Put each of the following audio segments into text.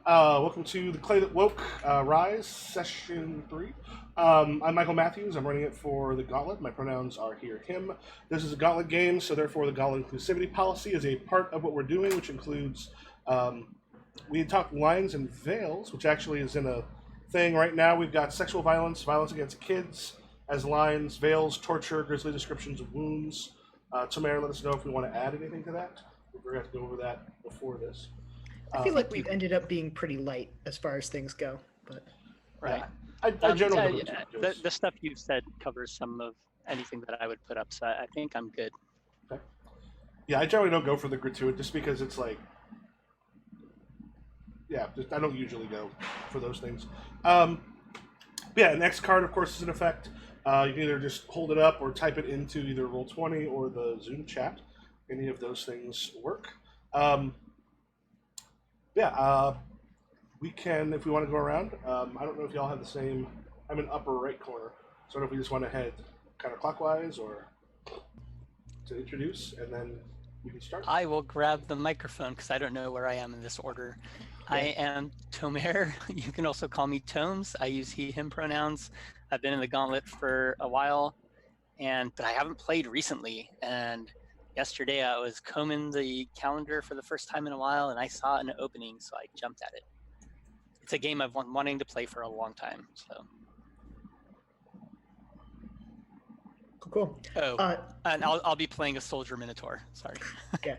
Welcome to the Clay That Woke Rise, Session 3. I'm Michael Matthews. I'm running it for the Gauntlet. My pronouns are here, him. This is a Gauntlet game, so therefore the Gauntlet inclusivity policy is a part of what we're doing, which includes we talk lines and veils, which actually is in a thing right now. We've got sexual violence, violence against kids as lines, veils, torture, grisly descriptions of wounds. Tamara, let us know if we want to add anything to that. We're going to have to go over that before this. I feel like we've ended up being pretty light as far as things go, but right. I generally the stuff you've said covers some of anything that I would put up, so I think I'm good. Okay. Yeah, I generally don't go for the gratuitous just because it's like, yeah, I don't usually go for those things. Yeah, next card, of course, is in effect. You can either just hold it up or type it into either Roll20 or the Zoom chat. Any of those things work. We can, if we want to go around. I don't know if y'all have the same. I'm in upper right corner, so I don't know if we just want to head kind of clockwise or to introduce, and then we can start. I will grab the microphone because I don't know where I am in this order. Okay. I am Tomer. You can also call me Tomes. I use he, him pronouns. I've been in the Gauntlet for a while, but I haven't played recently. And yesterday I was combing the calendar for the first time in a while, and I saw an opening, so I jumped at it. It's a game I've been wanting to play for a long time. So. Cool. And I'll be playing a soldier Minotaur. Sorry. Okay.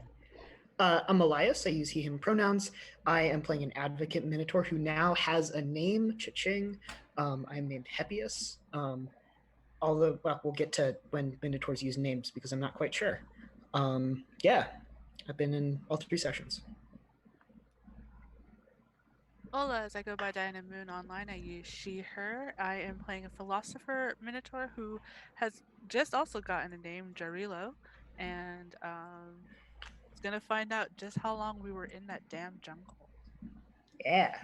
I'm Elias. I use he, him pronouns. I am playing an advocate Minotaur who now has a name, Cha-ching. I'm named Hepius. Although, well, we'll get to when Minotaurs use names because I'm not quite sure. Yeah, I've been in all 3 sessions. Hola, as I go by Diana Moon online, I use she, her. I am playing a philosopher Minotaur who has just also gotten a name, Jarilo, and is going to find out just how long we were in that damn jungle. Yeah.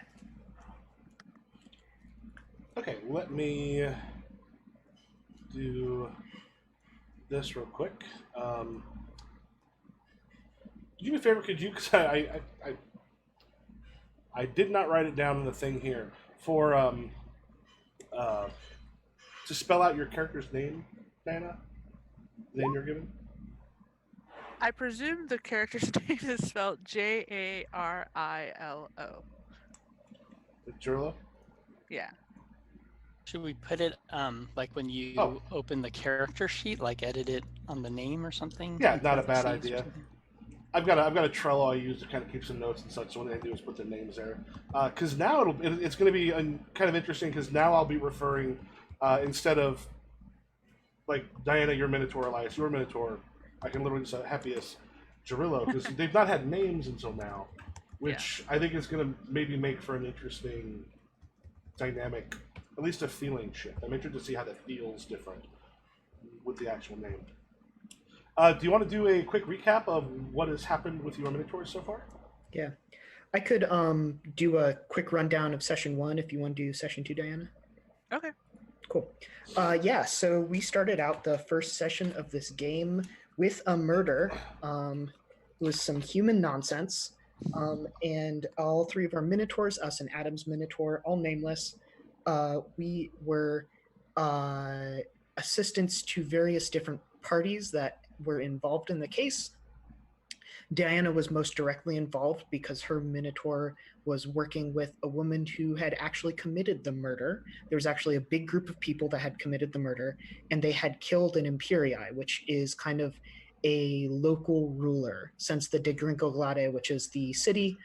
Okay, let me do this real quick. Do me a favor, could you, because I did not write it down in the thing here, for to spell out your character's name, Diana? The name you're given? I presume the character's name is spelled Jarilo. Jarilo? Yeah. Should we put it like when you open the character sheet, like edit it on the name or something? Yeah, not a bad idea. I've got a Trello I use to kind of keep some notes and such. So what I do is put the names there, because now it's going to be kind of interesting. Because now I'll be referring instead of like Diana, your Minotaur, Elias, your Minotaur. I can literally just say Hepius, Jarilo, because they've not had names until now, which I think is going to maybe make for an interesting dynamic, at least a feeling shift. I'm interested to see how that feels different with the actual name. Do you want to do a quick recap of what has happened with your Minotaurs so far? Yeah. I could do a quick rundown of session 1 if you want to do session 2, Diana. Okay. Cool. Yeah, so we started out the first session of this game with a murder. It was some human nonsense. And all 3 of our Minotaurs, us and Adam's Minotaur, all nameless, we were assistants to various different parties that were involved in the case. Diana was most directly involved because her Minotaur was working with a woman who had actually committed the murder. There was actually a big group of people that had committed the murder, and they had killed an Imperii, which is kind of a local ruler, since the Degringoglade, which is the city,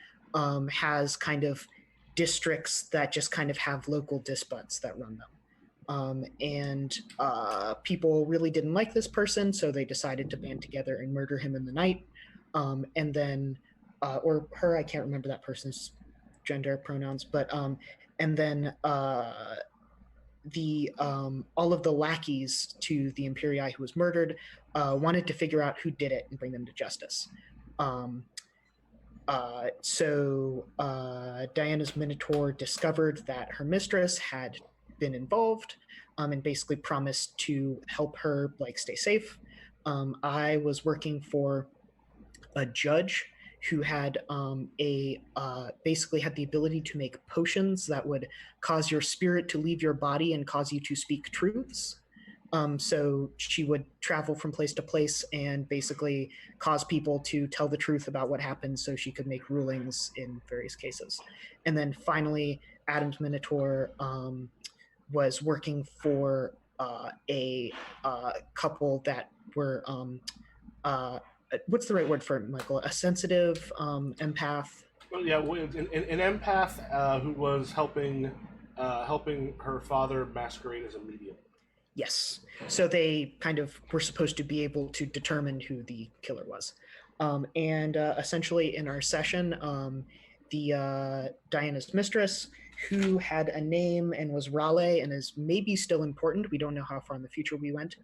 has kind of districts that just kind of have local despots that run them. People really didn't like this person, so they decided to band together and murder him in the night. And then, or her, I can't remember that person's gender pronouns, but and then all of the lackeys to the Imperii who was murdered wanted to figure out who did it and bring them to justice. So Diana's Minotaur discovered that her mistress had been involved and basically promised to help her stay safe. I was working for a judge who had basically had the ability to make potions that would cause your spirit to leave your body and cause you to speak truths. So she would travel from place to place and basically cause people to tell the truth about what happened so she could make rulings in various cases. And then finally, Adam's Minotaur was working for a couple that were, what's the right word for it, Michael? A sensitive empath. Well, yeah, an empath who was helping her father masquerade as a medium. Yes. So they kind of were supposed to be able to determine who the killer was. And essentially, in our session, the Diana's mistress, who had a name and was Raleigh and is maybe still important, we don't know how far in the future we went,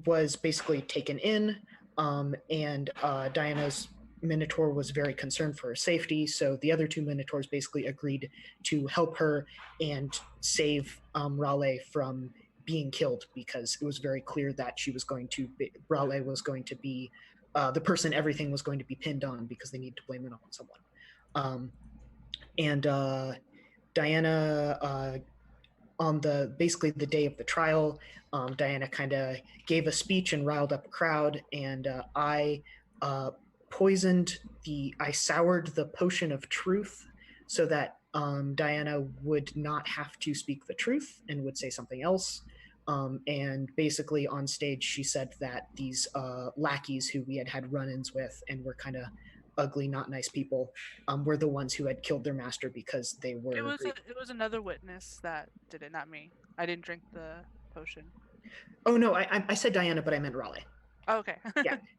was basically taken in. And Diana's Minotaur was very concerned for her safety, so the other two Minotaurs basically agreed to help her and save Raleigh from being killed, because it was very clear that Raleigh was going to be the person everything was going to be pinned on, because they need to blame it on someone. And Diana, on basically the day of the trial, Diana kind of gave a speech and riled up a crowd, and I soured the potion of truth so that Diana would not have to speak the truth and would say something else. And basically on stage, she said that these lackeys who we had run-ins with and were kind of ugly, not nice people, were the ones who had killed their master because they were. It was another witness that did it, not me. I didn't drink the potion. Oh no, I said Diana, but I meant Raleigh. Oh, okay.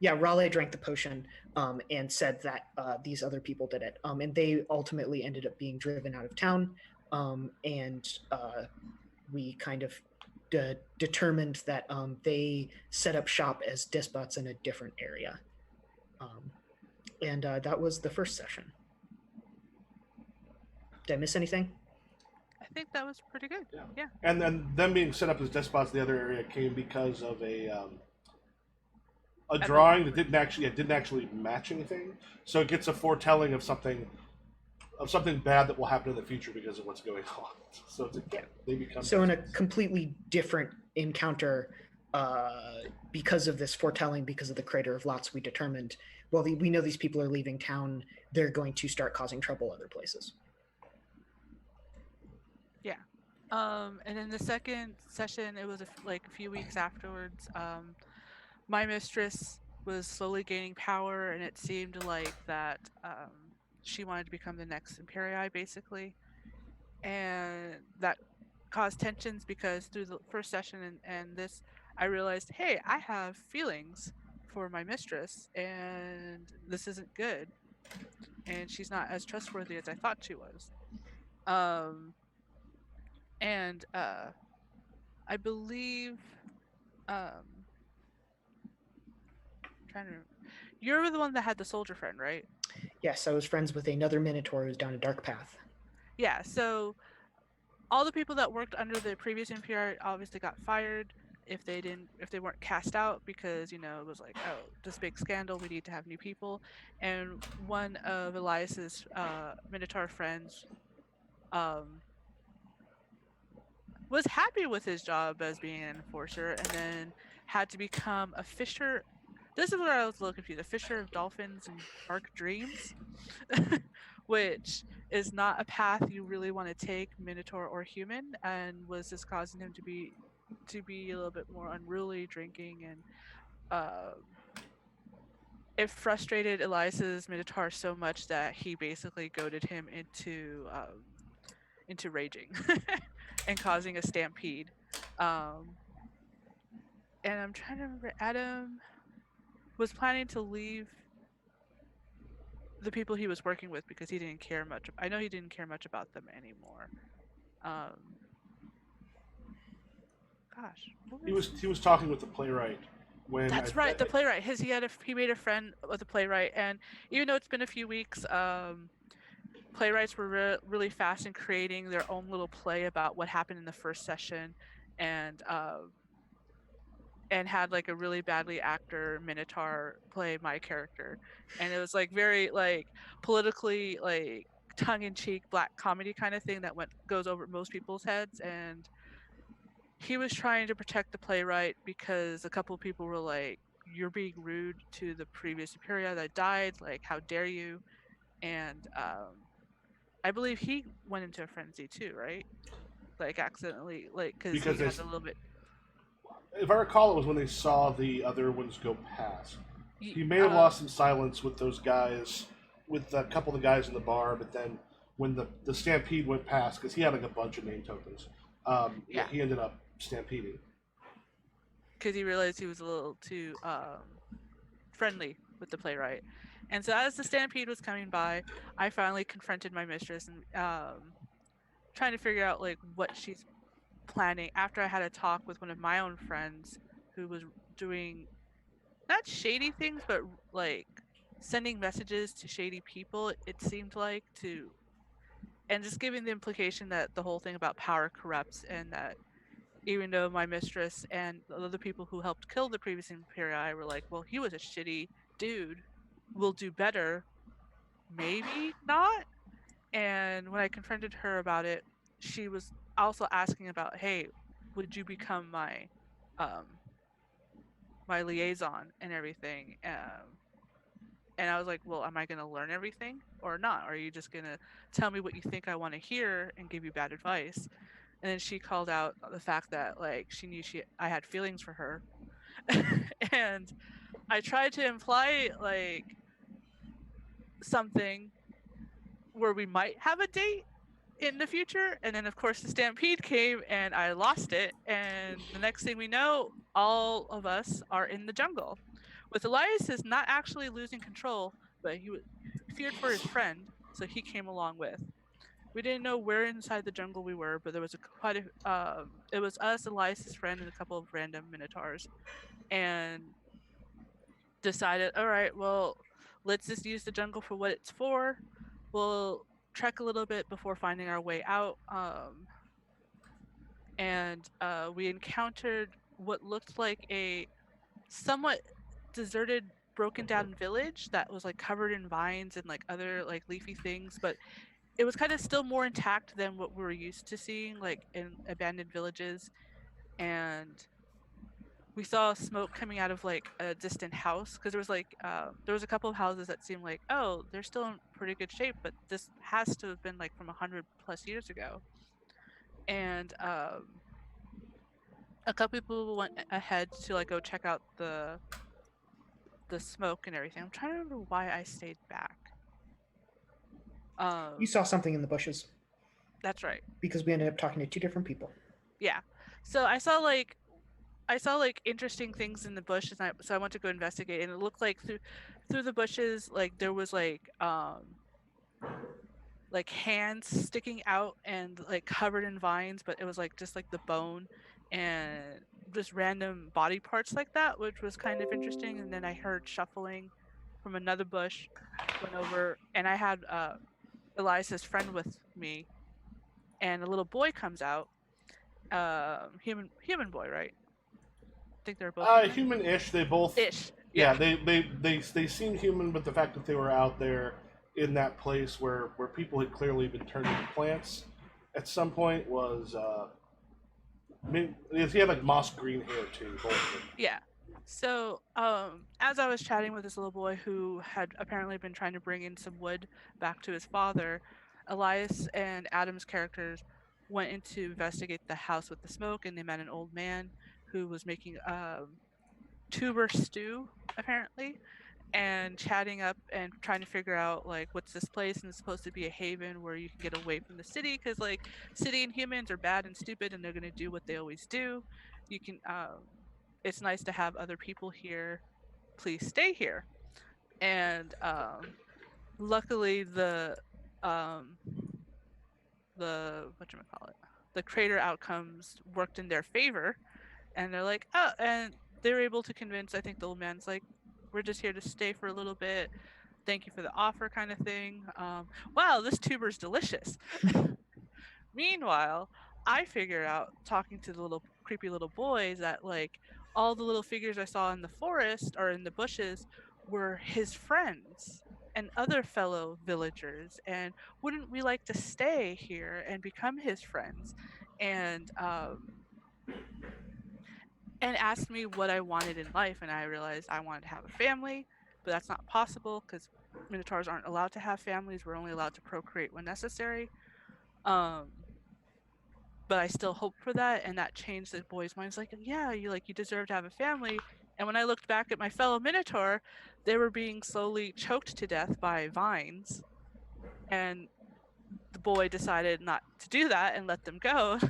yeah. Raleigh drank the potion and said that these other people did it, and they ultimately ended up being driven out of town. And we kind of determined that they set up shop as despots in a different area. And that was the first session. Did I miss anything? I think that was pretty good. Yeah. And then them being set up as despots in the other area came because of a drawing that didn't actually match anything. So it gets a foretelling of something bad that will happen in the future because of what's going on. So they become in a completely different encounter, because of this foretelling, because of the crater of lots, we determined, well, we know these people are leaving town, they're going to start causing trouble other places. Yeah. And then the second session, it was a few weeks afterwards. My mistress was slowly gaining power, and it seemed like that she wanted to become the next Imperii, basically. And that caused tensions, because through the first session and this, I realized, hey, I have feelings for my mistress, and this isn't good. And she's not as trustworthy as I thought she was. And I believe, trying to remember, you're the one that had the soldier friend, right? Yes, I was friends with another Minotaur who's down a dark path. Yeah, so all the people that worked under the previous NPR obviously got fired if they weren't cast out, because it was like, oh, this big scandal, we need to have new people. And one of Elias's Minotaur friends was happy with his job as being an enforcer, and then had to become a fisher. This is where I was a little confused. A fisher of dolphins and dark dreams, which is not a path you really want to take, Minotaur or human, and was just causing him to be a little bit more unruly, drinking, and it frustrated Elias's Minotaur so much that he basically goaded him into raging and causing a stampede. And I'm trying to remember, Adam was planning to leave the people he was working with because he didn't care much. I know he didn't care much about them anymore. Gosh, he was talking with the playwright when. That's right, the playwright. He made a friend with the playwright, and even though it's been a few weeks, playwrights were really fast in creating their own little play about what happened in the first session, and and had like a really badly actor Minotaur play my character, and it was like very like politically like tongue-in-cheek black comedy kind of thing that goes over most people's heads. And he was trying to protect the playwright because a couple of people were like, you're being rude to the previous superior that died, like how dare you. And I believe he went into a frenzy too, right? Like accidentally, like because he because they, had a little bit. if I recall, it was when they saw the other ones go past. y- He may have lost some silence with those guys, with a couple of the guys in the bar, but then when the stampede went past, because he had like a bunch of name tokens, yeah, Yeah, he ended up stampeding. because he realized he was a little too friendly with the playwright. And so as the stampede was coming by, I finally confronted my mistress and trying to figure out like what she's planning after I had a talk with one of my own friends who was doing not shady things, but like sending messages to shady people, it seemed like, to, and just giving the implication that the whole thing about power corrupts, and that even though my mistress and the other people who helped kill the previous Imperii were like, well, he was a shitty dude, we'll do better, maybe not. And when I confronted her about it, she was also asking about, hey, would you become um my liaison and everything? And I was like, well, am I going to learn everything or not? Or are you just going to tell me what you think I want to hear and give you bad advice? And then she called out the fact that like she knew I had feelings for her. And I tried to imply like something where we might have a date in the future, and then of course the stampede came and I lost it, and the next thing we know, all of us are in the jungle with Elias is not actually losing control, but he feared for his friend, so he came along with. We didn't know where inside the jungle we were, but there was it was us, Elias's friend, and a couple of random Minotaurs, and decided, all right, well, let's just use the jungle for what it's for. We'll trek a little bit before finding our way out. And we encountered what looked like a somewhat deserted, broken down village that was like covered in vines and like other like leafy things, but it was kind of still more intact than what we were used to seeing like in abandoned villages. And we saw smoke coming out of like a distant house, because there was a couple of houses that seemed like, oh, they're still in pretty good shape, but this has to have been like from 100+ years ago. And a couple people went ahead to like go check out the smoke and everything. I'm trying to remember why I stayed back. You saw something in the bushes That's right. because we ended up talking to two different people. Yeah. So I saw like interesting things in the bush, and so I went to go investigate, and it looked like through the bushes, like there was like hands sticking out and like covered in vines, but it was like just like the bone and just random body parts like that, which was kind of interesting. And then I heard shuffling from another bush, went over, and I had Elias's friend with me, and a little boy comes out. Human boy, right? I think they're both human. Human-ish. They both. Ish. Yeah, Yeah. they seem human, but the fact that they were out there in that place where people had clearly been turned into plants at some point was. I mean, he had like moss green hair too. Both of them. Yeah. So, as I was chatting with this little boy who had apparently been trying to bring in some wood back to his father, Elias and Adam's characters went in to investigate the house with the smoke, and they met an old man who was making tuber stew, apparently, and chatting up and trying to figure out like what's this place, and it's supposed to be a haven where you can get away from the city, because like city and humans are bad and stupid and they're going to do what they always do. You can it's nice to have other people here, please stay here. And luckily the whatchamacallit, the crater outcomes worked in their favor, and they're like, oh, and they're able to convince, I think the old man's like, we're just here to stay for a little bit, thank you for the offer, kind of thing. Wow, this tuber's delicious. Meanwhile, I figure out, talking to the little creepy little boys, that like all the little figures I saw in the forest or in the bushes were his friends and other fellow villagers. And wouldn't we like to stay here and become his friends? And and asked me what I wanted in life, and I realized I wanted to have a family, but that's not possible because Minotaurs aren't allowed to have families. We're only allowed to procreate when necessary. Um, but I still hoped for that, and that changed the boy's mind. It's like, yeah, you deserve to have a family. And when I looked back at my fellow Minotaur, they were being slowly choked to death by vines, and the boy decided not to do that and let them go.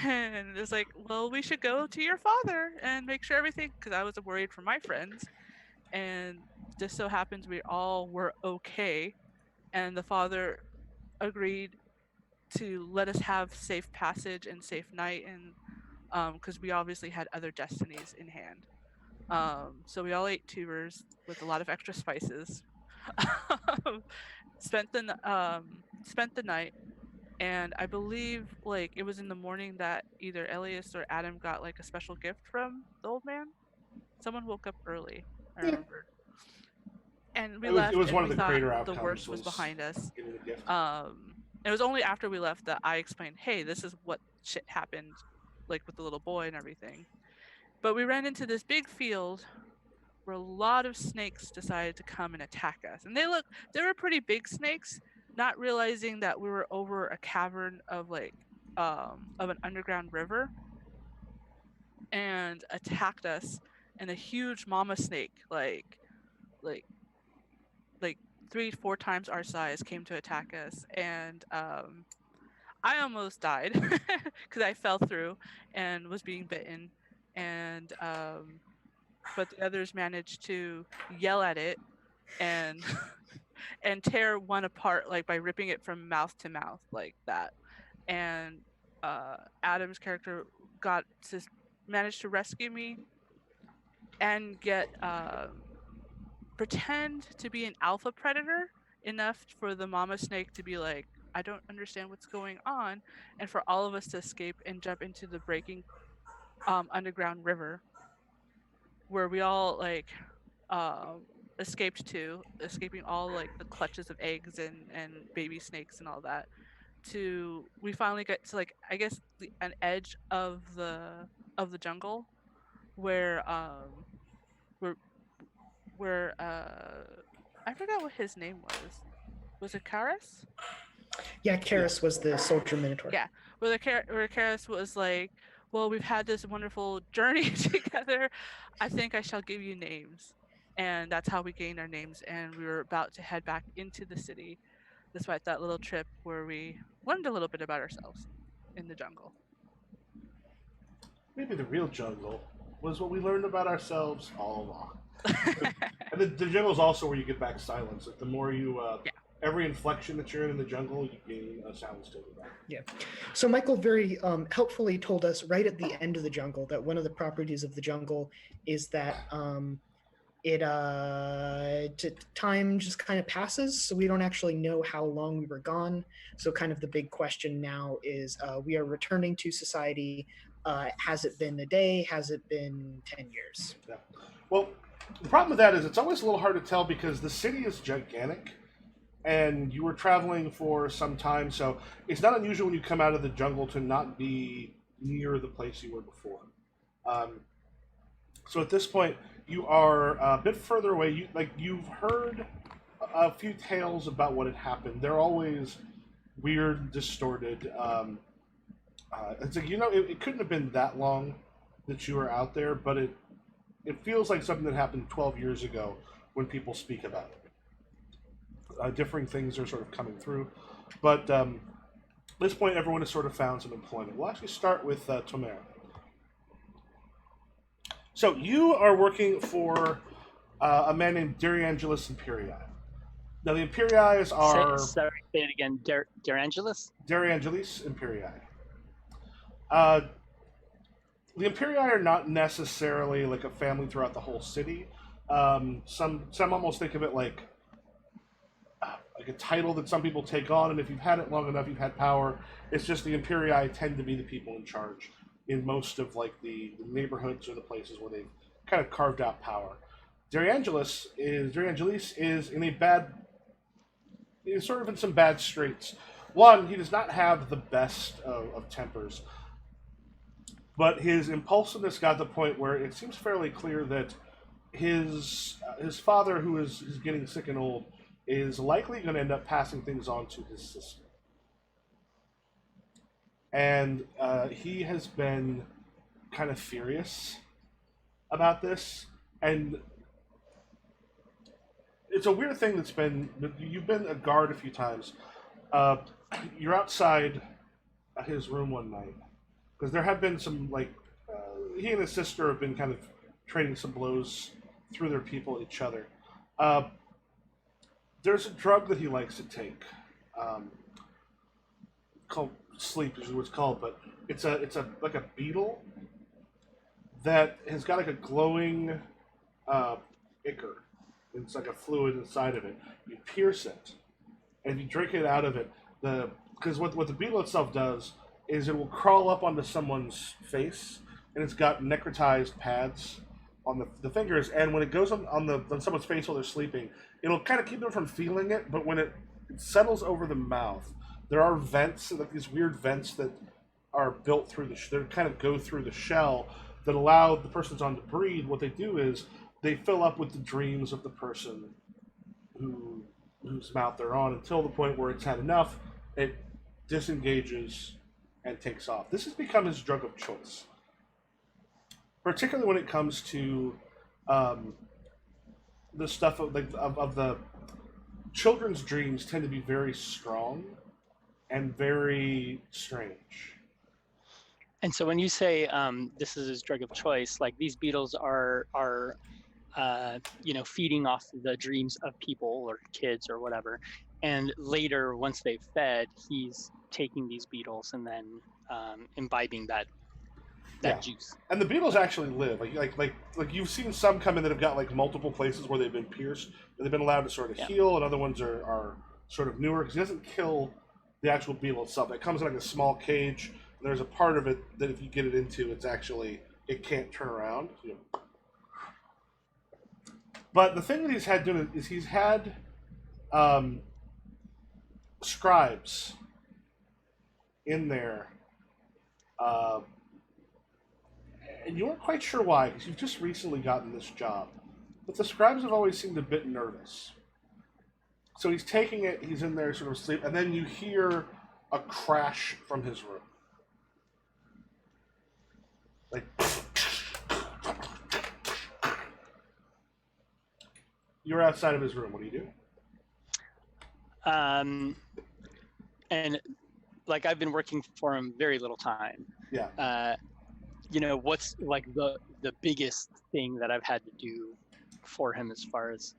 And it's like, well, we should go to your father and make sure everything, because I was worried for my friends. And just so happens we all were okay. And the father agreed to let us have safe passage and safe night. And because we obviously had other destinies in hand. So we all ate tubers with a lot of extra spices. Spent the night, and I believe like it was in the morning that either Elias or Adam got like a special gift from the old man. Someone woke up early, I Yeah. remembered. And we It left, was and one we of the thought greater the outcomes worst was behind us. getting the gift. It was only after we left that I explained, hey, this is what shit happened, like with the little boy and everything. But we ran into this big field where a lot of snakes decided to come and attack us. And they were pretty big snakes, not realizing that we were over a cavern of of an underground river, and attacked us. And a huge mama snake, like like 3-4 times our size, came to attack us. And I almost died because I fell through and was being bitten. And but the others managed to yell at it and and tear one apart, like by ripping it from mouth to mouth like that. And Adam's character got to manage to rescue me and get pretend to be an alpha predator enough for the mama snake to be like, I don't understand what's going on, and for all of us to escape and jump into the breaking underground river, where we all escaping all like the clutches of eggs and baby snakes and all that. To we finally get to, like, I guess an edge of the jungle where where I forgot what his name was. Was it Karis? Yeah, Karis was the soldier minotaur. Yeah, where Karis was like, well, we've had this wonderful journey together. I think I shall give you names. And that's how we gained our names. And we were about to head back into the city, despite that little trip where we learned a little bit about ourselves in the jungle. Maybe the real jungle was what we learned about ourselves all along. And the jungle is also where you get back silence. Like the more you, every inflection that you're in the jungle, you gain a silence to it back. Yeah. So Michael very helpfully told us right at the end of the jungle that one of the properties of the jungle is that time just kind of passes, so we don't actually know how long we were gone. So kind of the big question now is we are returning to society. Has it been a day? Has it been 10 years? Yeah. Well, the problem with that is it's always a little hard to tell because the city is gigantic and you were traveling for some time, so it's not unusual when you come out of the jungle to not be near the place you were before. So at this point, you are a bit further away. You've heard a few tales about what had happened. They're always weird, distorted. It's like, it couldn't have been that long that you were out there, but it feels like something that happened 12 years ago when people speak about it. Differing things are sort of coming through, but at this point, everyone has sort of found some employment. We'll actually start with Tomer. So you are working for a man named Degringoglade Imperii. Now the Imperii are... Say it again, Derangelis? Degringoglade Imperii. The Imperii are not necessarily like a family throughout the whole city. Some almost think of it like a title that some people take on, and if you've had it long enough, you've had power. It's just the Imperii tend to be the people in charge. in most of like the neighborhoods or the places where they've kind of carved out power. Dariangelis is in a bad, he's sort of in some bad straits. One, he does not have the best of tempers, but his impulsiveness got to the point where it seems fairly clear that his father, who is getting sick and old, is likely going to end up passing things on to his sister. And he has been kind of furious about this. And it's a weird thing that's been, you've been a guard a few times. You're outside his room one night. Because there have been some, like, he and his sister have been kind of trading some blows through their people at each other. There's a drug that he likes to take, called sleep is what it's called, but it's like a beetle that has got like a glowing ichor. It's like a fluid inside of it. You pierce it, and you drink it out of it. Because what the beetle itself does is it will crawl up onto someone's face, and it's got necrotized pads on the fingers, and when it goes on someone's face while they're sleeping, it'll kind of keep them from feeling it, but when it settles over the mouth, there are vents, like these weird vents that are built through that kind of go through the shell that allow the person's on to breathe. What they do is they fill up with the dreams of the person whose mouth they're on until the point where it's had enough, it disengages and takes off. This has become his drug of choice, particularly when it comes to the stuff of the children's dreams tend to be very strong and very strange. And so when you say this is his drug of choice, like these beetles are feeding off the dreams of people or kids or whatever, and later once they've fed, he's taking these beetles and then imbibing that juice. And the beetles actually live. Like you've seen some come in that have got like multiple places where they've been pierced and they've been allowed to sort of heal, and other ones are sort of newer because he doesn't kill the actual beetle itself. It comes in like a small cage. And there's a part of it that if you get it into, it can't turn around. But the thing that he's had doing is he's had scribes in there. And you weren't quite sure why, because you've just recently gotten this job. But the scribes have always seemed a bit nervous. So he's taking it, he's in there sort of asleep, and then you hear a crash from his room. Like, you're outside of his room. What do you do? And like I've been working for him very little time. Yeah. What's like the biggest thing that I've had to do for him as far as,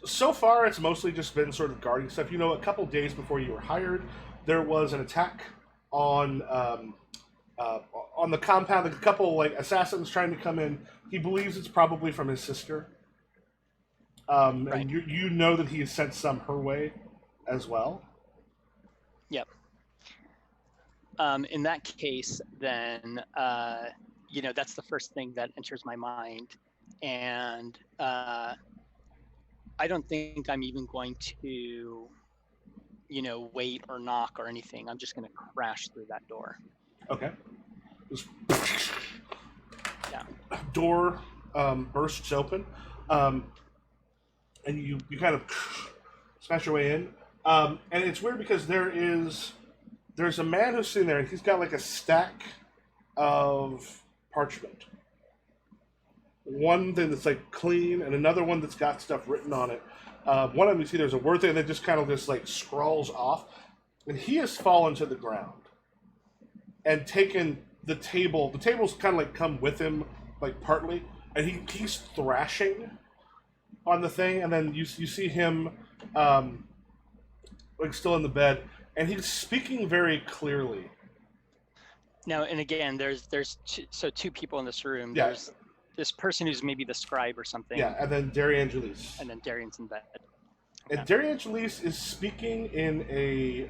So far, it's mostly just been sort of guarding stuff. A couple days before you were hired, there was an attack on the compound. Like a couple like assassins trying to come in. He believes it's probably from his sister. Right. And you know that he has sent some her way as well. Yep. In that case, then, that's the first thing that enters my mind. And I don't think I'm even going to, wait or knock or anything. I'm just going to crash through that door. Okay. Just Yeah. door bursts open. And you kind of smash your way in. And it's weird because there's a man who's sitting there, and he's got like a stack of parchment. One thing that's like clean, and another one that's got stuff written on it. One of them, you see there's a word thing that just kind of just like scrawls off. And he has fallen to the ground and taken the table. The table's kind of like come with him, like partly, and he's thrashing on the thing, and then you see him like still in the bed, and he's speaking very clearly. Now, and again, there's two people in this room. Yeah. There's this person who's maybe the scribe or something. Yeah, and then Dariangelis. And then Darian's in bed. And Dariangelis is speaking in a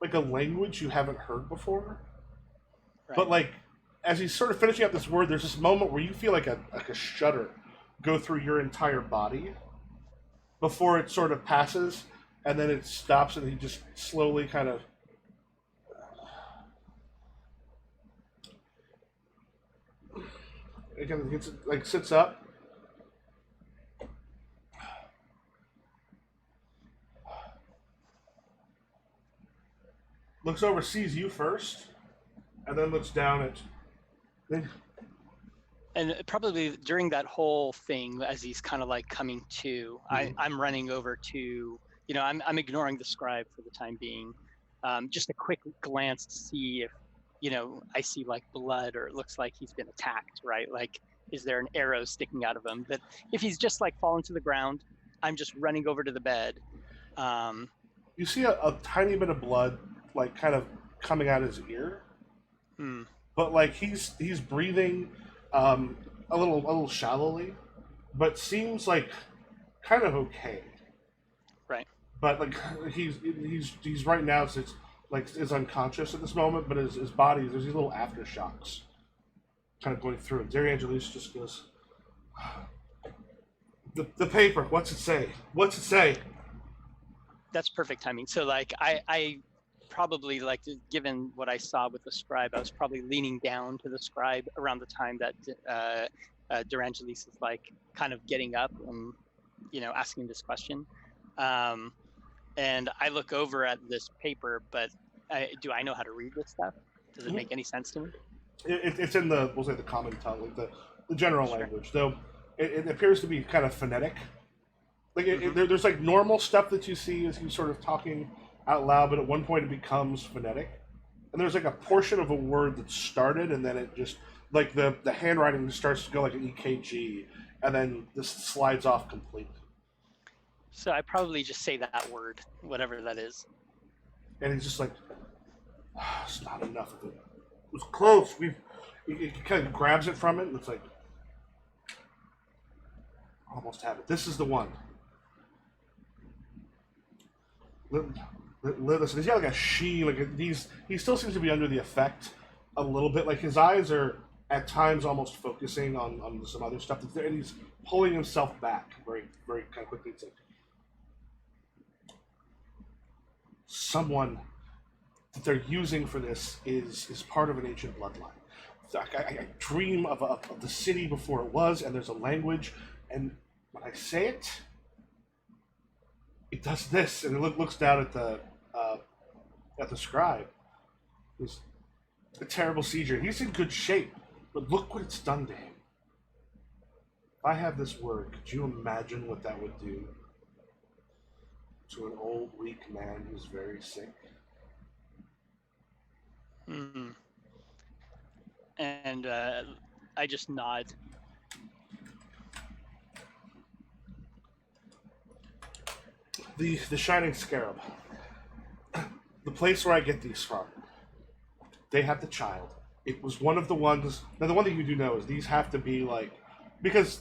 like a language you haven't heard before. Right. But like, as he's sort of finishing up this word, there's this moment where you feel like a shudder go through your entire body before it sort of passes, and then it stops, and he just slowly kind of. Again, gets, like, sits up. Looks over, sees you first, and then looks down at. And probably during that whole thing, as he's kind of like coming to, I'm running over to, I'm ignoring the scribe for the time being. Just a quick glance to see if, I see like blood or it looks like he's been attacked, right? Like, is there an arrow sticking out of him? But if he's just like fallen to the ground, I'm just running over to the bed. You see a tiny bit of blood, like, kind of coming out his ear. But like he's breathing a little shallowly, but seems like kind of okay. Right. But like he's right now is unconscious at this moment, but his body, there's these little aftershocks kind of going through. And Angelis just goes, the paper. What's it say? What's it say? That's perfect timing. So like I probably, like, given what I saw with the scribe, I was probably leaning down to the scribe around the time that Derangelis is like kind of getting up and asking this question, and I look over at this paper, but do I know how to read this stuff? Does it make any sense to me? It's in we'll say the common tongue, like the general Sure. language, though it appears to be kind of phonetic. Like there's like normal stuff that you see as he's sort of talking out loud, but at one point it becomes phonetic, and there's like a portion of a word that started, and then it just, like, the handwriting starts to go like an EKG, and then this slides off completely. So I probably just say that word, whatever that is. And he's just like, it's not enough of it. It was close. He kind of grabs it from it, and it's like, almost have it. This is the one. Listen, he's got like a sheen, like he still seems to be under the effect a little bit. Like his eyes are at times almost focusing on some other stuff that's there, and he's pulling himself back very, very kind of quickly. It's like someone that they're using for this is part of an ancient bloodline. So I dream of the city before it was, and there's a language, and when I say it, it does this, and it looks down at the scribe. It's a terrible seizure. He's in good shape, but look what it's done to him. If I have this word, could you imagine what that would do to an old, weak man who's very sick? And I just nod. The Shining Scarab. The place where I get these from. They have the child. It was one of the ones. Now, the one thing you do know is these have to be like, because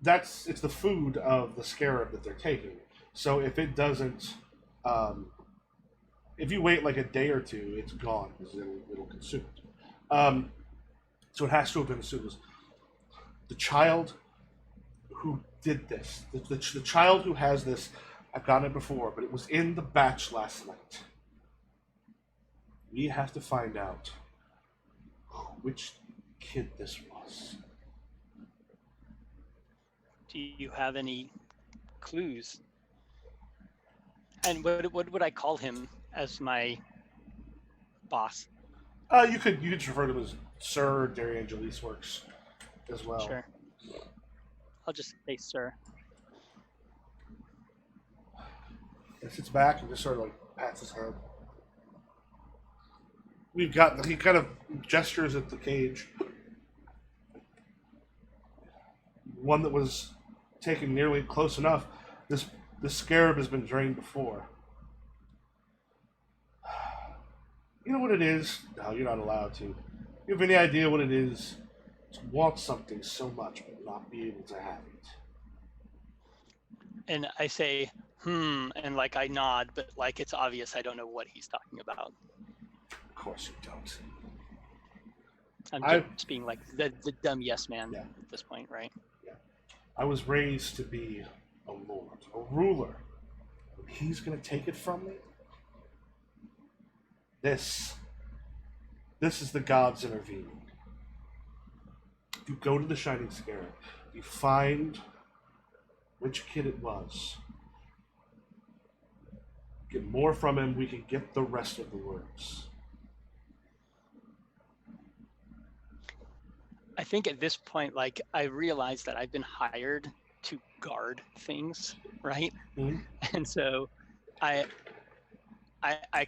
it's the food of the scarab that they're taking. So if it doesn't, if you wait like a day or two, it's gone because it'll consume it. So it has to have been as soon as the child who did this, the child who has this. I've gotten it before, but it was in the batch last night. We have to find out which kid this was. Do you have any clues? And what would I call him as my boss? You could refer to him as Sir. Angelis works as well. Sure. I'll just say Sir. He sits back and just sort of like pats his head. He kind of gestures at the cage. One that was taken nearly close enough. This scarab has been drained before. You know what it is? No, you're not allowed to. You have any idea what it is to want something so much but not be able to have it? And I say, and like I nod, but like it's obvious I don't know what he's talking about. Of course you don't. I'm just being like the dumb yes man Yeah. at this point, right? I was raised to be a lord, a ruler. And he's going to take it from me? This is the gods intervening. You go to the Shining Scarab. You find which kid it was. Get more from him, we can get the rest of the works. I think at this point, like, I realize that I've been hired to guard things, right? Mm-hmm. And so I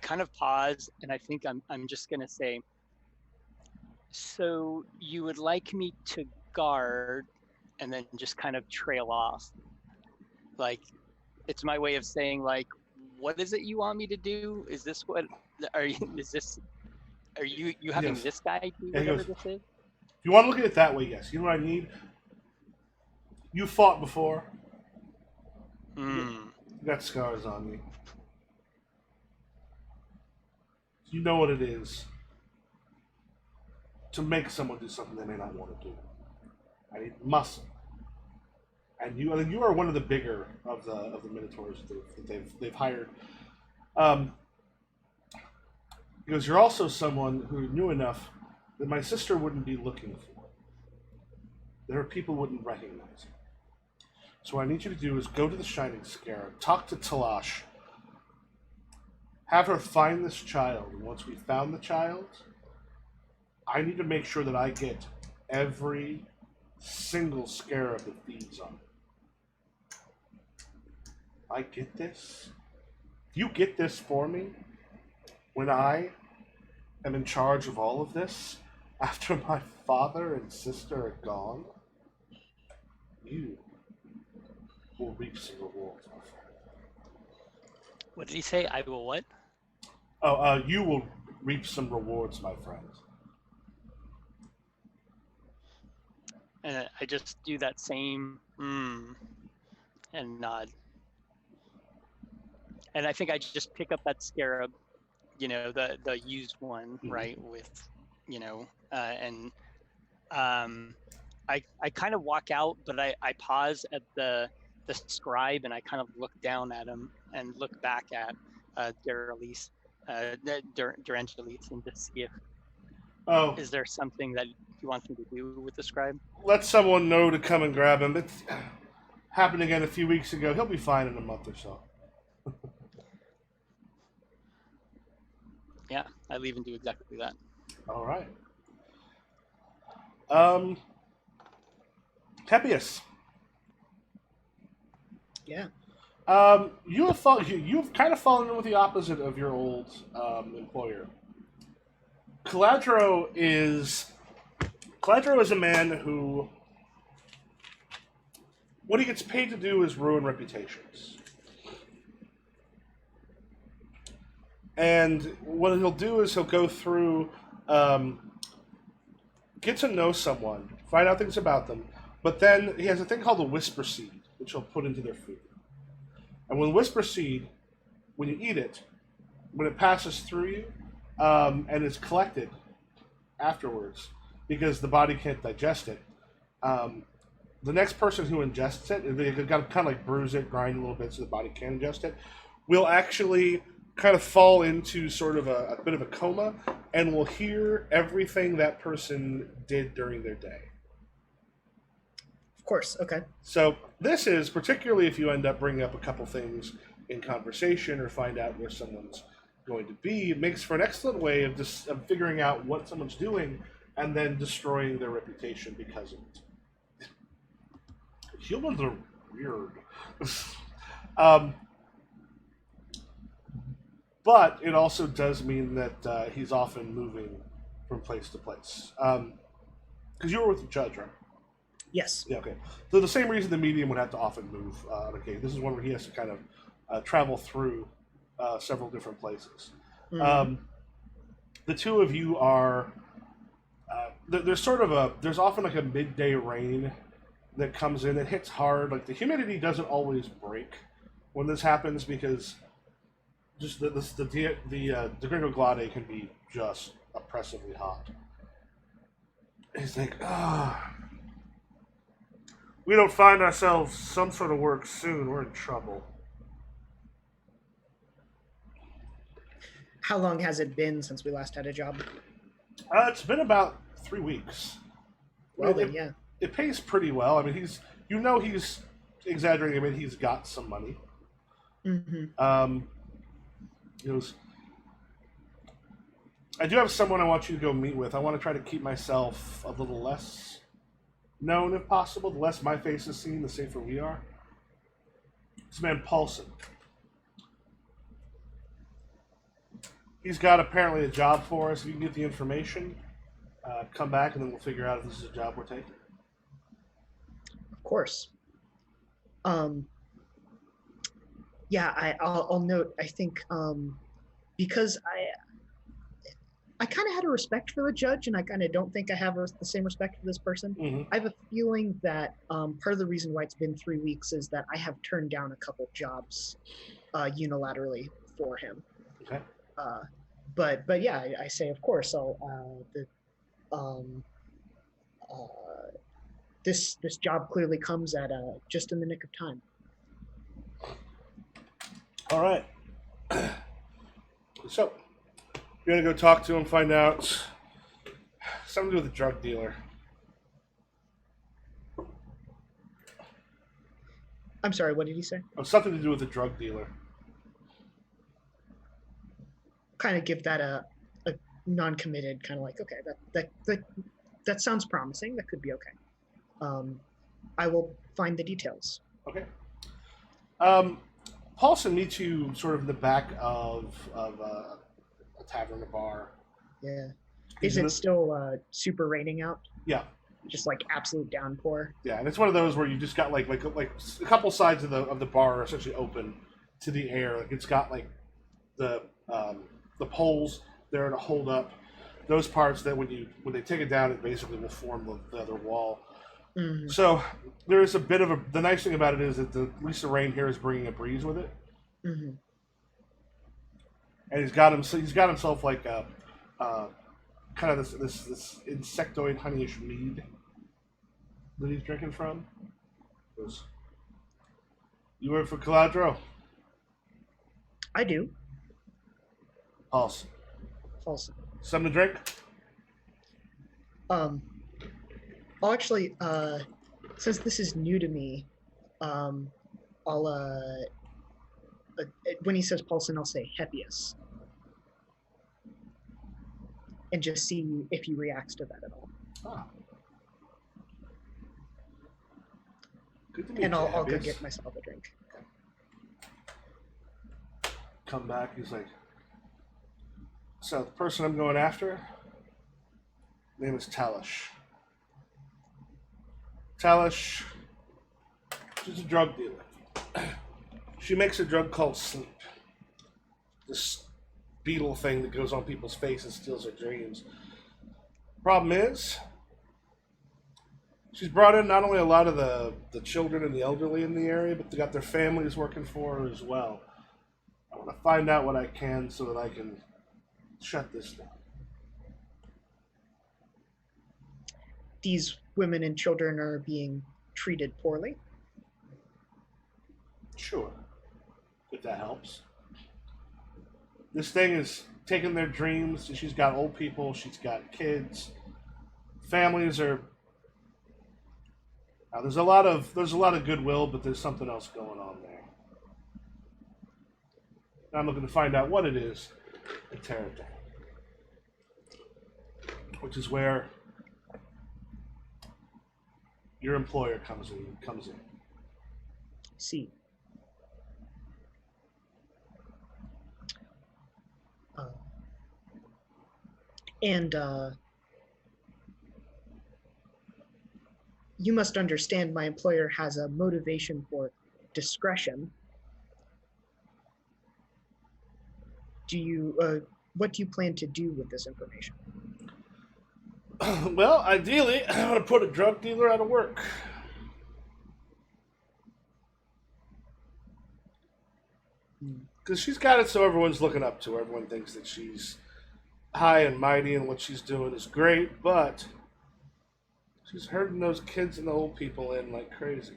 kind of pause, and I think I'm just gonna say, so you would like me to guard, and then just kind of trail off. Like, it's my way of saying, like, what is it you want me to do? Is this what are you? Is this are you having Yes. this guy do Yeah, he whatever goes, this is? If you want to look at it that way, yes. You know what I need? You fought before. Hmm. You got scars on you. You know what it is to make someone do something they may not want to do. I need muscle. And you are one of the bigger of the Minotaurs that they've hired. Because you're also someone who knew enough that my sister wouldn't be looking for. There are people who wouldn't recognize her. So what I need you to do is go to the Shining Scarab, talk to Talash, have her find this child, and once we found the child, I need to make sure that I get every single scarab that feeds on it. I get this. If you get this for me, when I am in charge of all of this, after my father and sister are gone, you will reap some rewards, my friend. What did he say? I will what? Oh, you will reap some rewards, my friend. And I just do that same and nod. And I think I just pick up that scarab, the used one, right? With, and I kind of walk out, but I pause at the scribe, and I kind of look down at him and look back at Durangelis, and just see if is there something that he wants me to do with the scribe. Let someone know to come and grab him. It happened again a few weeks ago. He'll be fine in a month or so. Yeah, I leave and do exactly that. All right. Tepius. Yeah. You've kind of fallen in with the opposite of your old employer. Caladro is a man who, what he gets paid to do is ruin reputations. And what he'll do is he'll go through, get to know someone, find out things about them, but then he has a thing called a whisper seed, which he'll put into their food. And when whisper seed, when you eat it, when it passes through you, and is collected afterwards, because the body can't digest it, the next person who ingests it, they've got to kind of like bruise it, grind a little bit so the body can ingest it, will actually kind of fall into sort of a bit of a coma, and will hear everything that person did during their day. Of course. Okay. So this is, particularly if you end up bringing up a couple things in conversation or find out where someone's going to be, it makes for an excellent way of just of figuring out what someone's doing and then destroying their reputation because of it. Humans are weird. But it also does mean that he's often moving from place to place. Because you were with the judge, right? Yes. Yeah, okay. So the same reason the medium would have to often move on occasion. This is one where he has to kind of travel through several different places. Mm-hmm. The two of you are... there's often like a midday rain that comes in. It hits hard. Like the humidity doesn't always break when this happens because just the Degringoglade can be just oppressively hot. He's like, we don't find ourselves some sort of work soon, we're in trouble. How long has it been since we last had a job? It's been about 3 weeks. Well, it, then, yeah. It pays pretty well. I mean, he's exaggerating a bit. He's got some money. Mm-hmm. He goes, I do have someone I want you to go meet with. I want to try to keep myself a little less known if possible. The less my face is seen, the safer we are. This man Paulson. He's got apparently a job for us. If you can get the information, come back, and then we'll figure out if this is a job we're taking. Of course. Yeah, I'll note. I think because I kind of had a respect for the judge, and I kind of don't think I have the same respect for this person. Mm-hmm. I have a feeling that part of the reason why it's been 3 weeks is that I have turned down a couple jobs unilaterally for him. Okay. But yeah, I say of course. This job clearly comes at just in the nick of time. All right. So you're gonna go talk to him, find out something to do with a drug dealer. I'm sorry, what did he say? Oh, something to do with a drug dealer. Kind of give that a non-committed kind of like, okay, that sounds promising. That could be okay. I will find the details. Okay. Paulson meets you sort of in the back of a tavern, a bar. Yeah. Is it still super raining out? Yeah. Just like absolute downpour. Yeah, and it's one of those where you just got like a couple sides of the bar are essentially open to the air. Like it's got like the poles there to hold up those parts that when they take it down, it basically will form the other wall. Mm-hmm. So there is a bit of the nice thing about it is that at least the rain here is bringing a breeze with it. Mm-hmm. And he's got himself like a kind of this insectoid honeyish mead that he's drinking from. Goes, you work for Caladro? I do. Paulson. Something to drink? I'll actually, since this is new to me, I'll when he says Paulson, I'll say Heppius, and just see if he reacts to that at all. Ah. Good to meet and you, I'll go Heppius. get myself a drink. Come back. He's like, so the person I'm going after, name is Talish. Talish, she's a drug dealer. She makes a drug called sleep. This beetle thing that goes on people's faces, steals their dreams. Problem is, she's brought in not only a lot of the children and the elderly in the area, but they got their families working for her as well. I want to find out what I can so that I can shut this down. These women and children are being treated poorly. Sure, if that helps. This thing is taking their dreams. She's got old people. She's got kids. Families are. Now, there's a lot of goodwill, but there's something else going on there. And I'm looking to find out what it is and tear it down. Which is where your employer comes in. See. And you must understand my employer has a motivation for discretion. What do you plan to do with this information? Well, ideally, I want to put a drug dealer out of work. Because she's got it so everyone's looking up to her. Everyone thinks that she's high and mighty and what she's doing is great, but She's herding those kids and the old people in like crazy.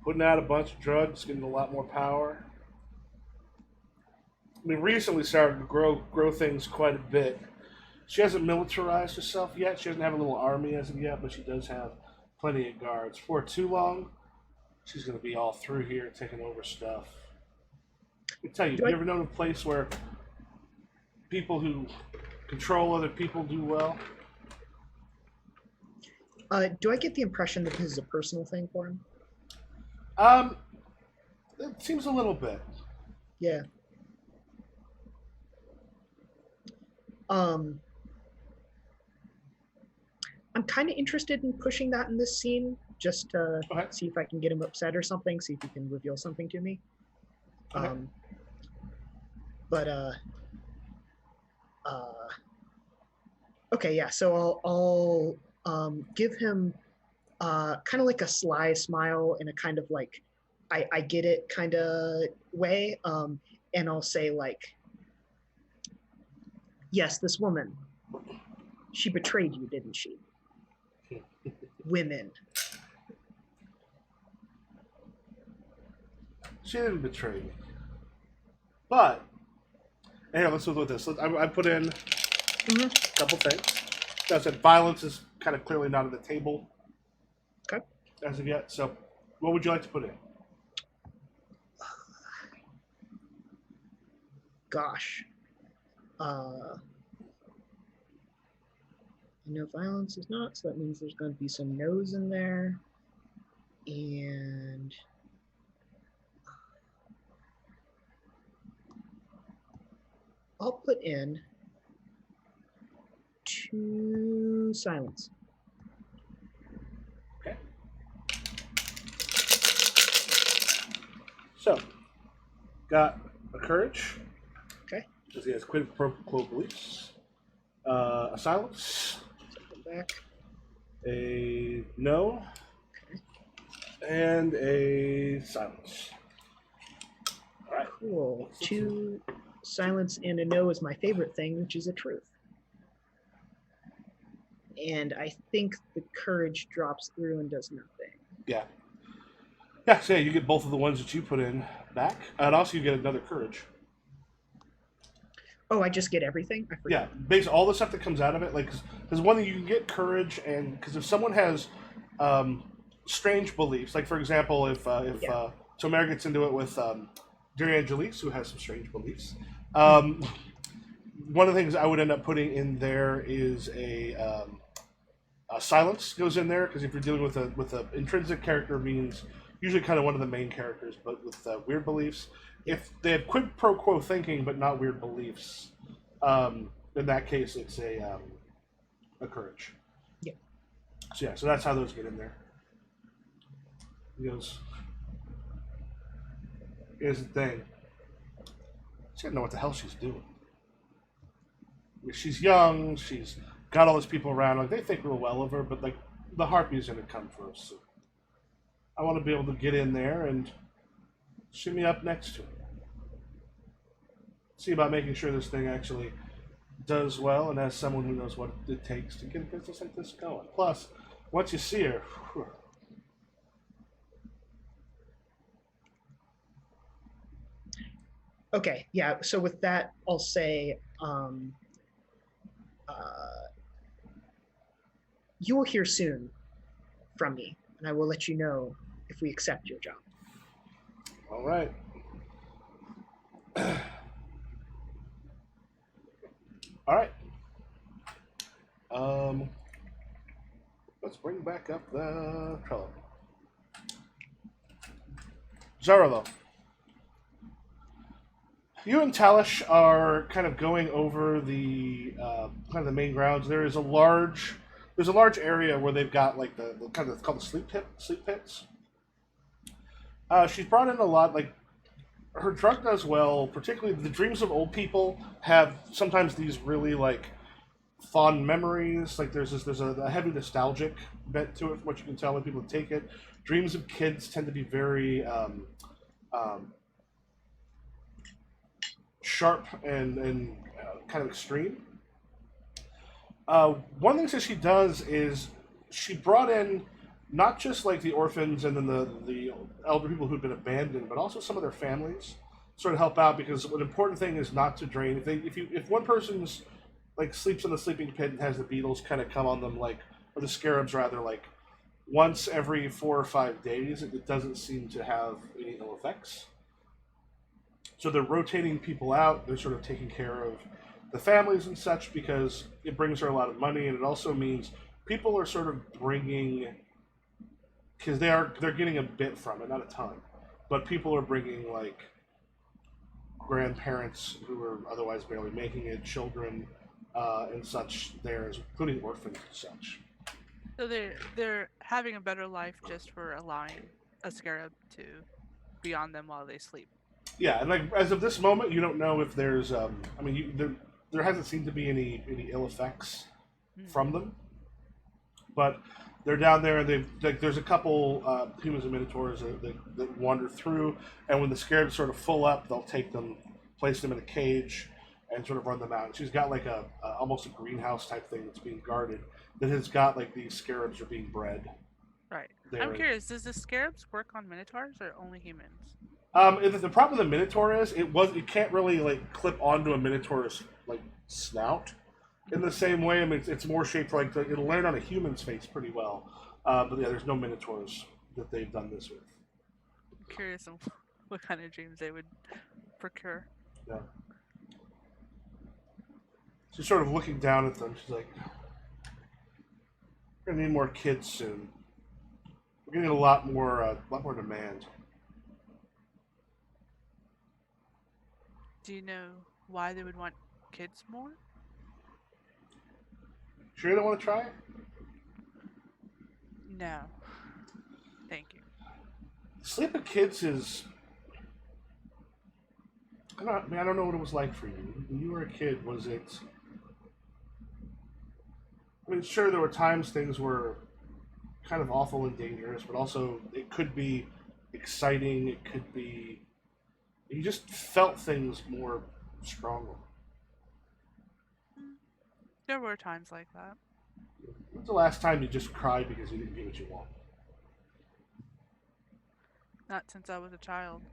Putting out a bunch of drugs, getting a lot more power. We recently started to grow things quite a bit. She hasn't militarized herself yet. She doesn't have a little army as of yet, but she does have plenty of guards. For too long, she's going to be all through here taking over stuff. I tell you, you ever known a place where people who control other people do well? Do I get the impression that this is a personal thing for him? It seems a little bit. Yeah. I'm kind of interested in pushing that in this scene, just to see if I can get him upset or something, see if he can reveal something to me. Okay. Okay, yeah, so I'll give him kind of like a sly smile in a kind of like, I get it kind of way, and I'll say like, yes, this woman, she betrayed you, didn't she? Women. She didn't betray me. But, here, let's go with this. I put in a couple things. As I said, violence is kind of clearly not on the table. Okay. As of yet. So, what would you like to put in? Gosh. Violence is not, so that means there's going to be some no's in there. And I'll put in 2 silence. Okay. So, got a courage. Okay. Because he has quid pro quo beliefs. A silence. Back. A no. Okay. And a silence. All right. Cool. 2 silence and a no is my favorite thing, which is a truth. And I think the courage drops through and does nothing. Yeah. Yeah, so you get both of the ones that you put in back. And also you get another courage. Oh, I just get everything? I forgot. Yeah, basically all the stuff that comes out of it. Like, because one thing you can get courage, and because if someone has strange beliefs, like for example, if Tomer gets into it with Degringoglade, who has some strange beliefs, one of the things I would end up putting in there is a silence goes in there, because if you're dealing with a intrinsic character, means usually kind of one of the main characters, but with weird beliefs. If they have quid pro quo thinking but not weird beliefs, in that case it's a courage. Yeah. So that's how those get in there. He goes, here's the thing. She doesn't know what the hell she's doing. She's young, she's got all these people around, like they think real well of her, but like the harpy's gonna come for us. So I want to be able to get in there and shimmy up next to her. See about making sure this thing actually does well, and as someone who knows what it takes to get a business like this going. Plus, once you see her, whew. Okay, yeah, so with that, I'll say, you will hear soon from me, and I will let you know if we accept your job. All right. All right. Let's bring back up the Trello. Zarolo. You and Talish are kind of going over the kind of the main grounds. There's a large area where they've got like the kind of, it's called the sleep pits. She's brought in a lot, like her drug does well. Particularly the dreams of old people have sometimes these really like fond memories. Like there's a heavy nostalgic bent to it from what you can tell when people take it. Dreams of kids tend to be very sharp and kind of extreme. One of the things that she does is she brought in not just like the orphans and then the elder people who'd been abandoned, but also some of their families sort of help out because an important thing is not to drain. If one person's like sleeps in the sleeping pit and has the beetles kind of come on them like or the scarabs rather like once every 4 or 5 days, it doesn't seem to have any ill effects. So they're rotating people out. They're sort of taking care of the families and such because it brings her a lot of money, and it also means people are sort of bringing because they're getting a bit from it, not a ton, but people are bringing like grandparents who are otherwise barely making it, children and such there, including orphans and such. So they're having a better life just for allowing a scarab to be on them while they sleep. Yeah, and like as of this moment, you don't know if there's. There hasn't seemed to be any ill effects from them, but they're down there and there's a couple humans and minotaurs that wander through, and when the scarabs sort of full up, they'll take them, place them in a cage, and sort of run them out. And she's got like a almost a greenhouse type thing that's being guarded that has got like these scarabs are being bred. Right. There. I'm curious, does the scarabs work on minotaurs or only humans? The problem with the Minotaur is it can't really like clip onto a Minotaur's like snout in the same way. I mean, it's more shaped like it'll land on a human's face pretty well. But yeah, there's no Minotaurs that they've done this with. I'm curious on what kind of dreams they would procure. Yeah. She's sort of looking down at them. She's like, "We're gonna need more kids soon. We're gonna get a lot more demand." Do you know why they would want kids more? Sure you don't want to try it? No. Thank you. Sleeping kids is. I don't know what it was like for you. When you were a kid, was it. I mean, sure, there were times things were kind of awful and dangerous, but also it could be exciting, it could be. You just felt things more strongly. There were times like that. When's the last time you just cried because you didn't get what you wanted? Not since I was a child.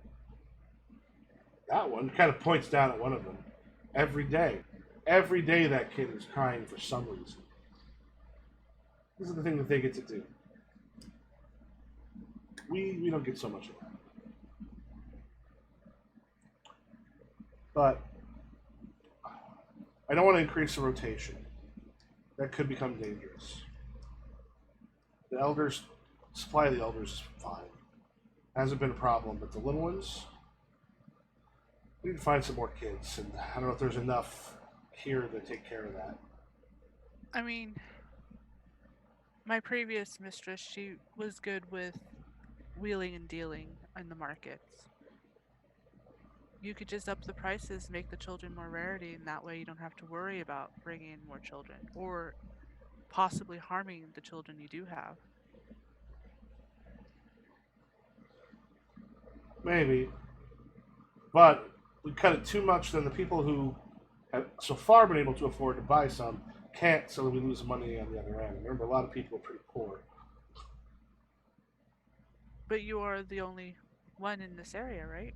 That one kind of points down at one of them. Every day. Every day that kid is crying for some reason. This is the thing that they get to do. We don't get so much of that. But I don't want to increase the rotation. That could become dangerous. The elders, supply of the elders is fine. Hasn't been a problem, but the little ones, we need to find some more kids, and I don't know if there's enough here to take care of that. I mean, my previous mistress, she was good with wheeling and dealing in the markets. You could just up the prices, make the children more rarity, and that way you don't have to worry about bringing in more children or possibly harming the children you do have. Maybe. But we cut it too much, then the people who have so far been able to afford to buy some can't, so that we lose money on the other end. Remember, a lot of people are pretty poor. But you are the only one in this area, right?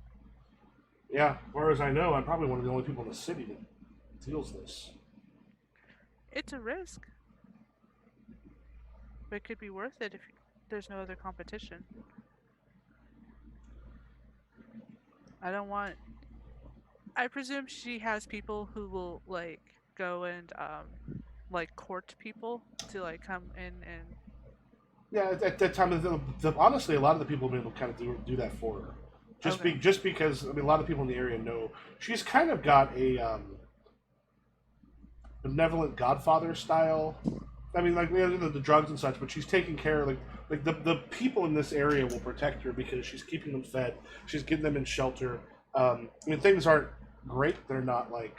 Yeah, as far as I know, I'm probably one of the only people in the city that deals this. It's a risk. But it could be worth it if there's no other competition. I presume she has people who will like go and like court people to like come in and. Yeah, at that time, honestly, a lot of the people have been able to kind of do that for her. Just because, I mean, a lot of people in the area know she's kind of got a benevolent Godfather style. I mean, like the drugs and such, but she's taking care of like the people in this area will protect her because she's keeping them fed. She's getting them in shelter. I mean, things aren't great; they're not like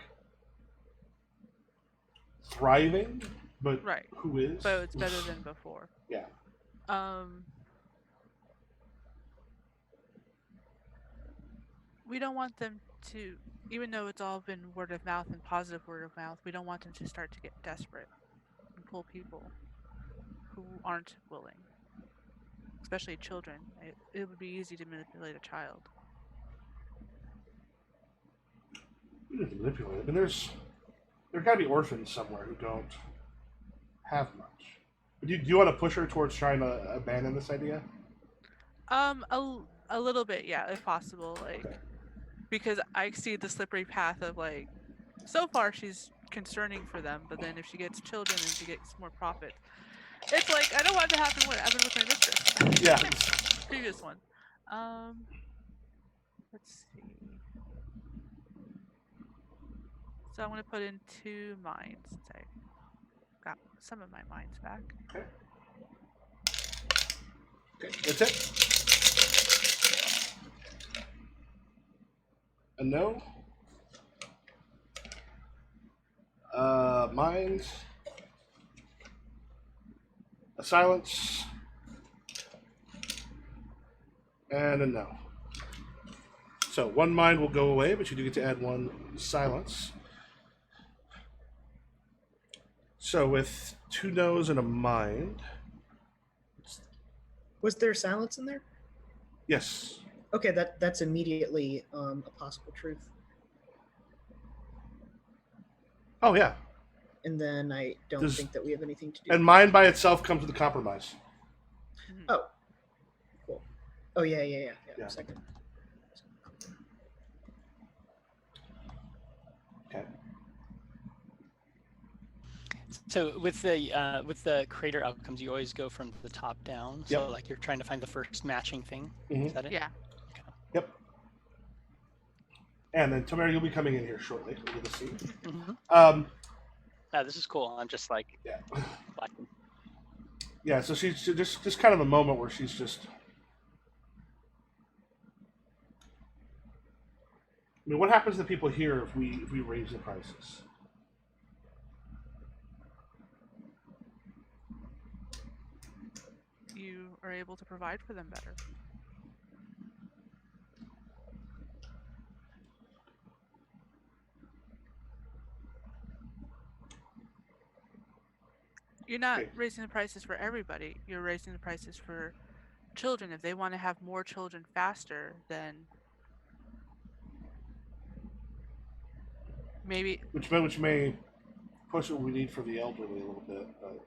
thriving, but Right. Who is? But it's better than before. Yeah. We don't want them to, even though it's all been word of mouth and positive word of mouth, we don't want them to start to get desperate and pull people. who aren't willing, especially children. It would be easy to manipulate a child. You need to manipulate it. I mean, there got to be orphans somewhere who don't have much. But do you want to push her towards trying to abandon this idea? A little bit, yeah, if possible, like Okay. because I see the slippery path of like, so far she's concerning for them, but then if she gets children and she gets more profit, it's like I don't want it to happen. What happened with my mistress? Yeah. Previous one. Let's see. So I'm gonna put in 2 mines since I got some of my mines back. Okay. That's it. A no. Mind. A silence. And a no. So 1 mind will go away, but you do get to add 1 silence. So with 2 no's and a mind. Was there silence in there? Yes. Okay, that's immediately a possible truth. Oh yeah. And then I don't Does- think that we have anything to do. And mind by itself comes with a compromise. Oh, cool. Oh yeah. Yeah. Second. Okay. So with the creator outcomes, you always go from the top down. So Yep. like you're trying to find the first matching thing. Mhm. Is that it? Yeah. Yep. And then Tamara, you'll be coming in here shortly. We'll get to see. Mm-hmm. This is cool. I'm just like, Yeah. like Yeah. So she's just kind of a moment where she's just. I mean, what happens to people here if we raise the prices? You are able to provide for them better. You're not Okay. raising the prices for everybody. You're raising the prices for children. If they want to have more children faster, then maybe Which may push what we need for the elderly a little bit. But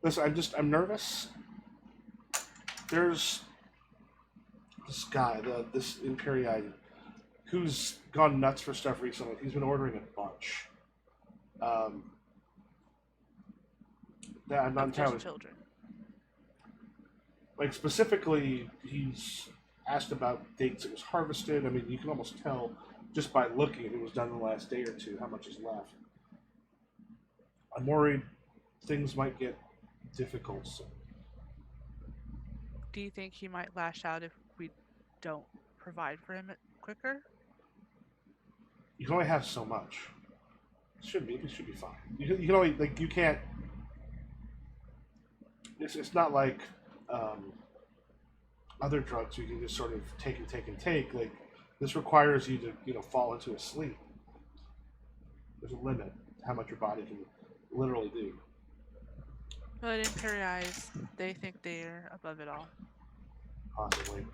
listen, I'm nervous. There's this guy, this Imperii, who's gone nuts for stuff recently. He's been ordering a bunch. That I'm not of entirely just children. like specifically. He's asked about dates it was harvested. I mean, you can almost tell just by looking if it was done in the last day or two how much is left. I'm worried things might get difficult soon. Do you think he might lash out if we don't provide for him quicker? You can only have so much. It should be fine. You can only you can't. It's not like other drugs where you can just sort of take and take and take. Like this requires you to fall into a sleep. There's a limit to how much your body can literally do. But in Perry eyes, they think they're above it all. Possibly.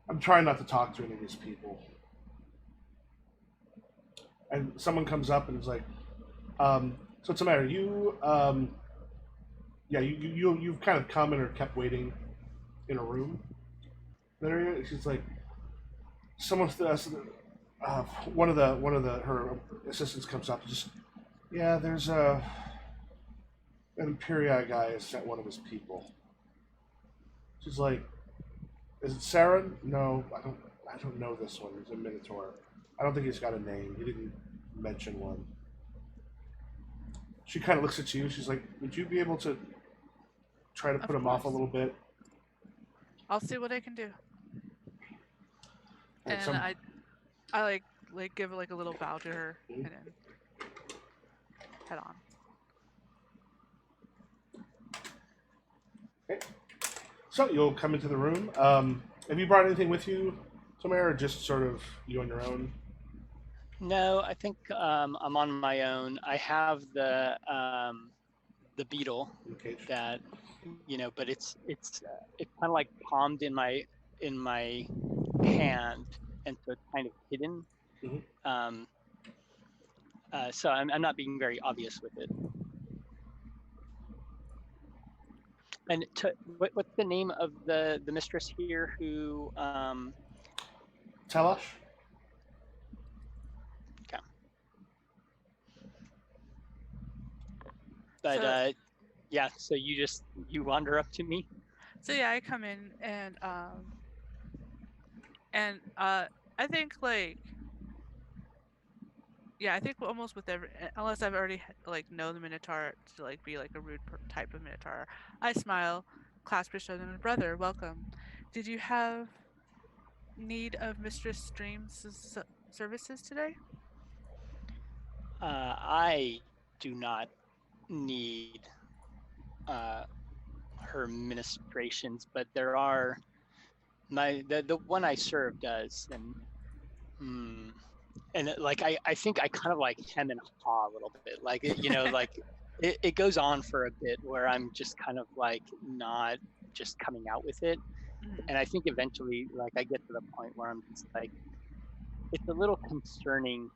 I'm trying not to talk to any of these people. And someone comes up and is like, so what's the matter? You've kind of come in or kept waiting in a room. There, she's like, one of her assistants comes up and just, yeah, there's an Imperii guy has sent one of his people. She's like, is it Saren? No, I don't know this one. He's a Minotaur. I don't think he's got a name. He didn't mention one. She kind of looks at you. She's like, would you be able to try to put him off a course. little bit? I'll see what I can do. And And I like give like a little bow to her Mhm. and then head on. Okay. So you'll come into the room. Have you brought anything with you, Tamara, or just sort of you on your own? No, I think I'm on my own. I have the the beetle in the cage. that, but it's kind of like palmed in my hand, and so it's kind of hidden. Mhm. So I'm not being very obvious with it. And what's the name of the mistress here who? Talash? Okay. But So- yeah. So you wander up to me. So yeah, I come in and I think like yeah, I think almost with every unless I've already like know the Minotaur to like be like a rude type of Minotaur, I smile, clasp his shoulder, and brother, welcome. Did you have need of Mistress Stream's services today? I do not need her ministrations, but there are the one I serve does, and like I think I kind of like hem and haw a little bit, like like it goes on for a bit where I'm just kind of like not just coming out with it, Mhm. and I think eventually like I get to the point where I'm just like, it's a little concerning.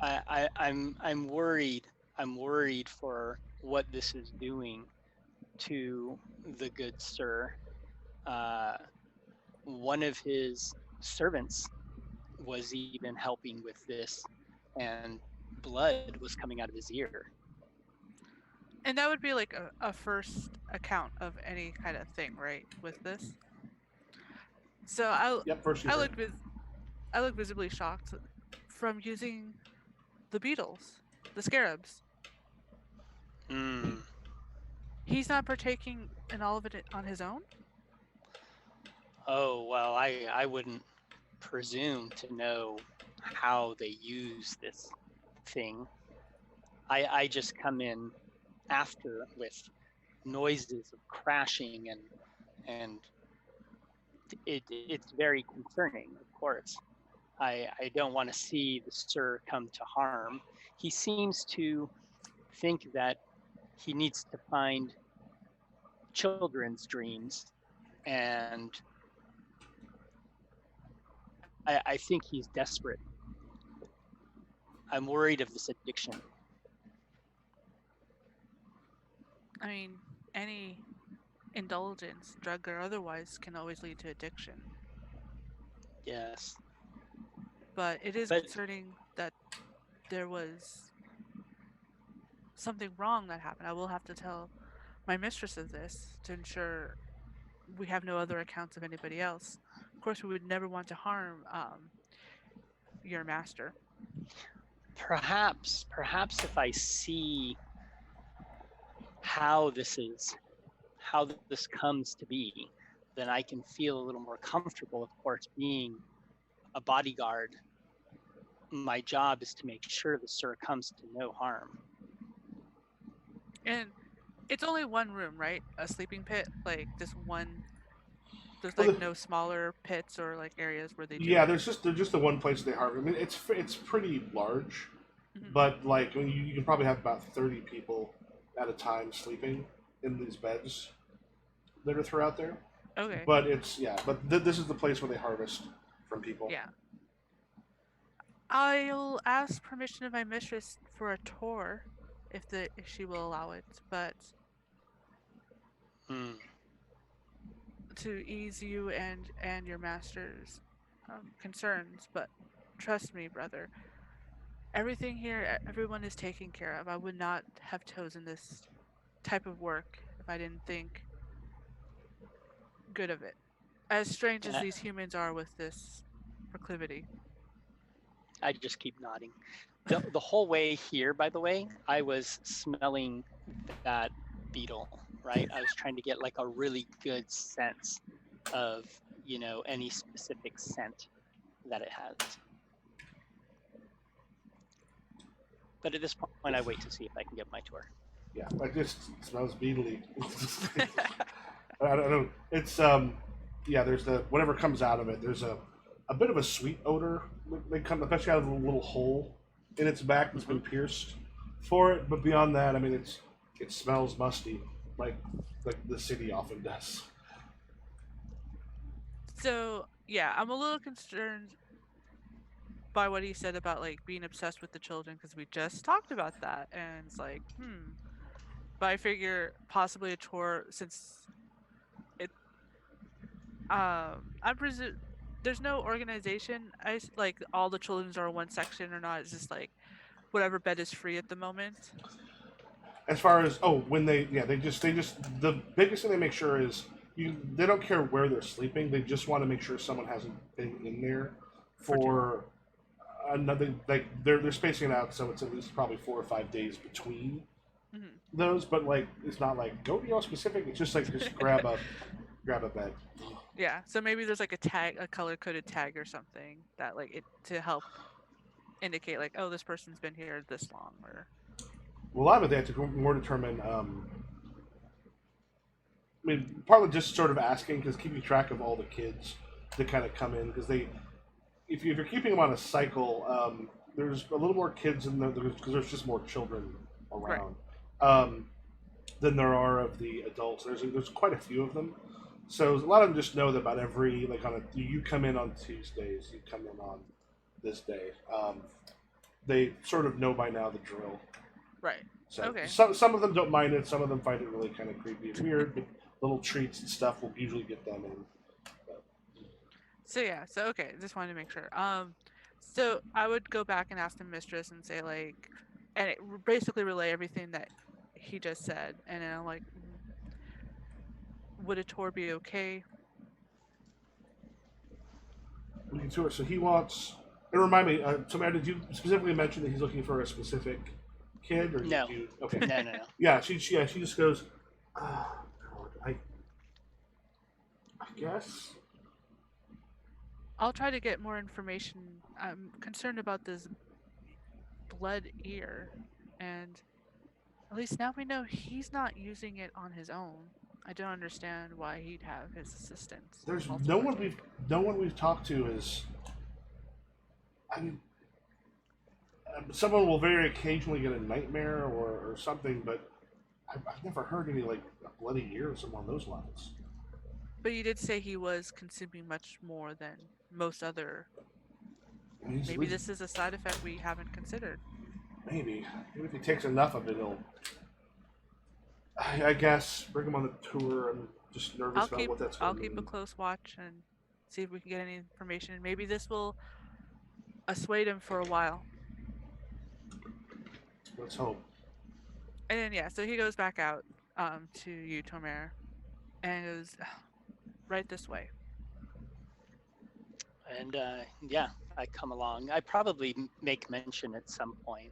I'm worried. I'm worried for what this is doing to the good sir. Uh, One of his servants was even helping with this, and blood was coming out of his ear. And that would be like a first account of any kind of thing, right? With this, so Yep, first you I heard. look I look visibly shocked from using the beetles, the scarabs. Mm. He's not partaking in all of it on his own. Oh, well, I wouldn't presume to know how they use this thing. I just come in after with noises of crashing, and it's very concerning, of course. I don't want to see the sir come to harm. He seems to think that he needs to find children's dreams, and I think he's desperate. I'm worried of this addiction. I mean, any indulgence, drug or otherwise, can always lead to addiction. Yes. But it is But concerning that there was something wrong that happened. I will have to tell my mistress of this to ensure we have no other accounts of anybody else. Of course, we would never want to harm your master. perhaps if I see how this comes to be, then I can feel a little more comfortable. Of course, being a bodyguard, my job is to make sure the sir comes to no harm. And it's only one room, right? A sleeping pit, like just one. There's Well, like no smaller pits or like areas where they do yeah, it. there's just the one place they harvest. I mean, it's pretty large, Mhm. but like I mean, you can probably have about 30 people at a time sleeping in these beds that are throughout there. Okay. But this is the place where they harvest from people. Yeah. I'll ask permission of my mistress for a tour, if she will allow it, but Hmm. to ease you and your master's concerns. But trust me, brother, everything here, everyone is taken care of. I would not have chosen this type of work if I didn't think good of it. As strange as Uh, these humans are with this proclivity. I just keep nodding. The whole way here, by the way, I was smelling that beetle, right? I was trying to get like a really good sense of, any specific scent that it has. But at this point, I wait to see if I can get my tour. Yeah, like this smells beetly. I don't know. It's yeah. There's the whatever comes out of it. There's a bit of a sweet odor. They come especially out of a little hole in its back that's been pierced. for it, but beyond that, I mean, it smells musty, like the city often does. So yeah, I'm a little concerned by what he said about like being obsessed with the children because we just talked about that, and it's like, But I figure possibly a tour since it I presume there's no organization. Like all the children's are in one section or not. It's just like whatever bed is free at the moment. As far as when they just the biggest thing they make sure is they don't care where they're sleeping. They just want to make sure someone hasn't been in there For too long. for another, like they're spacing it out, so it's at least probably 4 or 5 days between Mhm. those. But like it's not like go be all specific. It's just like just grab a bed. Yeah, so maybe there's like a tag, a color coded tag or something that like it to help indicate like, oh, this person's been here this long, or Well, a lot of it they have to more determine. I mean, partly just sort of asking because keeping track of all the kids that kind of come in because if you're keeping them on a cycle, there's a little more kids in there because there's just more children right. around than there are of the adults. There's quite a few of them, so a lot of them just know that about every like on a you come in on Tuesdays, you come in on this day. They sort of know by now the drill. Right. So Okay. some of them don't mind it. Some of them find it really kind of creepy and weird. But little treats and stuff will usually get them in. So yeah, so okay, just wanted to make sure. So I would go back and ask the mistress and say like, and basically relay everything that he just said, and then I'm like, would a tour be okay? We can tour. So he wants. And remind me, Tamara, did you specifically mention that he's looking for a specific kid, or No. did you? Okay. No. Yeah, she just goes. Oh, God, I guess. I'll try to get more information. I'm concerned about this blood ear, and at least now we know he's not using it on his own. I don't understand why he'd have his assistants. There's Also no one partake. we've talked to is. I mean, someone will very occasionally get a nightmare or something, but I've never heard any like a bloody ear or something on those lines. But you did say he was consuming much more than most other. I mean, Maybe this is a side effect we haven't considered. maybe if he takes enough of it, he'll. I guess bring him on the tour. I'm just nervous about what that's going I'll to keep a mean. close watch and see if we can get any information. Maybe this will assuade him for a while. Let's hope. And then yeah, so he goes back out to you, Tomer, and goes right this way. And yeah, I come along. I probably make mention at some point.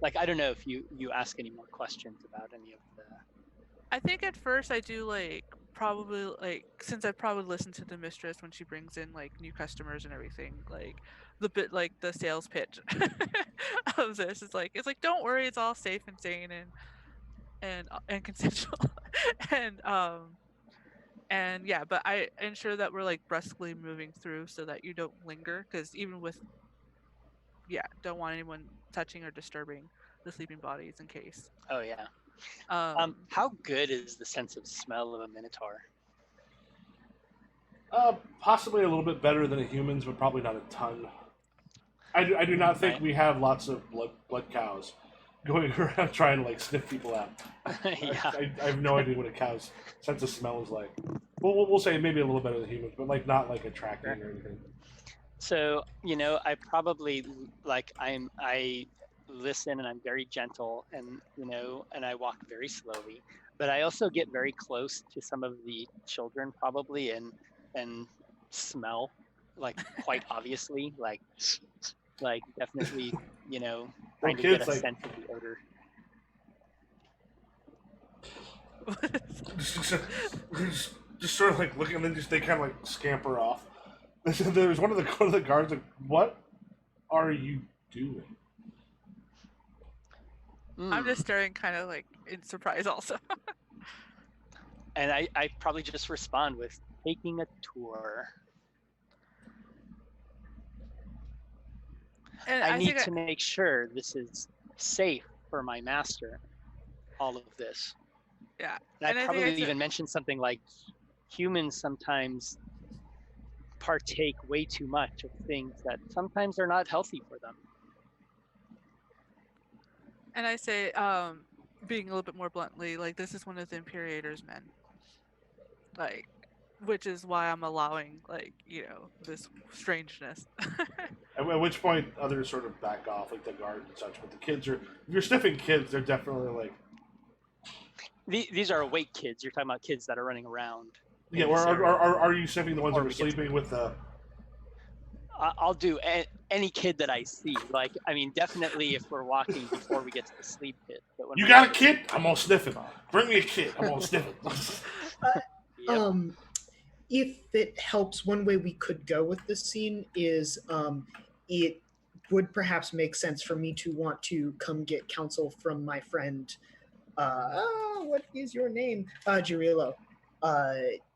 Like I don't know if you ask any more questions about any of the. I think at first I do like probably like since I probably listen to the mistress when she brings in like new customers and everything, like the bit like the sales pitch of this is like it's like don't worry, it's all safe and sane and consensual and yeah, but I ensure that we're like brusquely moving through so that you don't linger because even with don't want anyone touching or disturbing the sleeping bodies in case. Oh yeah. Um, How good is the sense of smell of a Minotaur? Possibly a little bit better than a human's, but probably not a ton. I do not think Right. we have lots of blood cows going around trying to like sniff people out. Yeah. I have no idea what a cow's sense of smell is like. We'll say maybe a little better than humans, but like not like attracting or anything. So I probably I listen and I'm very gentle and and I walk very slowly, but I also get very close to some of the children probably and smell like quite obviously like definitely trying to get kids, a like- sense of the odor. just sort of like looking, and then they kind of like scamper off. There's one of the guards like, "What are you doing?" I'm just staring kind of like in surprise also. And I probably just respond with taking a tour. And I I need think to make sure this is safe for my master all of this. Yeah. And And I I think probably even mentioned something like humans sometimes partake way too much of things that sometimes are not healthy for them. And I say, being a little bit more bluntly, like, this is one of the Imperator's men. Like, which is why I'm allowing, like, this strangeness. At which point, others sort of back off, like the guards and such. But the kids are, if you're sniffing kids, they're definitely like. These are awake kids. You're talking about kids that are running around. Yeah, or are you sniffing the ones that are sleeping with the. I'll do any kid that I see. Like, I mean, definitely if we're walking before we get to the sleep pit. But when You got a kid? I'm gonna sniff it. Bring me a kid. I'm gonna sniff it. Yep. If it helps, one way we could go with this scene is it would perhaps make sense for me to want to come get counsel from my friend. What is your name? Jirilo.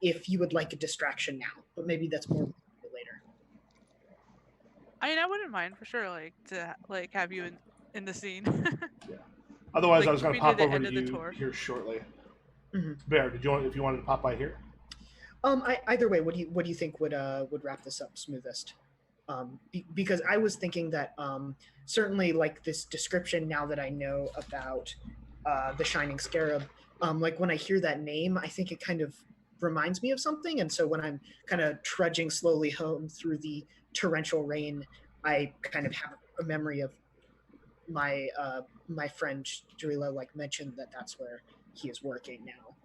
If you would like a distraction now, but maybe that's more later. I mean, I wouldn't mind for sure, like, to like have you in the scene. Yeah. Otherwise, Like, I was gonna maybe pop near the over end to of the you tour. here shortly. Mm-hmm. Bear, if you wanted to pop by here? Either way, what do you think would wrap this up smoothest? Because I was thinking that certainly like this description, now that I know about the Shining Scarab, like when I hear that name, I think it kind of reminds me of something. And so when I'm kind of trudging slowly home through the torrential rain, I kind of have a memory of my my friend Jarila like mentioned that that's where he is working now,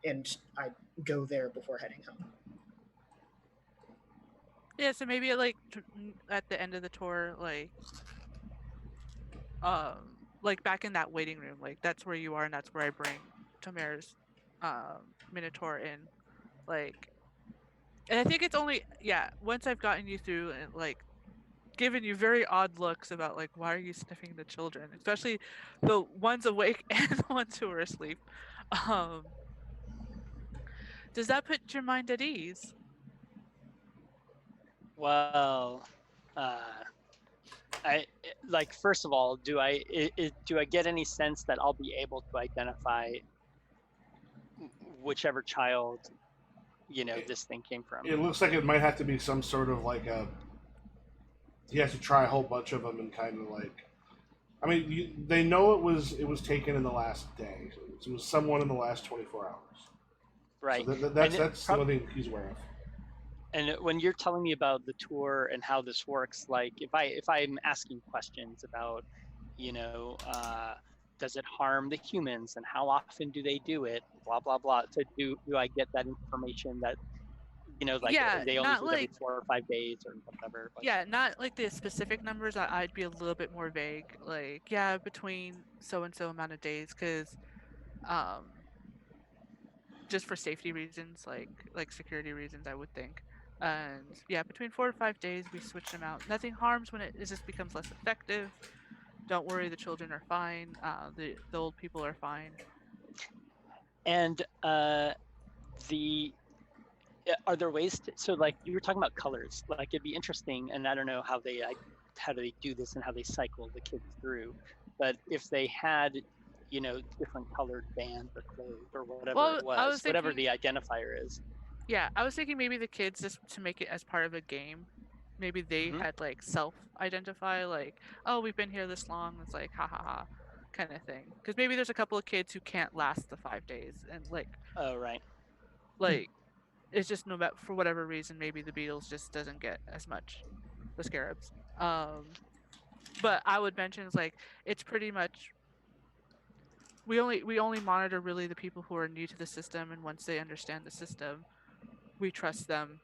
and I go there before heading home. Yeah, so maybe at the end of the tour, like back in that waiting room, like that's where you are, and that's where I bring Tomer's Minotaur in, like, and I think it's only once I've gotten you through and like given you very odd looks about like why are you sniffing the children, especially the ones awake and the ones who are asleep. Um, does that put your mind at ease? Well, I like, first of all, do I get any sense that I'll be able to identify whichever child this thing came from? It looks like it might have to be some sort of like a. He has to try a whole bunch of them and kind of like. I mean, they know it was taken in the last day. So it was someone in the last 24 hours. Right. So that's the only thing he's aware of. And when you're telling me about the tour and how this works, like if I'm asking questions about, does it harm the humans and how often do they do it, blah blah blah. So do I get that information that like they only not do it every like 4 or 5 days or whatever? not like the specific numbers. I'd be a little bit more vague, like between so and so amount of days, because um just for safety reasons, like security reasons, I would think. And between 4 to 5 days, we switch them out. Nothing harms when it just becomes less effective. Don't worry, the children are fine. The old people are fine. And the are there ways to, so like you were talking about colors, like it'd be interesting, and I don't know how do they do this and how they cycle the kids through, but if they had different colored bands or clothes or whatever it was, whatever the identifier is. I was thinking maybe the kids, just to make it as part of a game, maybe they had like self-identify, like, oh, we've been here this long. It's like ha ha ha, kind of thing. Because maybe there's a couple of kids who can't last the 5 days, and like it's just no matter for whatever reason, maybe the beetles just doesn't get as much, the scarabs. But I would mention it's like it's pretty much we only monitor really the people who are new to the system, and once they understand the system, we trust them,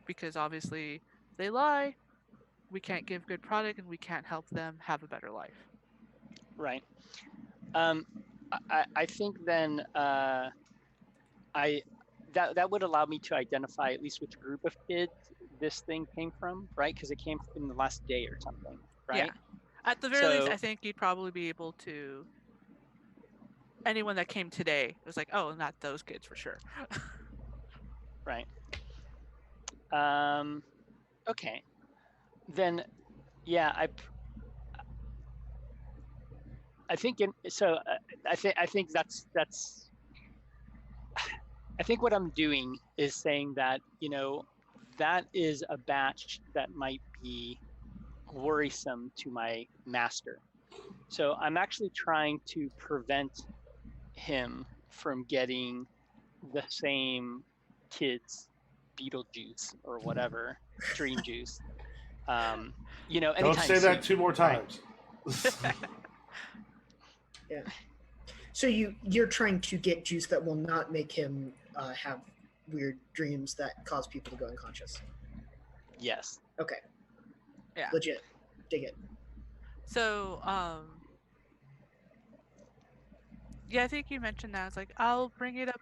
because obviously they lie, we can't give good product, and we can't help them have a better life. Right. I think then that would allow me to identify at least which group of kids this thing came from, right? Because it came in the last day or something, right? Yeah. At the very least, I think you'd probably be able to. Anyone that came today was like, oh, not those kids for sure. Right. Okay. Then, I think I think that's I think what I'm doing is saying that, that is a batch that might be worrisome to my master. So I'm actually trying to prevent him from getting the same kid's Beetlejuice or whatever, dream juice. Don't Anytime say that soon. 2 more Right? times. Yeah. So you're trying to get juice that will not make him have weird dreams that cause people to go unconscious. Yes. Okay. Yeah. Legit. Dig it. So, yeah, I think you mentioned that. It's like, I'll bring it up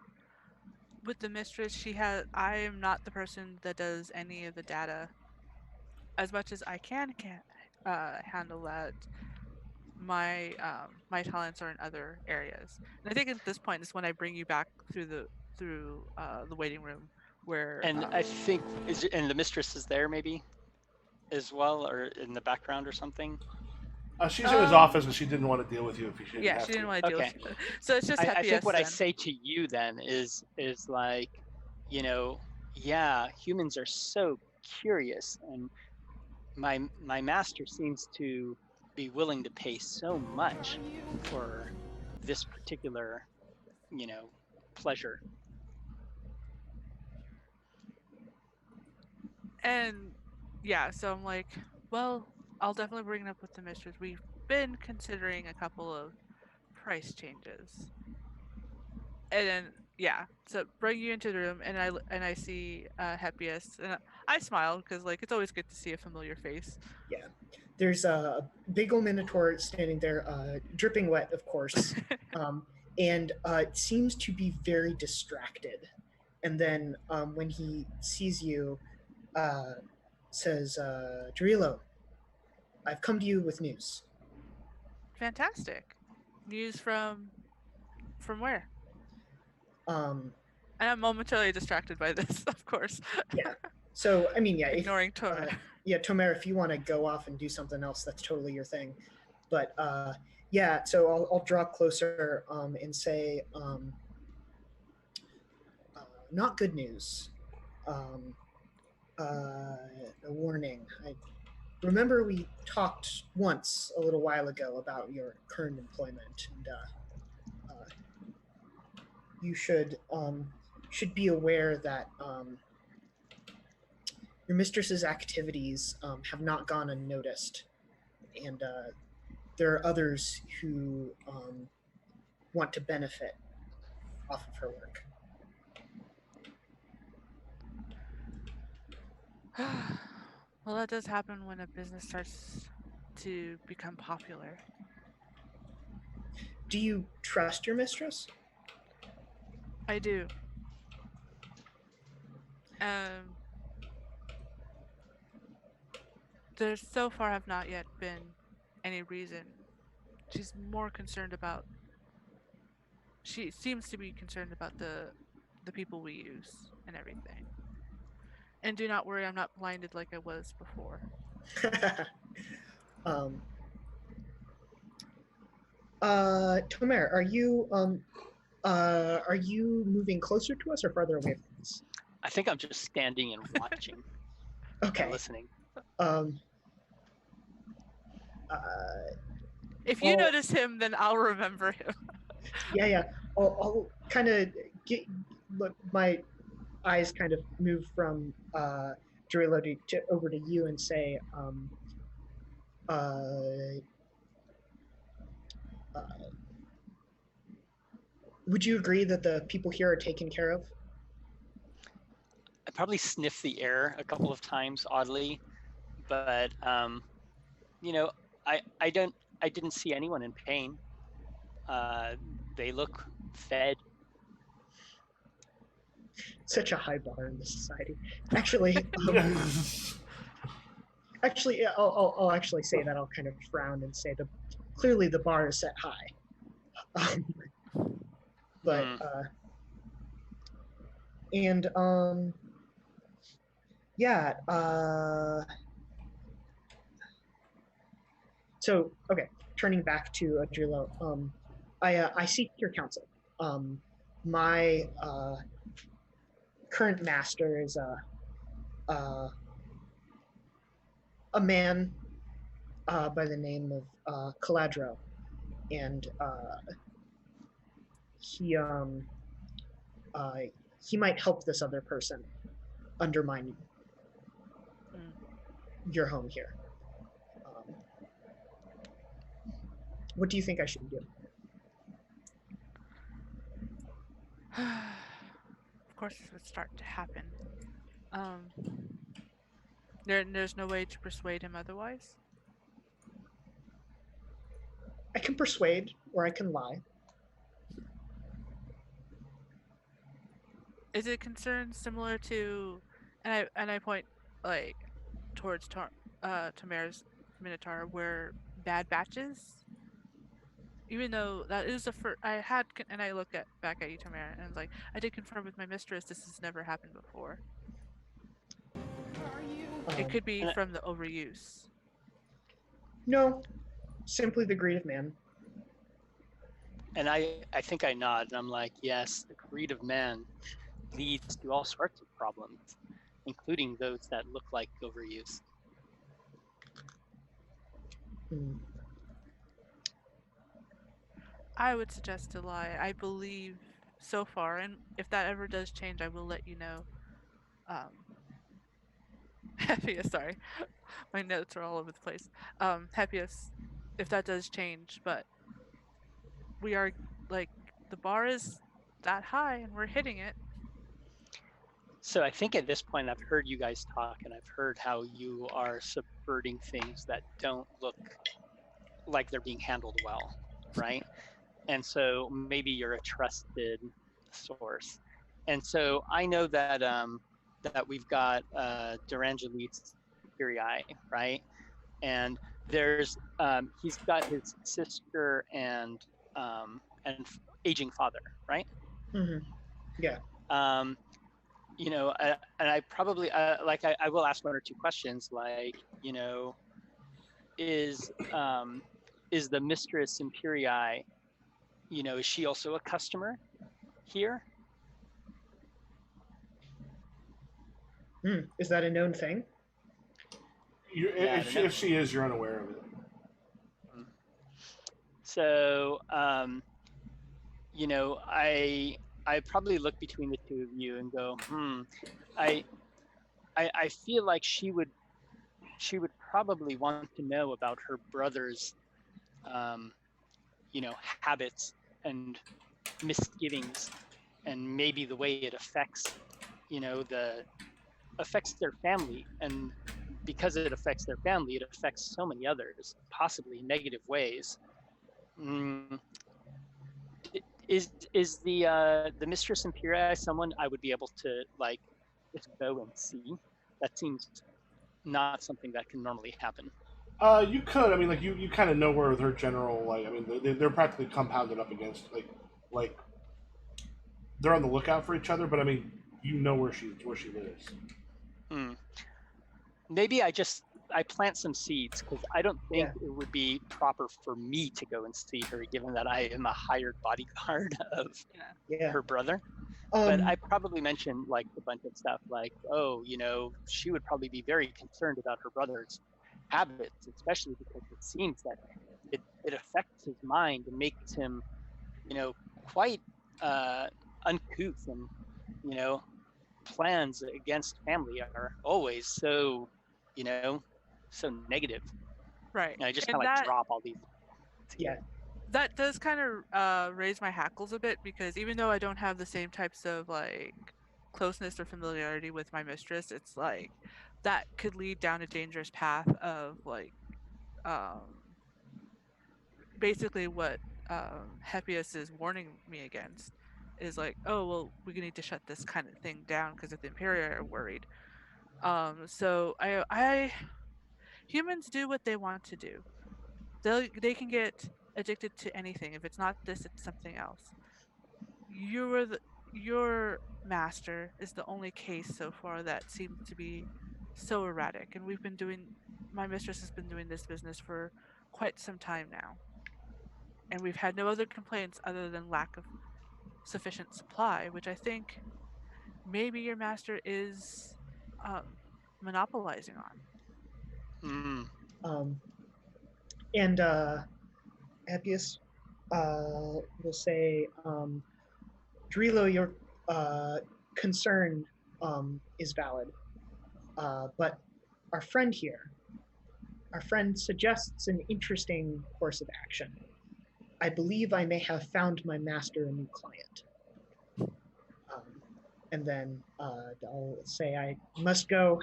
with the mistress. I am not the person that does any of the data. As much as I can handle that, my talents are in other areas. And I think at this point is when I bring you back through the waiting room where And I think and the mistress is there maybe as well, or in the background or something. She's in his office, and she didn't want to deal with you if she didn't yeah, have she didn't to. want to deal Okay. with you. So it's just I think happiest what I then. say to you then is like, yeah, humans are so curious, and my master seems to be willing to pay so much for this particular, pleasure. And yeah, so I'm like, well, I'll definitely bring it up with the mistress. We've been considering a couple of price changes. And then yeah, so bring you into the room, and I see Heppius, and I smile because like it's always good to see a familiar face. Yeah. There's a big old Minotaur standing there, dripping wet, of course, and seems to be very distracted. And then when he sees you, says, Drilo, I've come to you with news. Fantastic. News from where? Um, And I'm momentarily distracted by this, of course. yeah. So, I mean, yeah. Ignoring Tomer. Tomer, if you want to go off and do something else, that's totally your thing. But yeah, so I'll draw closer and say, not good news. A warning. I remember we talked once a little while ago about your current employment, and you should be aware that your mistress's activities have not gone unnoticed, and there are others who want to benefit off of her work. Well, that does happen when a business starts to become popular. Do you trust your mistress? I do. Um, there so far have not yet been any reason. She's more concerned about. She seems to be concerned about the people we use and everything. And do not worry, I'm not blinded like I was before. Tomer, are you moving closer to us or farther away from us? I think I'm just standing and watching Okay. and listening. If you notice him, then I'll remember him. Yeah. I'll kind of look. My eyes kind of move from Drilo to over to you and say, would you agree that the people here are taken care of? I probably sniffed the air a couple of times, oddly, but I didn't see anyone in pain. They look fed. Such a high bar in this society. Actually, I'll actually say that. I'll kind of frown and say that clearly the bar is set high. But and yeah. So okay. turning back to Adrilo, I seek your counsel. My current master is a man by the name of Caladro, and he uh, he might help this other person undermine your home here. What do you think I should do? Of course, this would start to happen. Um, there's no way to persuade him otherwise. I can persuade, or I can lie. Is it concerned similar to, and I point like towards Tamer's Minotaur, where bad batches? Even though that is the first I had, and I look at back at you, Tamer, and like I did confirm with my mistress, this has never happened before. It could be And from the overuse. No, simply the greed of man. And I think I nod, and I'm like, yes, the greed of man leads to all sorts of problems, including those that look like overuse. Hmm. I would suggest to lie. I believe so far, and if that ever does change, I will let you know. Happiest, sorry, my notes are all over the place. Happiest, if that does change, but we are like the bar is that high, and we're hitting it. So I think at this point, I've heard you guys talk, and I've heard how you are subverting things that don't look like they're being handled well, right? And so maybe you're a trusted source. And so I know that that we've got Durangeli's Superior, right? And there's he's got his sister and aging father, right? Mm-hmm. Yeah. You know, and I probably like I will ask one or two questions, like, you know, is the Mistress Imperii, you know, is she also a customer here? Is that a known thing? Yeah, If she is, you're unaware of it. So, you know, I probably look between the two of you and go, I feel like she would probably want to know about her brother's, you know, habits and misgivings, and maybe the way it affects, you know, affects their family, and because it affects their family, it affects so many others, possibly in negative ways. Is the Mistress Imperii someone I would be able to like just go and see? That seems not something that can normally happen. You could. I mean, like you kind of know where her general like. I mean, they're practically compounded up against like they're on the lookout for each other. But I mean, you know where she lives. Maybe I plant some seeds, because I don't think Yeah. it would be proper for me to go and see her, given that I am a hired bodyguard of Yeah. her brother. But I probably mentioned like a bunch of stuff like, oh, you know, she would probably be very concerned about her brother's habits, especially because it seems that it affects his mind and makes him, you know, quite uncouth, and, you know, plans against family are always so, you know, so negative. Right. And I just And kind of like drop all these. Yeah. that does kind of raise my hackles a bit, because even though I don't have the same types of like closeness or familiarity with my mistress, it's like that could lead down a dangerous path of like basically what Heppius is warning me against is like, oh well, we need to shut this kind of thing down because if the Imperia are worried. So I humans do what they want to do. They can get addicted to anything. If it's not this, it's something else. You're the your master is the only case so far that seems to be so erratic, and we've been doing. My mistress has been doing this business for quite some time now. And we've had no other complaints other than lack of sufficient supply, which I think maybe your master is monopolizing on. Mm. And Appius will say, Drilo, your concern is valid, but our friend suggests an interesting course of action. I believe I may have found my master a new client. And then I'll say I must go.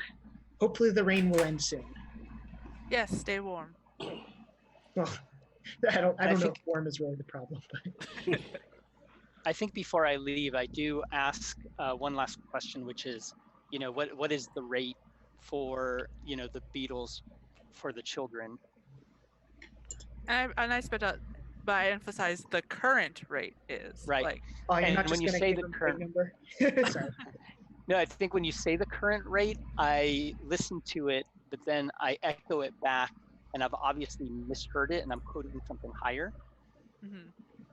Hopefully the rain will end soon. Yes, stay warm. Well, I don't know think- if warm is really the problem, but I think before I leave, I do ask one last question, which is, what is the rate for, the beetles for the children? And I spent out, but I emphasize the current rate is Right. like oh, you're And not when just you going to say give the them a current- big number. Sorry. No, I think when you say the current rate, I listen to it, but then I echo it back, and I've obviously misheard it, and I'm quoting something higher, mhm.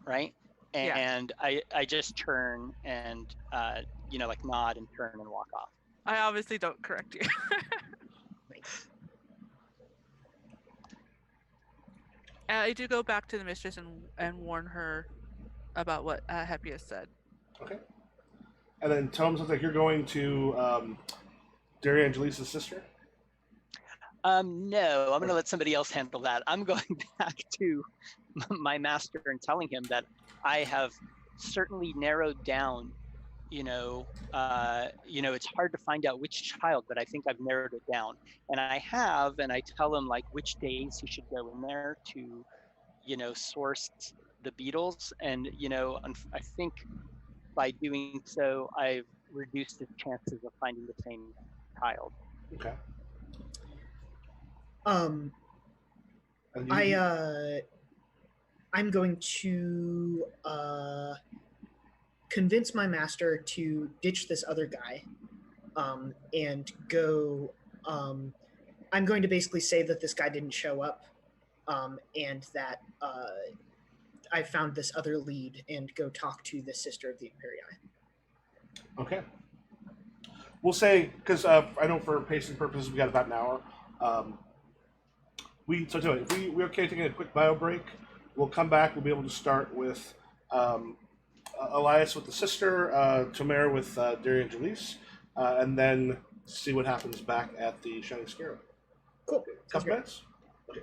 right? Yeah. And I just turn and like nod and turn and walk off. I obviously don't correct you. Nice. I do go back to the mistress and warn her about what Happy has said. Okay. And then Tom, sounds like you're going to Daria Angelisa's sister. No, I'm going to let somebody else handle that. I'm going back to my master and telling him that I have certainly narrowed down, it's hard to find out which child, but I think I've narrowed it down. And I have, and I tell him like which days he should go in there to, source the beetles. And, I think by doing so, I've reduced his chances of finding the same child. Okay. Um, And you, I'm going to convince my master to ditch this other guy and go. I'm going to basically say that this guy didn't show up and that I found this other lead and go talk to the sister of the Imperii. Okay. We'll say, because I know for pacing purposes we got about an hour. If we're okay taking a quick bio break, we'll come back. We'll be able to start with Elias with the sister, Tomer with Daria Angelis, and then see what happens back at the Shining Scarab. Cool. Sounds Couple great. minutes? Okay.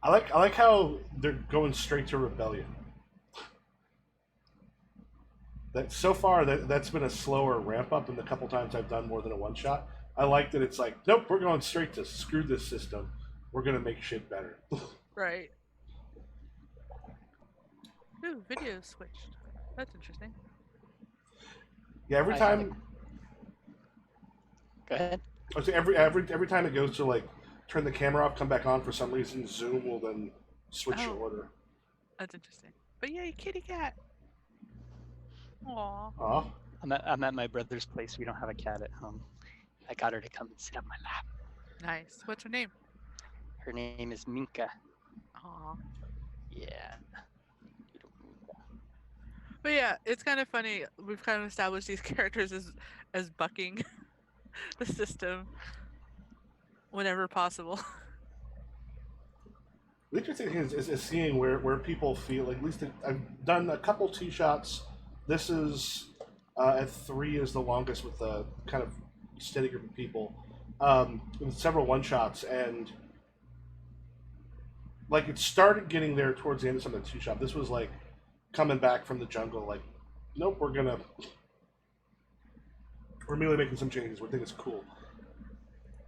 I like how they're going straight to rebellion. That so far that's been a slower ramp up than the couple times I've done more than a one shot. I like that it's like, nope, we're going straight to screw this system. We're gonna make shit better. Right. Ooh, video switched. That's interesting. Yeah, every I time. Go ahead. I would say every time it goes to like turn the camera off, come back on for some reason, Zoom will then switch your Oh. order. That's interesting. But yay, kitty cat. Aww. Aw. I'm at my brother's place. We don't have a cat at home. I got her to come and sit on my lap. Nice. What's her name? Her name is Minka. Aww. Yeah. But yeah, it's kind of funny. We've kind of established these characters as bucking the system whenever possible. The interesting thing is seeing where people feel like, at least I've done a couple tee shots. This is at 3 is the longest with a kind of steady group of people. With several one shots, and like it started getting there towards the end of some of the two shot. This was like coming back from the jungle, like, nope, we're immediately making some changes. We think it's cool.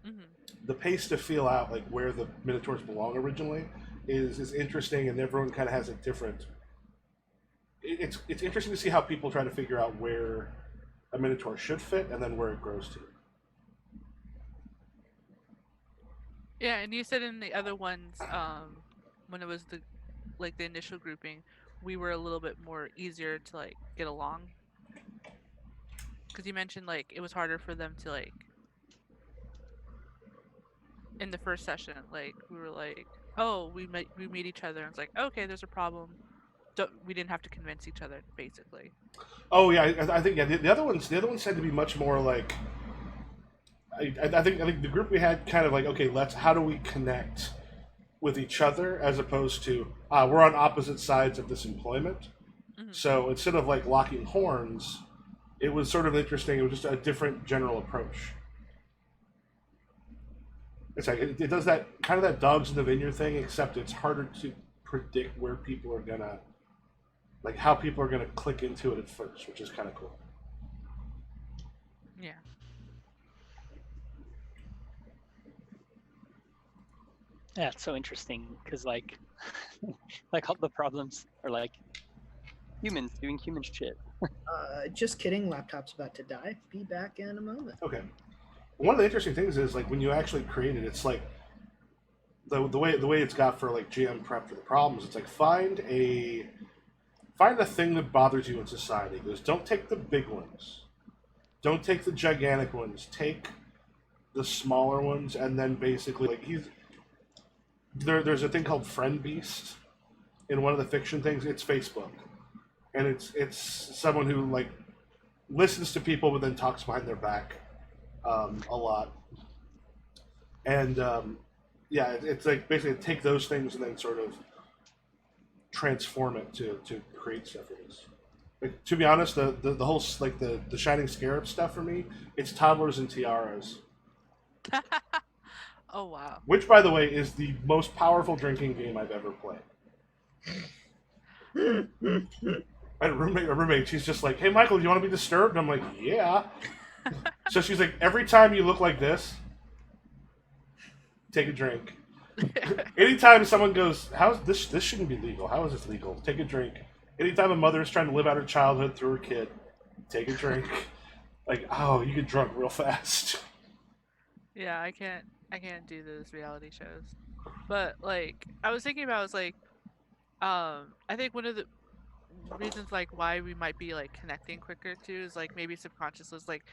Mm-hmm. The pace to feel out like where the Minotaurs belong originally is interesting, and everyone kind of has a different. It's interesting to see how people try to figure out where a Minotaur should fit and then where it grows to. Yeah, and you said in the other ones, when it was the initial grouping, we were a little bit more easier to like get along. Because you mentioned like it was harder for them to like in the first session, like we were like, oh, we meet each other, and it's like, okay, there's a problem. We didn't have to convince each other, basically. Oh yeah, I think yeah. The other ones had to be much more like. I think the group we had kind of like, okay, how do we connect with each other, as opposed to we're on opposite sides of this employment. Mm-hmm. So instead of like locking horns, it was sort of interesting. It was just a different general approach. It's like it does that kind of that dogs in the vineyard thing, except it's harder to predict where people are gonna, like how people are gonna click into it at first, which is kind of cool. Yeah. Yeah, it's so interesting because like, like all the problems are like humans doing human shit. Just kidding. Laptop's about to die. Be back in a moment. Okay. One of the interesting things is like when you actually create it, it's like the way it's got for like GM prep for the problems. It's like find a thing that bothers you in society. It goes, don't take the big ones, don't take the gigantic ones. Take the smaller ones, and then basically like there's a thing called Friend Beast in one of the fiction things. It's Facebook, and it's someone who like listens to people but then talks behind their back a lot. And yeah, it's like basically take those things and then sort of transform it to create stuff for this. Like, to be honest, the whole like the Shining Scarab stuff for me, it's toddlers and tiaras. Oh wow. Which, by the way, is the most powerful drinking game I've ever played. I had a roommate, she's just like, hey, Michael, do you want to be disturbed? And I'm like, yeah. So she's like, every time you look like this, take a drink. Anytime someone goes, how's this shouldn't be legal. How is this legal? Take a drink. Anytime a mother is trying to live out her childhood through her kid, take a drink. Like, oh, you get drunk real fast. Yeah, I can't do those reality shows. But like I was thinking about was like I think one of the reasons like why we might be like connecting quicker too is like maybe subconscious was like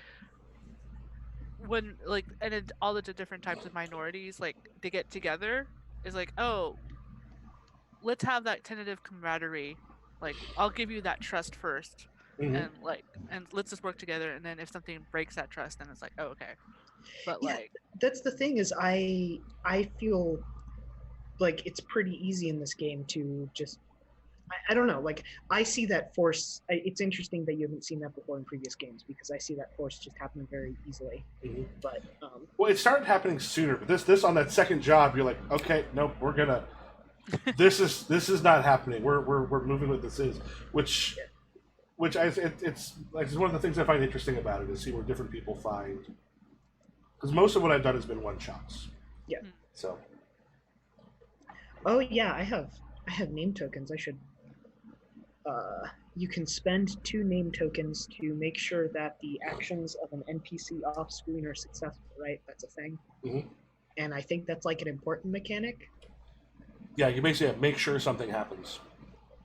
when like and in all the different types of minorities like they get together is like, oh, let's have that tentative camaraderie. Like I'll give you that trust first. Mm-hmm. And let's just work together, and then if something breaks that trust, then it's like, oh, okay. But Yeah, like that's the thing is I feel like it's pretty easy in this game to just I don't know, like I see that force. It's interesting that you haven't seen that before in previous games because I see that force just happening very easily. Mm-hmm. But well, it started happening sooner, but this on that second job, you're like, okay, nope, we're gonna this is not happening. We're moving what this is, which it's like it's one of the things I find interesting about it is see where different people find, because most of what I've done has been one shots. Yeah. So. Oh yeah, I have name tokens. I should. You can spend 2 name tokens to make sure that the actions of an NPC off screen are successful. Right, that's a thing. Mm-hmm. And I think that's like an important mechanic. Yeah, you basically make sure something happens.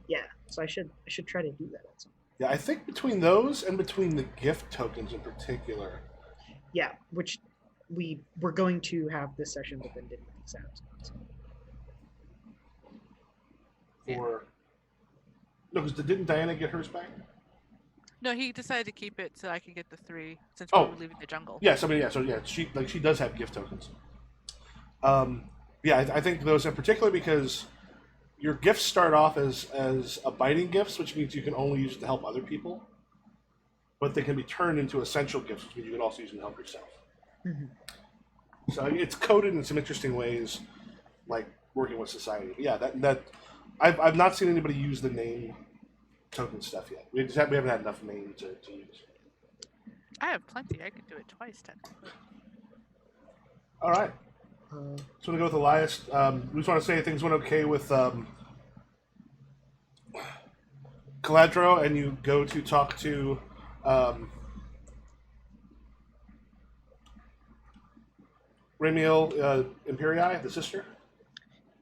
Yeah, so I should try to do that. Yeah, I think between those and between the gift tokens in particular. Yeah, which we're going to have this session, but then didn't make sense. For no, because didn't Diana get hers back? No, he decided to keep it so I can get the 3 since Oh. we were leaving the jungle. Yeah, she does have gift tokens. Yeah, I think those in particular because your gifts start off as abiding gifts, which means you can only use it to help other people, but they can be turned into essential gifts, which means you can also use them to help yourself. Mm-hmm. So it's coded in some interesting ways, like working with society. But yeah, that I've not seen anybody use the name token stuff yet. We haven't had enough name to use. I have plenty. I could do it twice technically. All right. So we go with Elias. We just want to say things went okay with Caladro, and you go to talk to Ramiel Imperii, the sister.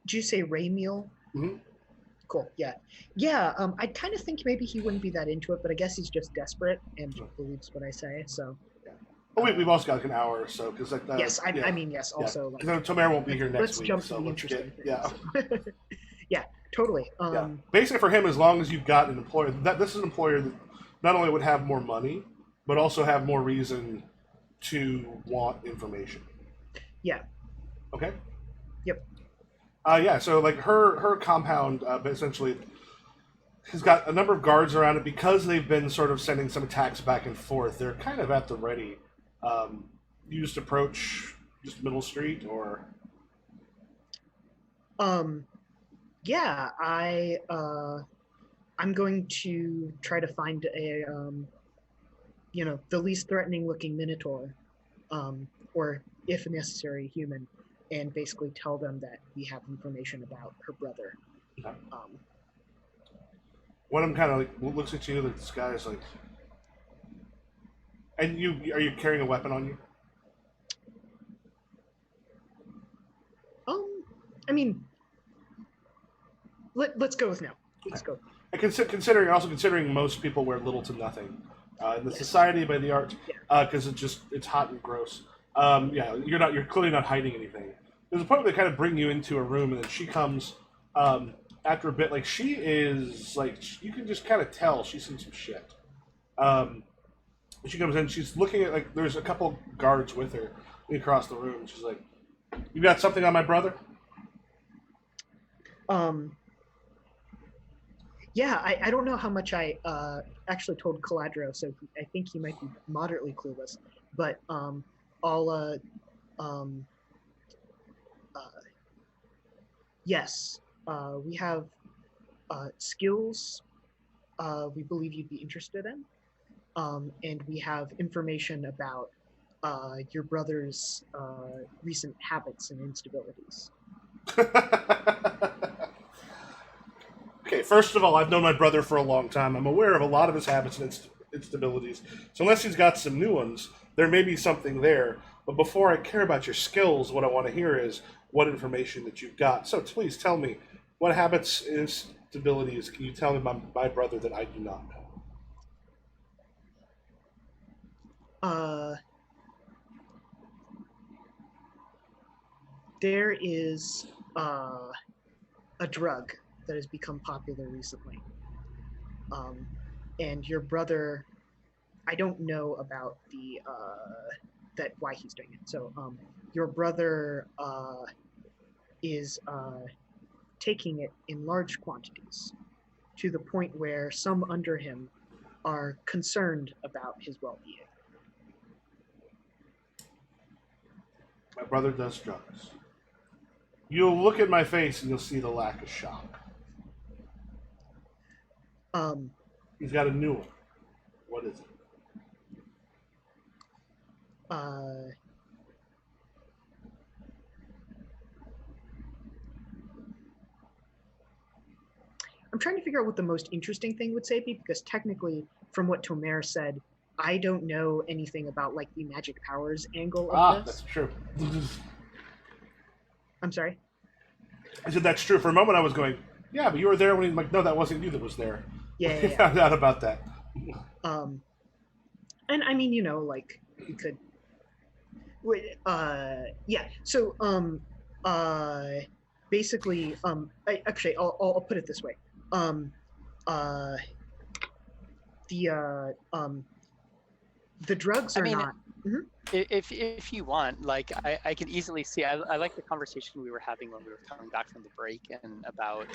Did you say Ramiel? Mm-hmm. Cool. Yeah. I kind of think maybe he wouldn't be that into it, but I guess he's just desperate and believes what I say. So. Oh wait, we've also got like an hour or so because like yes, I mean yes. Also, because like, Tomer won't be here next week. Let's jump so to the let's interesting get, things. Yeah, totally. Yeah. Basically, for him, as long as you've got an employer, this is an employer that not only would have more money, but also have more reason to want information. Yeah. Okay. Yep. Yeah. So like her compound essentially has got a number of guards around it because they've been sort of sending some attacks back and forth. They're kind of at the ready. You just approach just Middle Street or. Yeah, I'm going to try to find a the least threatening looking Minotaur, or if necessary, human, and basically tell them that we have information about her brother. Okay. One of them kind of like looks at you like this guy is like, and are you carrying a weapon on you? I mean, let's go with no. Let's go. And considering most people wear little to nothing in the society by the art, because it's hot and gross. Yeah, you're clearly not hiding anything. There's a point where they kind of bring you into a room, and then she comes after a bit. Like she is like you can just kind of tell she's seen some shit. She comes in, she's looking at like there's a couple guards with her across the room. She's like, "You got something on my brother?" Yeah, I don't know how much I actually told Caladro, so I think he might be moderately clueless. But yes, we have skills we believe you'd be interested in, and we have information about your brother's recent habits and instabilities. Okay, first of all, I've known my brother for a long time. I'm aware of a lot of his habits and instabilities. So unless he's got some new ones, there may be something there. But before I care about your skills, what I want to hear is what information that you've got. So please tell me, what habits and instabilities can you tell me about my brother that I do not know? There is a drug that has become popular recently. And your brother, I don't know about why he's doing it. So your brother is taking it in large quantities to the point where some under him are concerned about his well-being. My brother does drugs. You'll look at my face and you'll see the lack of shock. Um, He's got a new one. What is it? uh, I'm trying to figure out what the most interesting thing would say be, because technically, from what Tomer said, I don't know anything about like the magic powers angle of That's this. true. I'm sorry. I said that's true. For a moment, I was going, yeah, but you were there when he's like, no, that wasn't you that was there. Yeah, We found out about that. And I mean, like we could. Yeah. So, basically, I'll put it this way. The drugs I are mean, not. if you want, like I can easily see. I like the conversation we were having when we were coming back from the break and about,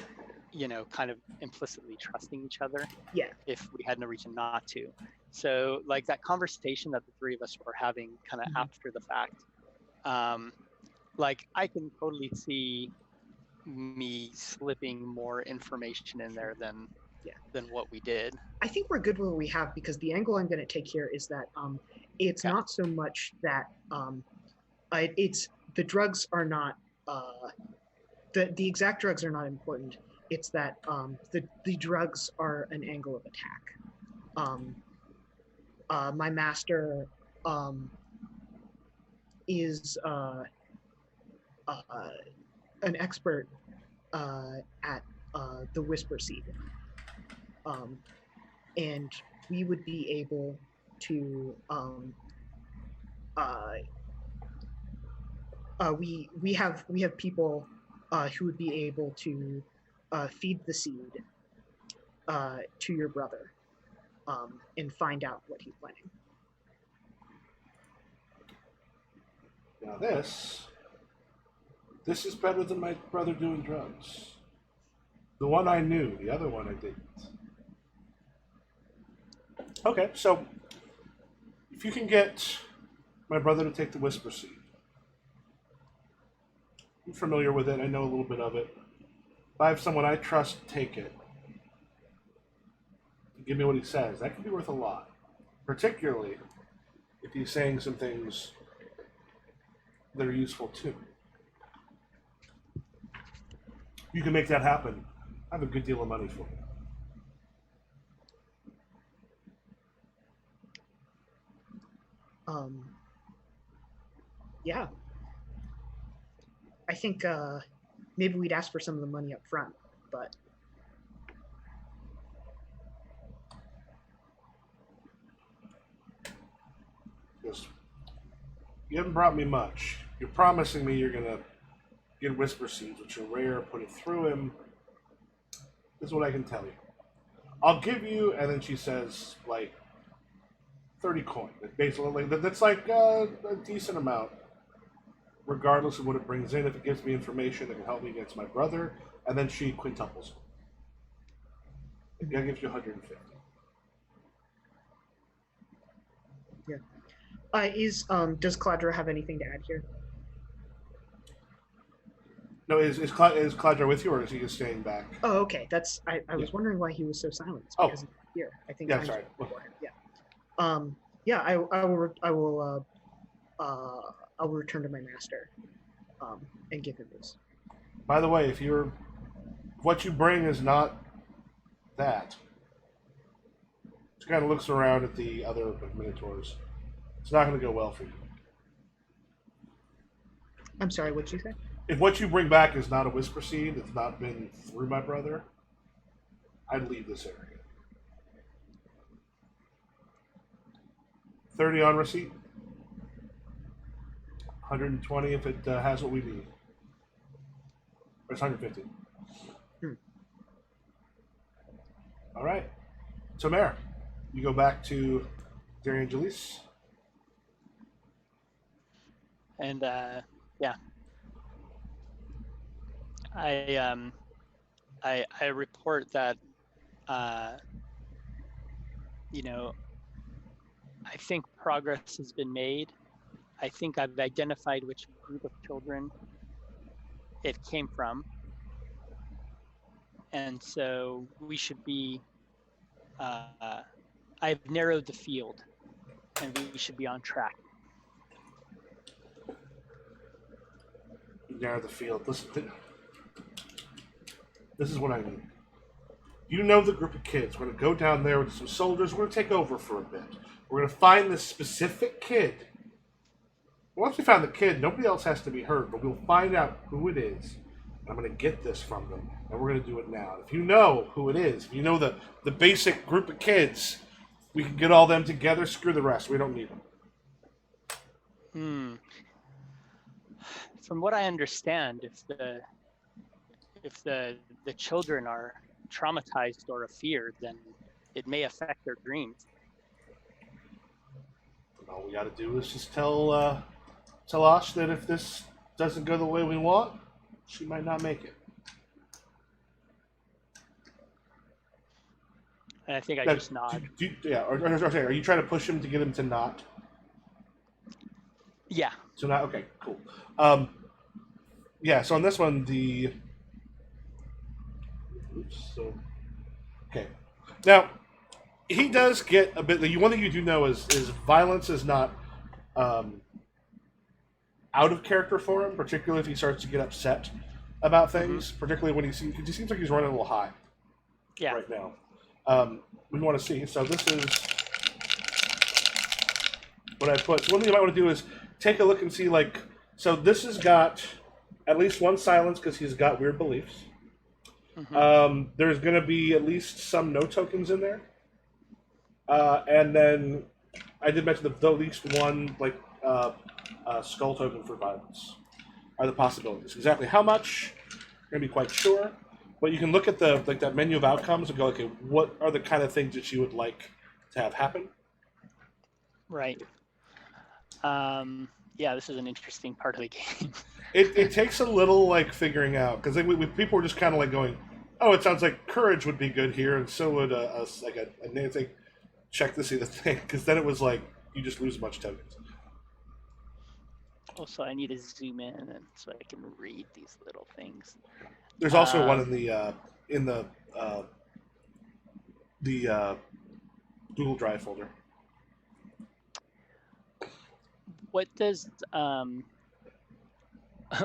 kind of implicitly trusting each other. Yeah. If we had no reason not to. So like that conversation that the three of us were having kind of after the fact, like I can totally see me slipping more information in there than what we did. I think we're good where we have, because the angle I'm going to take here is that it's not so much that it's the drugs are not the exact drugs are not important. It's that the drugs are an angle of attack. My master is an expert at the Whisper Seed. And we would be able to we have people who would be able to feed the seed to your brother and find out what he's planning. Now this is better than my brother doing drugs. The one I knew, the other one I didn't. Okay, so if you can get my brother to take the Whisper Seed, I'm familiar with it, I know a little bit of it. If I have someone I trust take it, to give me what he says, that could be worth a lot. Particularly if he's saying some things that are useful too. You can make that happen. I have a good deal of money for you. Yeah. I think maybe we'd ask for some of the money up front, but Because you haven't brought me much. You're promising me you're gonna get Whisper Seeds, which are rare, put it through him. This is what I can tell you. I'll give you, and then she says, like, 30 coin. Basically, that's like a decent amount, regardless of what it brings in. If it gives me information that can help me against my brother, and then she quintuples it. That gives you 150. Yeah. Does Cladra have anything to add here? No, is Cladra with you, or is he just staying back? Oh, okay. I was wondering why he was so silent. It's because he's here. I think. Yeah, sorry. Yeah. Yeah. I will return to my master, and give him this. By the way, what you bring is not that. She kind of looks around at the other Minotaurs. It's not going to go well for you. I'm sorry, what'd you say? If what you bring back is not a Whisper Seed, it's not been through my brother, I'd leave this area. 30 on receipt. 120 if it has what we need. Or it's 150. All right. Tomer, you go back to Degringoglade. And yeah, I report that I think progress has been made. I think I've identified which group of children it came from. And so we should be, I've narrowed the field, and we should be on track. Narrow the field. Listen, this is what I need. You know the group of kids. We're going to go down there with some soldiers. We're going to take over for a bit. We're going to find this specific kid. Once we find the kid, nobody else has to be hurt, but we'll find out who it is. I'm going to get this from them, and we're going to do it now. If you know who it is, if you know the basic group of kids, we can get all them together. Screw the rest. We don't need them. From what I understand, if the children are traumatized or afeared, then it may affect their dreams. All we got to do is just tell Ash that if this doesn't go the way we want, she might not make it. And I think I just nod. Are you trying to push him to get him to not? Yeah. So not okay. Cool. So on this one, okay. Now, he does get a bit. One thing you do know is violence is not out of character for him, particularly if he starts to get upset about things. Particularly when he seems like he's running a little high. Yeah. Right now. We want to see. So this is what I put. So one thing you might want to do is take a look and see. So this has got at least one silence because he's got weird beliefs. There's going to be at least some no tokens in there. And then I did mention the at least one skull token for violence are the possibilities. Exactly how much, I'm going to be quite sure. But you can look at that menu of outcomes and go, okay, what are the kind of things that you would like to have happen? Right. Yeah, this is an interesting part of the game. It takes a little figuring out because people were just kind of going, oh, it sounds like courage would be good here, and so would a Nancy. Check to see the thing, because then it was you just lose a bunch of tokens. Also, I need to zoom in so I can read these little things. There's also one in the Google Drive folder. What does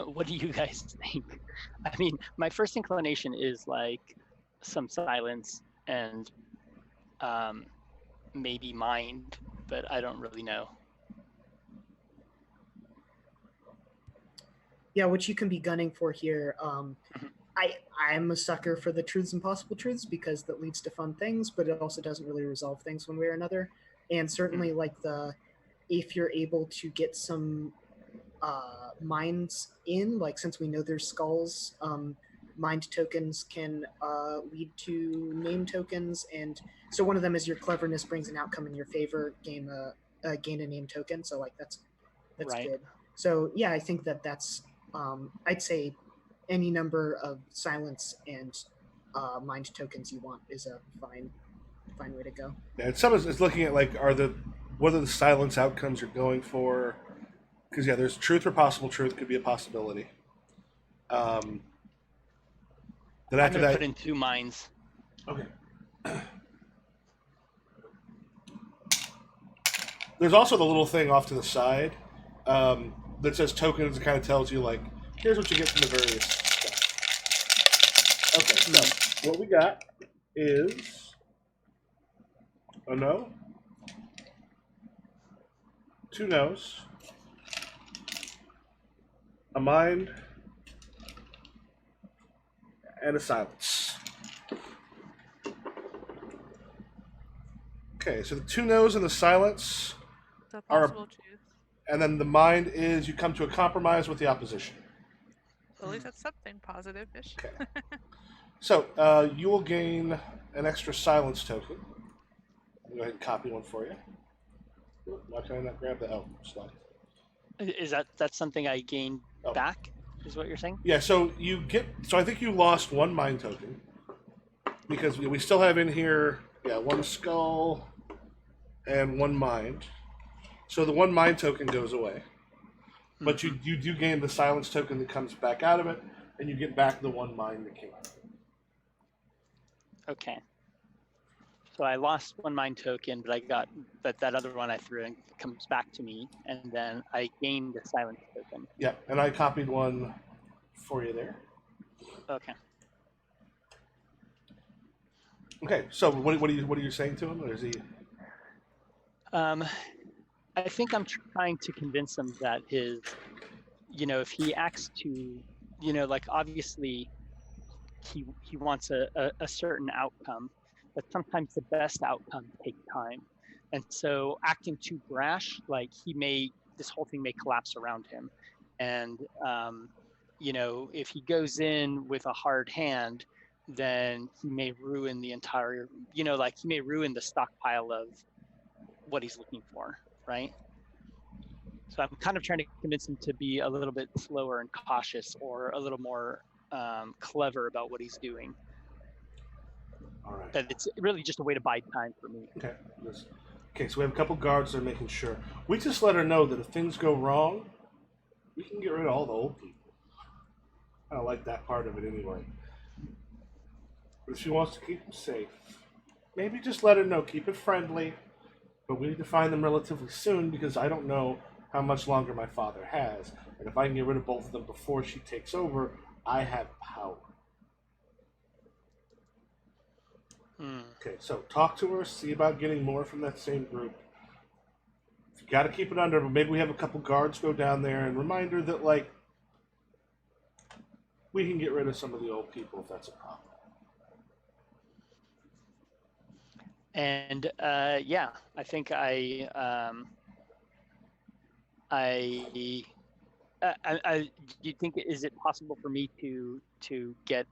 what do you guys think? I mean, my first inclination is some silence and maybe mind, but I don't really know. Yeah, what you can be gunning for here. I'm a sucker for the truths and possible truths because that leads to fun things, but it also doesn't really resolve things one way or another. And certainly, if you're able to get some minds in, since we know there's skulls, mind tokens can lead to name tokens, and so one of them is your cleverness brings an outcome in your favor, gain a name token. So that's right. good. So yeah, I think that's I'd say any number of silence and mind tokens you want is a fine way to go. Yeah, and some is looking at what are the silence outcomes you're going for, because there's truth or possible truth could be a possibility. Then after that, put in 2 minds. Okay. There's also the little thing off to the side that says tokens. It kind of tells you here's what you get from the various stuff. Okay, so what we got is a no, 2 no's, a mind, and a silence. Okay, so the 2 no's and the silence The possible truth. And then the mind is you come to a compromise with the opposition. At least that's something positive-ish. Okay. So you will gain an extra silence token. I'll go ahead and copy one for you. Why can I not grab the slide? Is that's something I gain back? Is what you're saying? Yeah. So you get. So I think you lost 1 mind token because we still have in here. 1 skull and 1 mind. So the 1 mind token goes away, but you do gain the silence token that comes back out of it, and you get back the 1 mine that came out. Okay. So I lost 1 mine token, but that other one I threw in comes back to me, and then I gained a silence token. Yeah, and I copied one for you there. Okay. Okay, so what are you saying to him? Or is he? I think I'm trying to convince him that if he acts to, like obviously he wants a certain outcome, but sometimes the best outcome takes time. And so acting too brash, like this whole thing may collapse around him. And, if he goes in with a hard hand, then he may ruin the entire, like he may ruin the stockpile of what he's looking for, right? So I'm kind of trying to convince him to be a little bit slower and cautious, or a little more clever about what he's doing. All right. That it's really just a way to buy time for me. Okay. Okay, so we have a couple guards that are making sure. We just let her know that if things go wrong, we can get rid of all the old people. I don't like that part of it anyway. But if she wants to keep them safe, maybe just let her know. Keep it friendly. But we need to find them relatively soon, because I don't know how much longer my father has. And if I can get rid of both of them before she takes over, I have power. Okay, so talk to her, see about getting more from that same group. You got to keep it under, but maybe we have a couple guards go down there and remind her that, like, we can get rid of some of the old people if that's a problem. And yeah, I think do you think, is it possible for me to get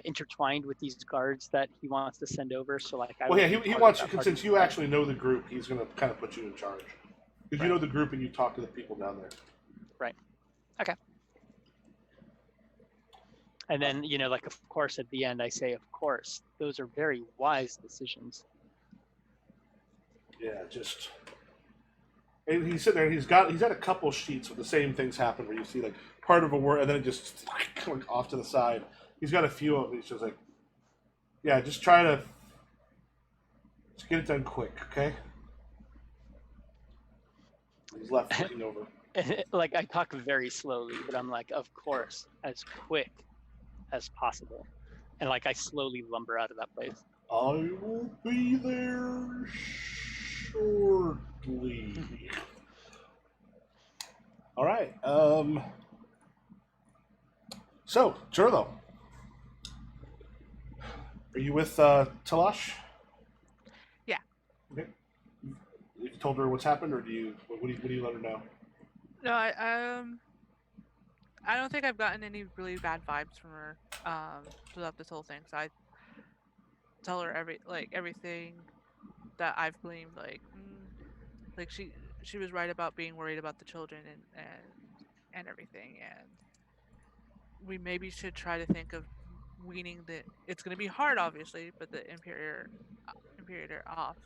intertwined with these guards that he wants to send over? So like, Well, yeah, he wants you, since you actually know the group, he's going to kind of put you in charge. Because you know the group and you talk to the people down there. Right. Okay. And then, like, of course, at the end, I say, of course, those are very wise decisions. Yeah, just... And he's sitting there, he's had a couple sheets with the same things happen, where you see, like, part of a word, and then it just, like, off to the side. He's got a few of them. He's just like, yeah, just try to... Just get it done quick, okay? He's left looking over. Like, I talk very slowly, but I'm like, of course, as quick as possible. And like, I slowly lumber out of that place. I will be there shortly. All right. So, Jurlo, are you with Talash? Yeah. Okay. You told her what's happened, or what do you let her know? No, I don't think I've gotten any really bad vibes from her throughout this whole thing. So I tell her everything that I've gleaned. Like she was right about being worried about the children and everything. And we maybe should try to think of weaning it's going to be hard, obviously, but the Imperator off.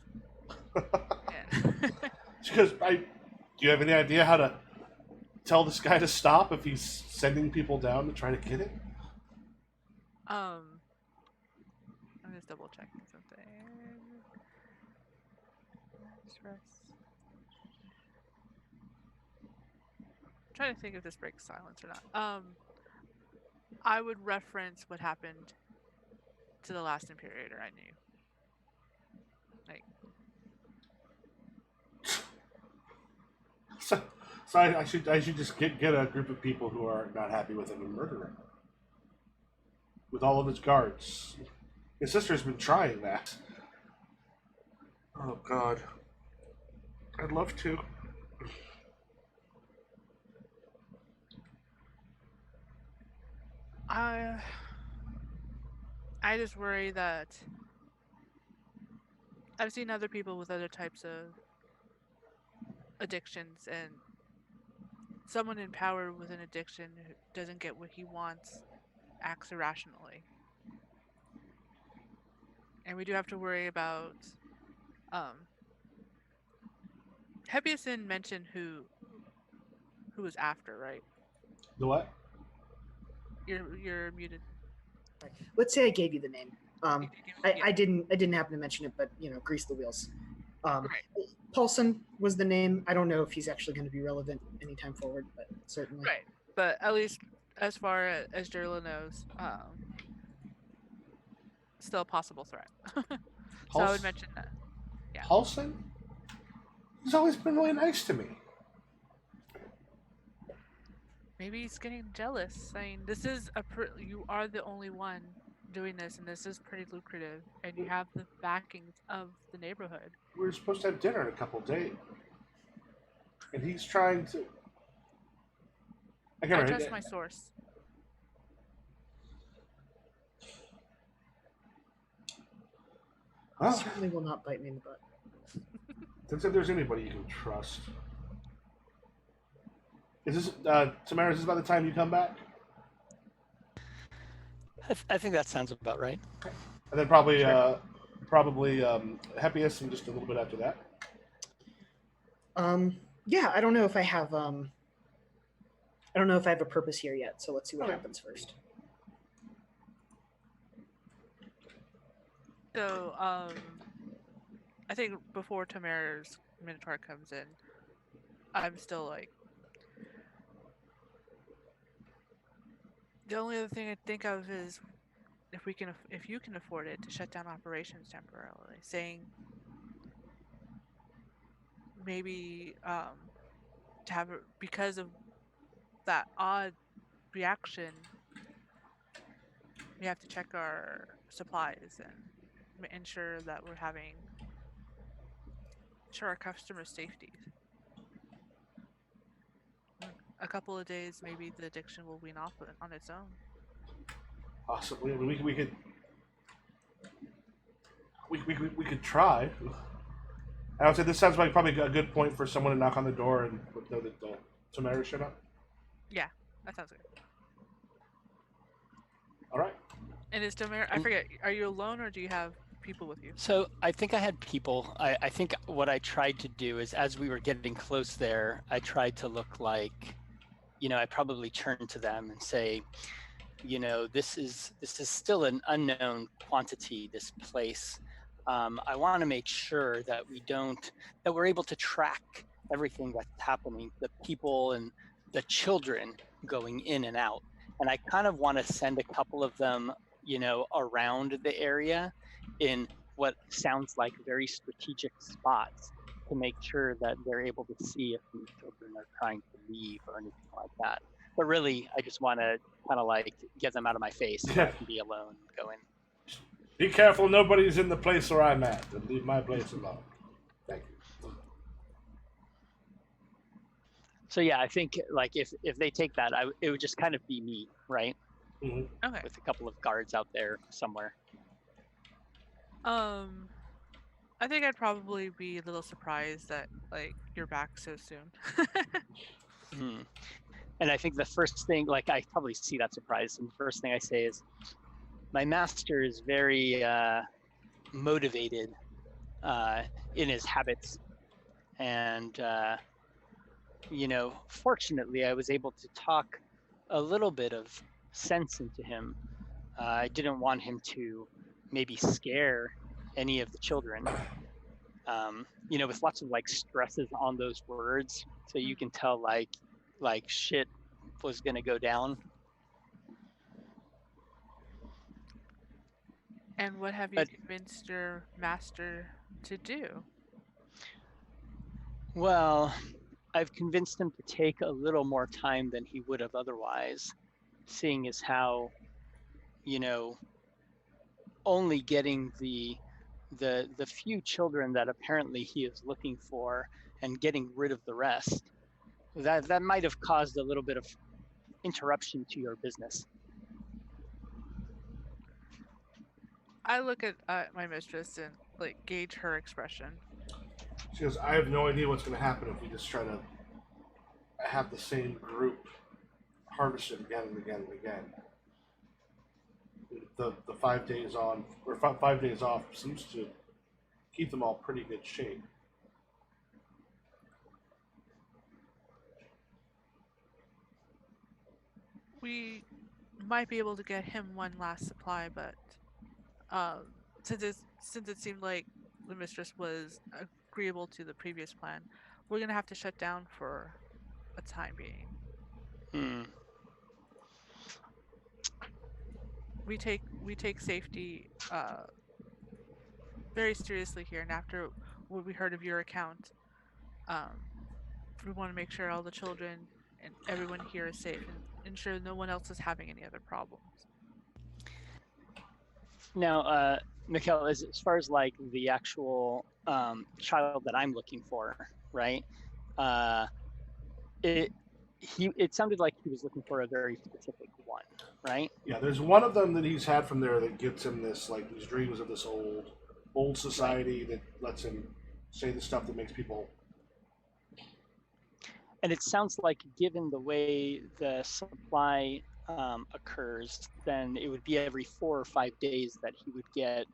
Because do you have any idea how to tell this guy to stop if he's sending people down to try to get it? I'm just double checking something. Stress. I'm trying to think if this breaks silence or not. I would reference what happened to the last Imperator I knew. Like, so I should just get a group of people who are not happy with him and murder him with all of his guards. His sister's been trying that. Oh God, I'd love to. I just worry that I've seen other people with other types of addictions, and someone in power with an addiction who doesn't get what he wants acts irrationally. And we do have to worry about Hebiason mentioned who was after, right? The what? You're muted. Let's say I gave you the name. You could give- yeah. I didn't happen to mention it, but grease the wheels. Right. Paulson was the name. I don't know if he's actually going to be relevant anytime forward, but certainly. Right. But at least as far as Jerla knows, still a possible threat. So I would mention that. Yeah. Paulson? He's always been really nice to me. Maybe he's getting jealous. I mean, this is you are the only one doing this, and this is pretty lucrative, and you have the backings of the neighborhood. We were supposed to have dinner in a couple days. And he's trying to... I trust my source. Well, Certainly will not bite me in the butt. don't think there's anybody you can trust. Is this, Tamara, is this about the time you come back? I think that sounds about right. And then probably, Sure. Happiest and just a little bit after that. Yeah, I don't know if I have I don't know if I have a purpose here yet, so let's see what Okay. happens first. So, I think before Tamara's Minotaur comes in, I'm still like, the only other thing I think of is if you can afford it, to shut down operations temporarily, saying maybe to have because of that odd reaction, we have to check our supplies and ensure that we're ensure our customers' safety. A couple of days, maybe the addiction will wean off on its own. Possibly. I mean, we could try. I would say this sounds like probably a good point for someone to knock on the door and know that Tamara showed up. Yeah, that sounds good. All right. And is Tamara? I forget. Are you alone or do you have people with you? So I think I had people. I think what I tried to do is, as we were getting close there, I tried to look like, I probably turned to them and say, this is still an unknown quantity, this place. I want to make sure that we're able to track everything that's happening, the people and the children going in and out. And I kind of want to send a couple of them, around the area in what sounds like very strategic spots to make sure that they're able to see if these children are trying to leave or anything like that. But really, I just want to kind of like get them out of my face so I can be alone and go in. Be careful, nobody's in the place where I'm at, and leave my place alone. Thank you. So yeah, I think like if they take that, it would just kind of be me, right? Mm-hmm. Okay. With a couple of guards out there somewhere. I think I'd probably be a little surprised that like you're back so soon. And I think the first thing, like I probably see that surprise, and the first thing I say is, my master is very motivated in his habits, and fortunately, I was able to talk a little bit of sense into him. I didn't want him to maybe scare any of the children. With lots of like stresses on those words, so you can tell like shit was gonna go down. And what have you convinced your master to do? Well, I've convinced him to take a little more time than he would have otherwise, seeing as how, only getting the few children that apparently he is looking for and getting rid of the rest, that might have caused a little bit of interruption to your business. I look at my mistress and like gauge her expression. She goes, I have no idea what's going to happen if we just try to have the same group harvested again and again and again. The 5 days on, or 5 days off seems to keep them all pretty good shape. We might be able to get him one last supply, but since it seemed like the mistress was agreeable to the previous plan, we're gonna have to shut down for a time being. Hmm. We take safety very seriously here, and after what we heard of your account, um, we want to make sure all the children and everyone here is safe and ensure no one else is having any other problems. Now, Mikhail, as far as like the actual child that I'm looking for, right? Uh, it sounded like he was looking for a very specific one, right? Yeah, there's one of them that he's had from there that gives him this like these dreams of this old society that lets him say the stuff that makes people. And it sounds like, given the way the supply occurs, then it would be every 4 or 5 days that he would get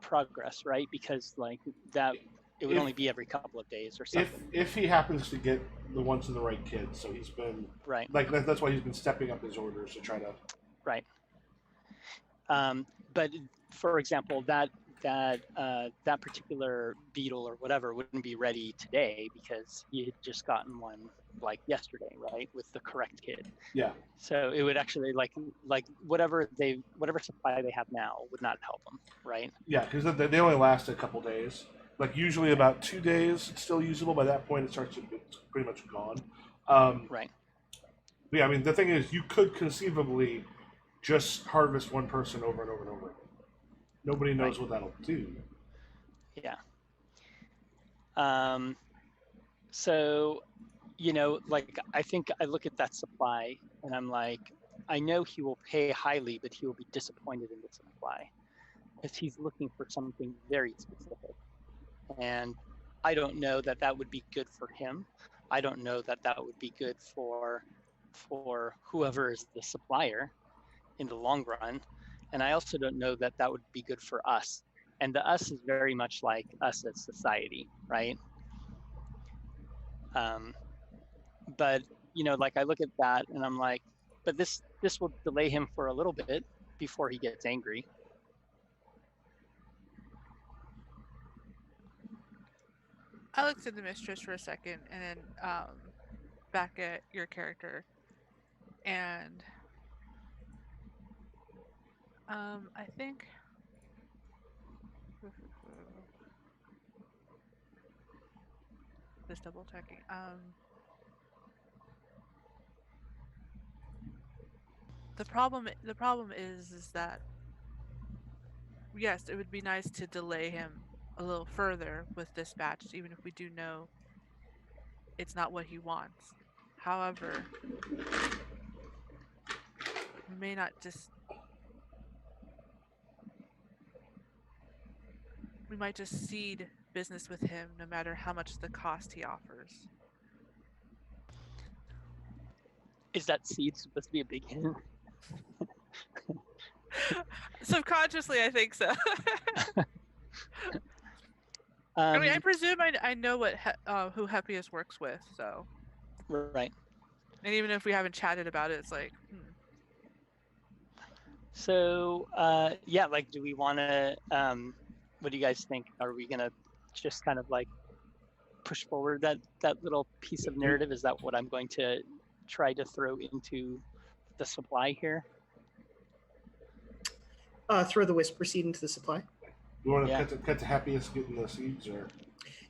progress, right? Because like that, it would only be every couple of days or something. If he happens to get the ones in the right kids, so he's been Right. like that's why he's been stepping up his orders to try to. Right. But for example, that particular beetle or whatever wouldn't be ready today because he had just gotten one like yesterday, right, with the correct kid. Yeah. So it would actually like whatever supply they have now would not help them, right? Yeah, because they only last a couple days. Like usually about 2 days, it's still usable. By that point, it's pretty much gone. Right. Yeah, I mean the thing is, you could conceivably just harvest one person over and over and over. Nobody knows what that'll do. Yeah. So, like I think I look at that supply and I'm like, I know he will pay highly, but he will be disappointed in the supply because he's looking for something very specific. And I don't know that that would be good for him. I don't know that that would be good for whoever is the supplier in the long run. And I also don't know that that would be good for us. And the us is very much like us as society, right? But like I look at that and I'm like, but this will delay him for a little bit before he gets angry. I looked at the mistress for a second and then back at your character, and I think just double checking. The problem is that yes, it would be nice to delay him a little further with dispatch, even if we do know it's not what he wants. However, we may not just. We might just cede business with him no matter how much the cost he offers. Is that seed supposed to be a big hint? Subconsciously, I think so. I mean, I presume I know what who Heppius works with, so. Right. And even if we haven't chatted about it, it's like. So yeah, like, do we want to? What do you guys think? Are we gonna just kind of like push forward that little piece of narrative? Is that what I'm going to try to throw into the supply here? Throw the whisper seed into the supply. You want to cut to happiest getting the seeds, or?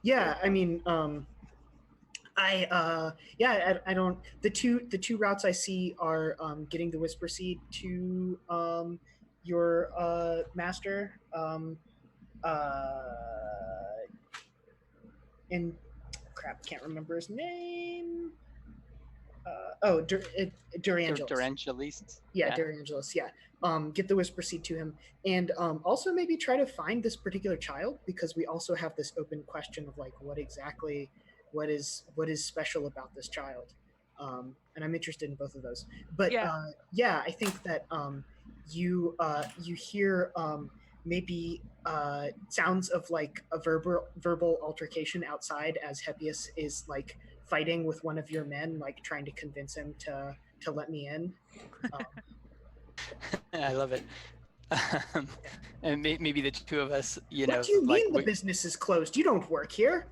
Yeah, I mean, I don't. The two routes I see are getting the whisper seed to your master, and crap, can't remember his name. Durangelis. Durangelis. Yeah, Durangelis. Yeah. Get the whisper seed to him, and also maybe try to find this particular child, because we also have this open question of like what is special about this child, and I'm interested in both of those. But yeah, I think that you hear maybe sounds of like a verbal altercation outside as Heppius is like fighting with one of your men, like trying to convince him to let me in. I love it. And maybe the two of us, you know, What do you like mean the business is closed? You don't work here.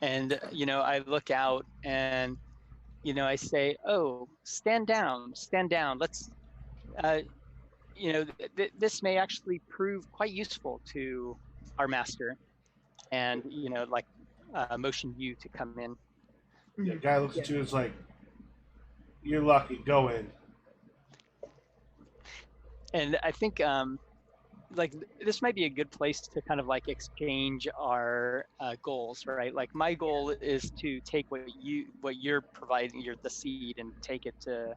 and you know, I look out and you know, I say, "Oh, stand down, stand down. Let's, you know, this may actually prove quite useful to our master." And you know, like motion you to come in. Yeah, guy looks at you and is like, "You're lucky. Go in." And I think like this might be a good place to kind of like exchange our goals, right? Like my goal is to take what you're providing, the seed, and take it to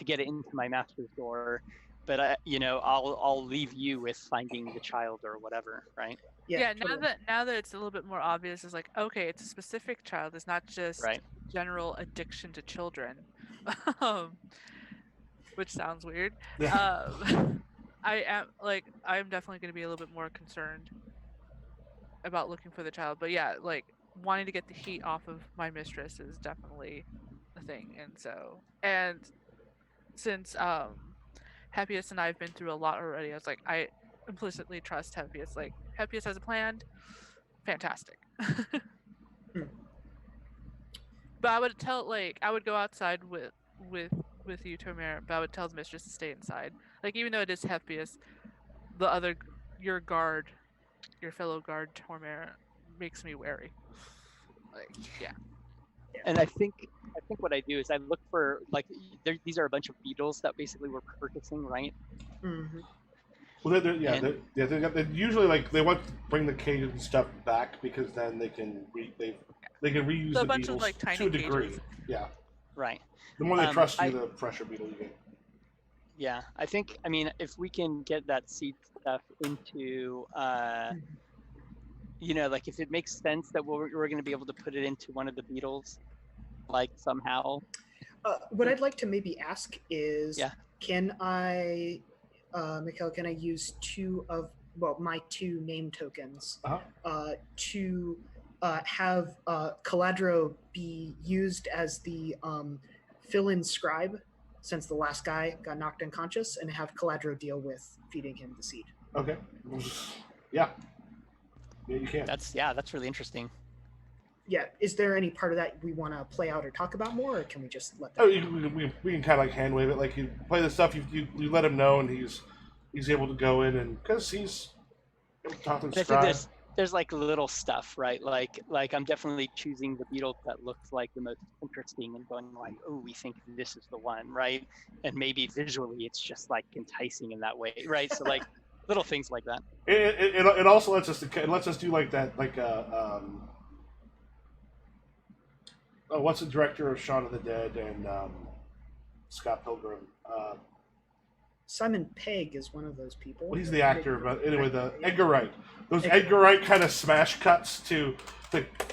get it into my master's door. But you know, I'll leave you with finding the child or whatever, right? Yeah, Totally. now that it's a little bit more obvious, it's like, okay, it's a specific child. It's not just Right. general addiction to children, um, which sounds weird. Yeah. I'm definitely going to be a little bit more concerned about looking for the child. But yeah, like wanting to get the heat off of my mistress is definitely a thing. And since Happiest and I have been through a lot already, I was like, I implicitly trust Happiest. Like Happiest has a plan. Fantastic. But I would go outside with you, Tomer, but I would tell the mistress to stay inside. Like even though it is Happiest, the other your guard, your fellow guard Tomer makes me wary. Like yeah. And I think what I do is I look for like these are a bunch of beetles that basically we're purchasing, right? Mm-hmm. Well, And they usually like they want to bring the cage and stuff back because then they can reuse So a the bunch of beetles like tiny to a degree. cages. Yeah, right. the more they trust you, the fresher beetle you get. Yeah, I mean, if we can get that seed stuff into, you know, like if it makes sense that we're going to be able to put it into one of the beetles, like somehow. What I'd like to maybe ask is, Yeah. can I, Mikhail, can I use my two name tokens to have Caladro be used as the fill-in scribe, since the last guy got knocked unconscious, and have Caladro deal with feeding him the seed? Okay. Yeah. Yeah, you can. That's really interesting. Yeah. Is there any part of that we want to play out or talk about more, or can we just let that? Oh, we can kind of like hand wave it. Like you play the stuff, you let him know, and he's able to go in and because he's able to talk to the I scribe. think there's like little stuff, right? Like I'm definitely choosing the beetle that looks like the most interesting and going like, oh, we think this is the one, right? And maybe visually it's just like enticing in that way, right? So like little things like that. It also lets us do like that what's the director of Shaun of the Dead and Scott Pilgrim? Simon Pegg is one of those people. Well, he's the actor, but anyway, Edgar Wright. Those Edgar Wright kind of smash cuts to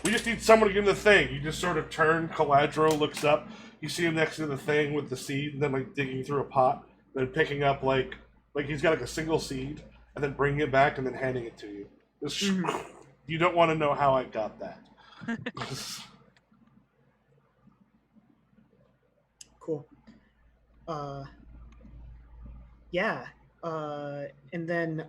we just need someone to get in the thing. You just sort of turn, Caladro looks up, you see him next to the thing with the seed, and then like digging through a pot, then picking up like he's got like a single seed, and then bringing it back and then handing it to you. You don't want to know how I got that. Cool. Yeah. And then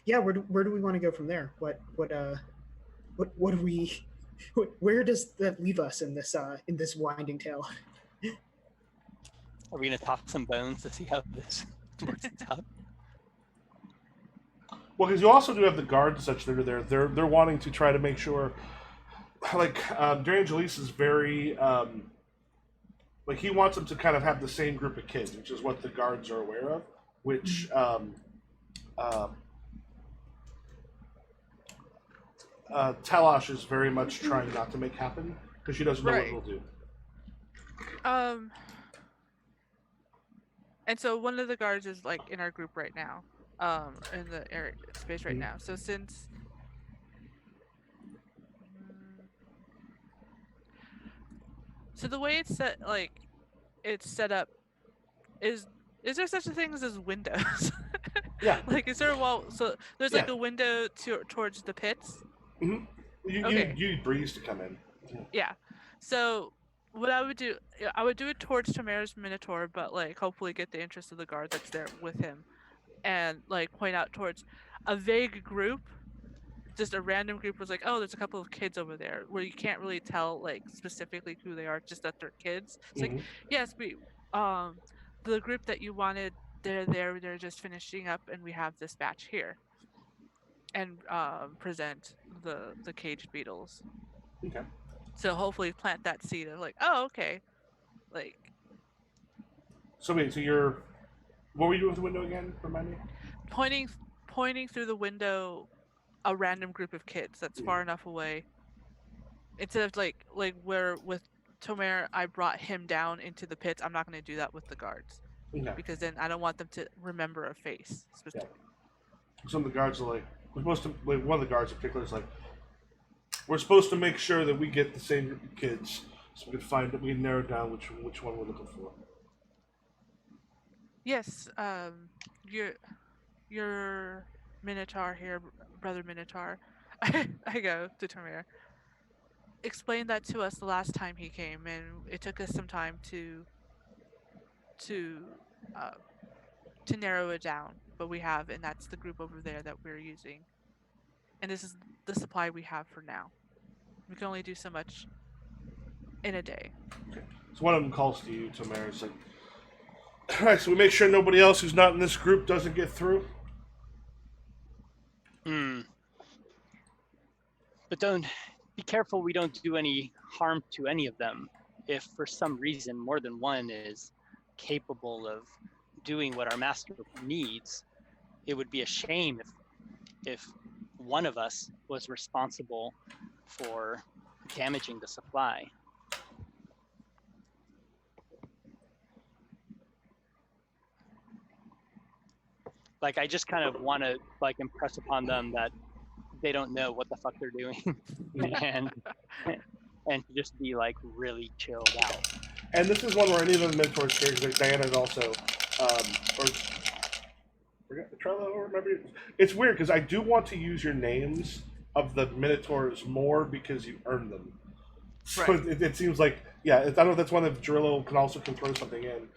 yeah, where do we want to go from there? What do we where does that leave us in this winding tale? Are we going to toss some bones to see how this works out? Well, because you also do have the guards and such that are there. They're wanting to try to make sure, like D'Angelis is very like he wants them to kind of have the same group of kids, which is what the guards are aware of. Which Talash is very much trying not to make happen because she doesn't know what it'll do. And so one of the guards is like in our group right now, in the area space right now. So since the way it's set up is there such a thing as windows? Yeah. Like is there a wall? So there's like a window towards the pits. Mm-hmm. You need breeze to come in. Yeah. So what I would do, I would do it towards Tamara's Minotaur, but like hopefully get the interest of the guard that's there with him, and like point out towards a vague group, just a random group was like, oh, there's a couple of kids over there where you can't really tell like specifically who they are, just that they're kids. It's like, Hmm. yes, we the group that you wanted, they're there, they're just finishing up, and we have this batch here, and present the caged beetles. Okay. So hopefully plant that seed of like, oh, okay, like So wait, so you're what were you doing with the window again? Remind me. pointing pointing through the window a random group of kids that's far enough away, instead of like where with Tomer I brought him down into the pits. I'm not going to do that with the guards Okay. because then I don't want them to remember a face. Yeah. Some of the guards are like, we're supposed to. Like, one of the guards in particular is like, we're supposed to make sure that we get the same group of kids, so we can find that we can narrow down which one we're looking for. Yes, your Minotaur here, brother Minotaur. I go to Tomer. Explained that to us the last time he came, and it took us some time to uh, to narrow it down. But we have, and that's the group over there that we're using. And this is the supply we have for now. We can only do so much in a day. Okay. So one of them calls to you, Tomer. It's like, all right, so we make sure nobody else who's not in this group doesn't get through. But don't be careful we don't do any harm to any of them. If for some reason more than one is capable of doing what our master needs, it would be a shame if one of us was responsible for damaging the supply. Like, I just kind of want to like impress upon them that they don't know what the fuck they're doing, and to just be like really chilled out. And this is one where any of the Minotaurs characters, like Diana is also, or forget the Trello. Remember, it's weird because I do want to use your names of the Minotaurs more because you earn them. So Right. it seems like, yeah. I don't know if that's one that Jarillo can throw something in.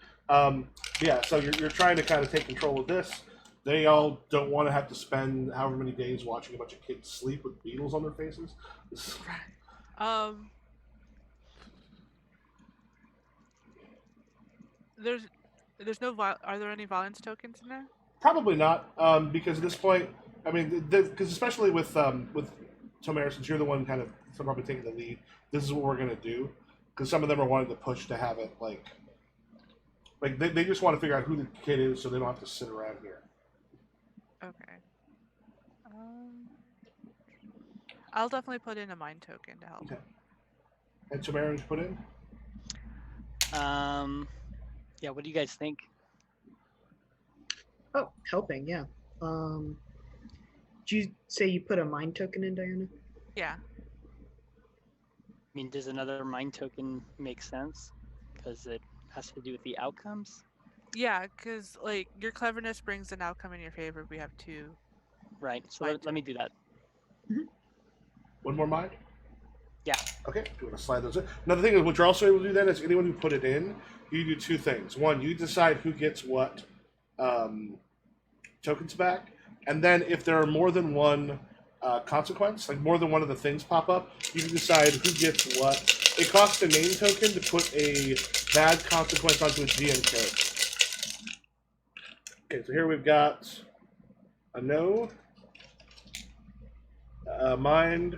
Yeah, so you're trying to kind of take control of this. They all don't want to have to spend however many days watching a bunch of kids sleep with beetles on their faces. Right. There's no are there any violence tokens in there? Probably not, because at this point, I mean, because especially with Tomer, since you're the one kind of probably taking the lead, this is what we're gonna do. Because some of them are wanting to push to have it like they just want to figure out who the kid is, so they don't have to sit around here. Okay. I'll definitely put in a mind token to help. Okay. And Tomer, put in. Yeah, what do you guys think? Oh, helping, yeah. Did you say you put a mind token in, Diana? Yeah. I mean, does another mind token make sense? Because it has to do with the outcomes? Yeah, because like your cleverness brings an outcome in your favor. We have two. Right, so Mind let me do that. One more mind. Yeah. Okay. Do you want to slide those in? Another thing is what you're also able to do then is anyone who put it in, you do two things. One, you decide who gets what tokens back, and then if there are more than one consequence, like more than one of the things pop up, you can decide who gets what. It costs a name token to put a bad consequence onto a GM character. Okay, so here we've got a no, a mind,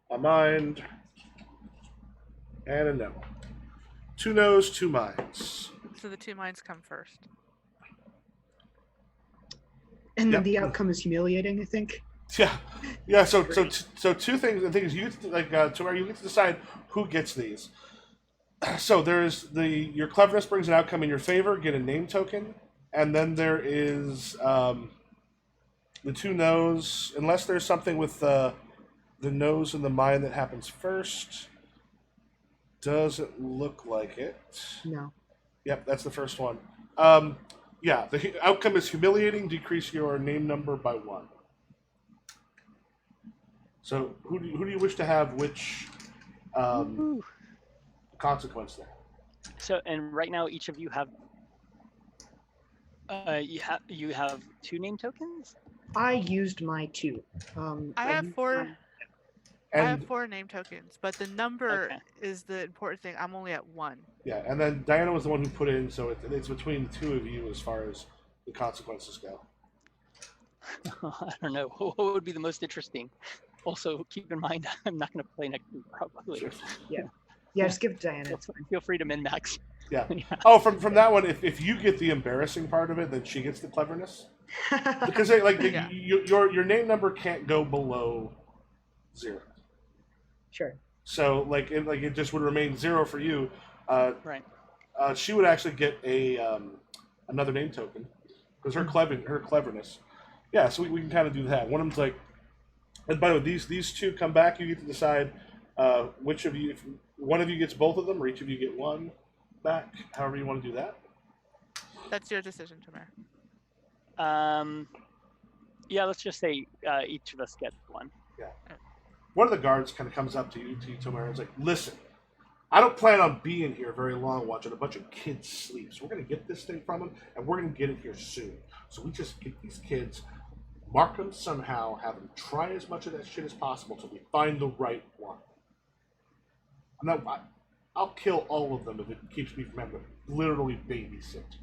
and a no. Two no's, two minds. So the two minds come first. And then Yep. the outcome is humiliating, I think. Yeah, yeah. So two things. The thing is, you get to, to where you get to decide who gets these. So there's your cleverness brings an outcome in your favor. Get a name token, and then there is the two no's. Unless there's something with the nose and the mind that happens first. Doesn't look like it. No. Yep, that's the first one. Yeah, the outcome is humiliating. Decrease your name number by 1. So who do you wish to have which Ooh. consequence there. So, and right now, each of you have you have 2 name tokens. I used my 2. I have used 4. mine- I have And 4 name tokens, but the number Okay. is the important thing. I'm only at 1. yeah, and then Diana was the one who put in, so it's between the two of you as far as the consequences go. I don't know. What would be the most interesting? Also, keep in mind, I'm not going to play next week, probably. Sure. Yeah, just give it to Diana. It's fine. Feel free to min max. Yeah. Yeah. Oh, from that one, if you get the embarrassing part of it, then she gets the cleverness. Because Yeah. your name number can't go below 0. Sure. So it just would remain 0 for you. Right. She would actually get another name token because her cleverness. Yeah, so we can kind of do that. One of them's like, and by the way, these 2 come back. You get to decide which of you, if one of you gets both of them, or each of you get one back. However you want to do that. That's your decision, Tamer. Yeah, let's just say each of us gets one. One of the guards kind of comes up to you, Tomer, and is like, "Listen, I don't plan on being here very long watching a bunch of kids sleep. So we're going to get this thing from them, and we're going to get it here soon. So we just get these kids, mark them somehow, have them try as much of that shit as possible until we find the right one. I'll kill all of them if it keeps me from having to literally babysit."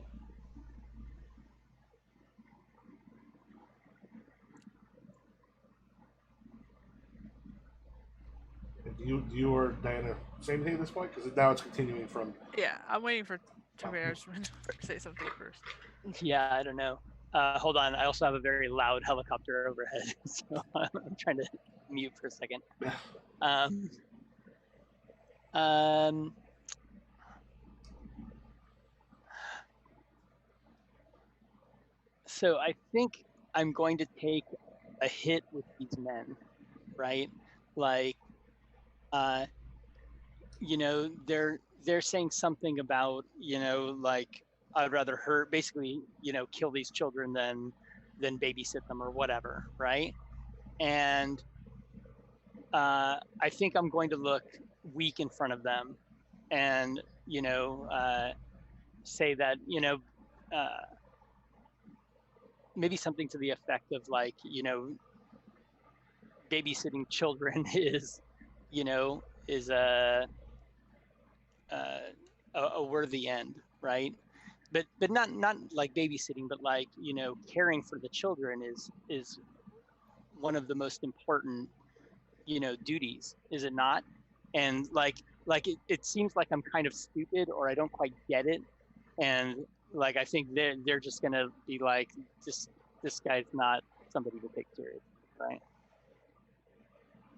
Do you or Diana same thing at this point? Because now it's continuing from. Yeah, I'm waiting for Tamer's to say something first. Yeah, I don't know. Hold on. I also have a very loud helicopter overhead, so I'm trying to mute for a second. So I think I'm going to take a hit with these men, right? Like, they're saying something about, like, I'd rather hurt, basically, kill these children than babysit them or whatever, right? And I think I'm going to look weak in front of them, and say that maybe something to the effect of, like, babysitting children is a worthy end, right? But not like babysitting, but like caring for the children is one of the most important duties, is it not? And like it seems like I'm kind of stupid, or I don't quite get it, and like I think they're just gonna be like, this guy's not somebody to take serious, right?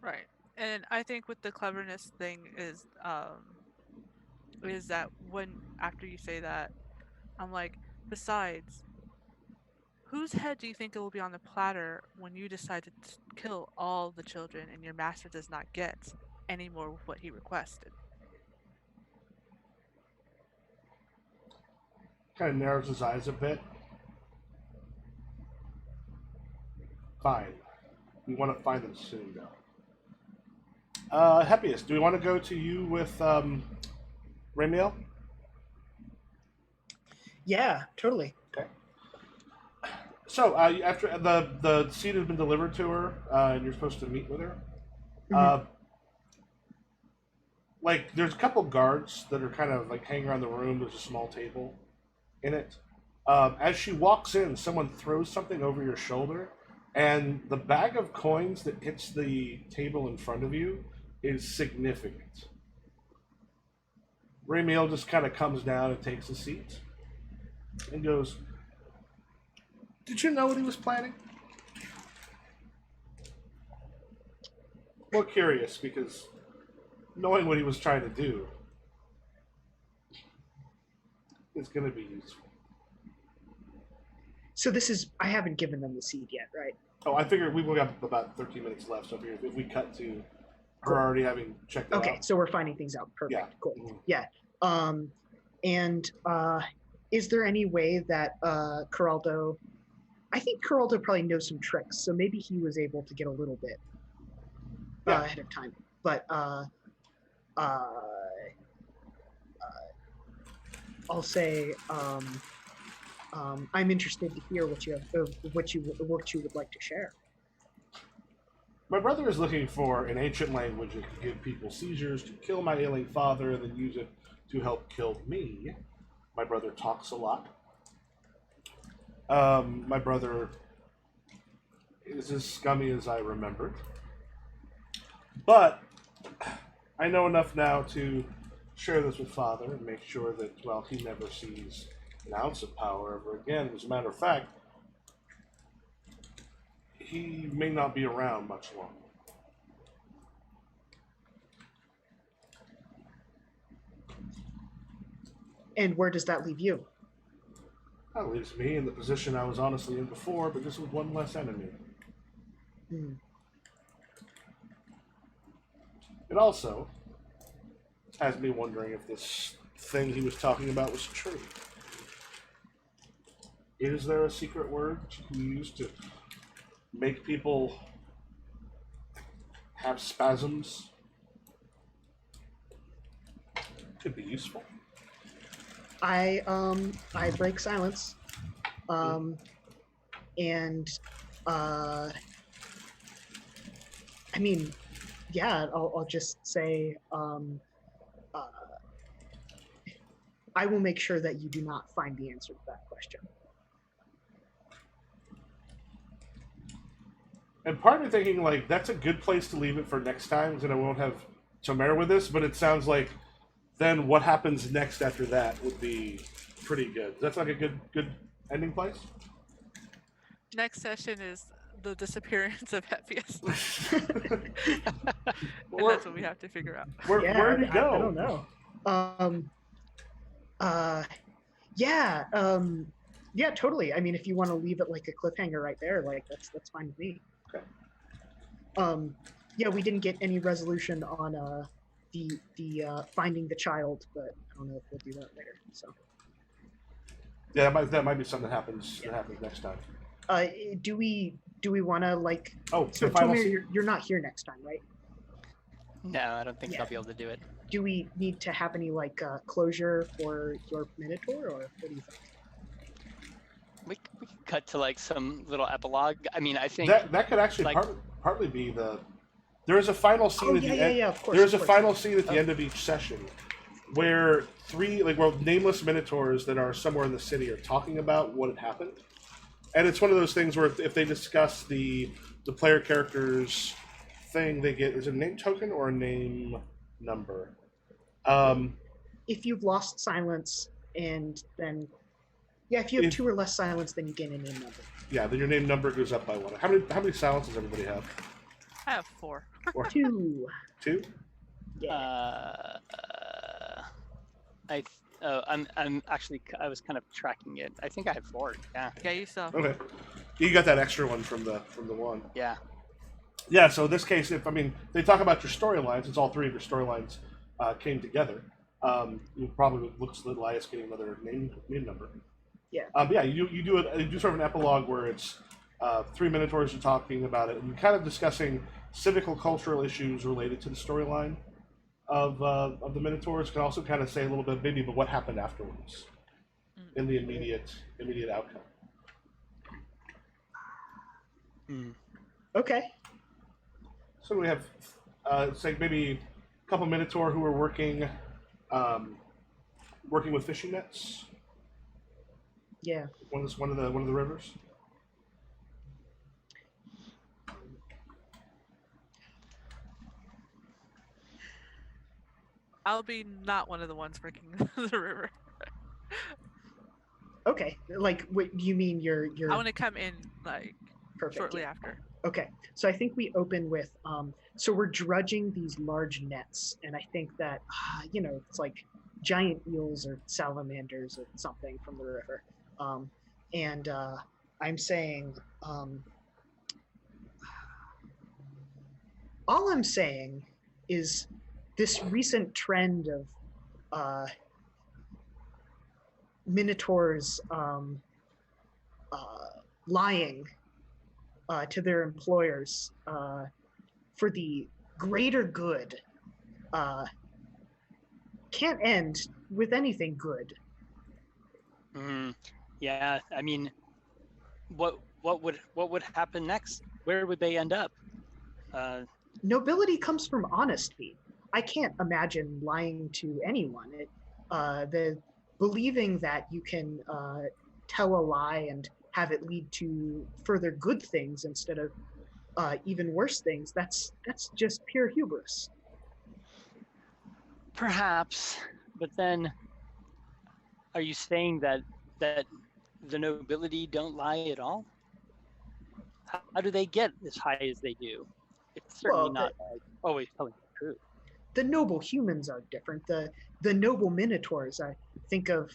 Right. And I think with the cleverness thing is that when after you say that, I'm like, besides, whose head do you think it will be on the platter when you decide to kill all the children and your master does not get any more with what he requested? Kind of narrows his eyes a bit. Fine. We want to find them soon, though. Happiest, do we want to go to you with Ramiel? Yeah, totally. Okay. So after the seed has been delivered to her, and you're supposed to meet with her. Like, there's a couple guards that are kind of like hanging around the room. There's a small table in it. As she walks in, someone throws something over your shoulder, and the bag of coins that hits the table in front of you is significant. Ramiel just kind of comes down and takes a seat and goes, "Did you know what he was planning?" More curious, because knowing what he was trying to do is going to be useful. So I haven't given them the seed yet, right? Oh, I figured we've got about 13 minutes left, so if we cut to her already having checked it out. Okay, so we're finding things out. Perfect. Yeah. Cool. Mhm. Yeah. And is there any way that Geraldo? I think Geraldo probably knows some tricks, so maybe he was able to get a little bit Yeah. ahead of time. But uh, I'll say I'm interested to hear what you would like to share. My brother is looking for an ancient language that can give people seizures to kill my ailing father and then use it to help kill me. My brother talks a lot. My brother is as scummy as I remembered. But I know enough now to share this with Father and make sure that, well, he never sees an ounce of power ever again. As a matter of fact, he may not be around much longer. And where does that leave you? That leaves me in the position I was honestly in before, but just with one less enemy. Hmm. It also has me wondering if this thing he was talking about was true. Is there a secret word you can use to make people have spasms? Could be useful. I break silence, and I mean, yeah, I'll just say I will make sure that you do not find the answer to that question. And part of me thinking, like, that's a good place to leave it for next time, because then I won't have Tomer with this, but it sounds like then what happens next after that would be pretty good. That's like a good ending place? Next session is the disappearance of Hephaestus. And Or- that's what we have to figure out. Where'd he go? I don't know. Yeah, totally. I mean, if you want to leave it like a cliffhanger right there, like that's fine with me. Okay. Yeah, we didn't get any resolution on the finding the child, but I don't know if we'll do that later. So, Yeah, that might be something that happens next time. do we want to like? Oh, So, the final Tomir, you're not here next time, right? No, I don't think Yeah. I'll be able to do it. Do we need to have any like closure for your Minotaur, or what do you think? We could cut to like some little epilogue. I mean, I think that could actually like- partly be there is a final scene at the end. Yeah, of course. There's a of course. final scene at the end of each session where nameless Minotaurs that are somewhere in the city are talking about what had happened. And it's one of those things where if they discuss the player character's thing, they get, is it a name token or a name number? If you've lost silence, and then if you have 2 or less silence, then you gain a name number. Yeah, then your name number goes up by 1. How many silences does everybody have? I have 4. Or 2. 2? Yeah. I'm actually, I was kind of tracking it. I think I have 4. Yeah. Yeah, you still have Okay. You got that extra one from the one. Yeah. Yeah, so in this case, they talk about your storylines, since all 3 of your storylines came together, you probably look at Elias getting another name number. Yeah. Yeah, you do sort of an epilogue where it's 3 Minotaurs are talking about it and kind of discussing civical cultural issues related to the storyline of the Minotaurs. Can also kind of say a little bit maybe, but what happened afterwards in the immediate outcome. Mm. Okay. So we have, say maybe a couple Minotaur who are working with fishing nets. Yeah. One of the rivers. I'll be not one of the ones working the river. Okay. Like, what you mean? You're I want to come in like perfect. shortly yeah. after. Okay. So I think we open with so we're drudging these large nets, and I think that it's like giant eels or salamanders or something from the river. And I'm saying all I'm saying is this recent trend of Minotaurs lying to their employers for the greater good can't end with anything good. Yeah, I mean, what would happen next? Where would they end up? Nobility comes from honesty. I can't imagine lying to anyone. The believing that you can tell a lie and have it lead to further good things instead of even worse things. That's just pure hubris. Perhaps, but then, are you saying that the nobility don't lie at all? How do they get as high as they do? It's certainly Well, not like always telling the truth. the noble humans are different. The noble minotaurs. I think of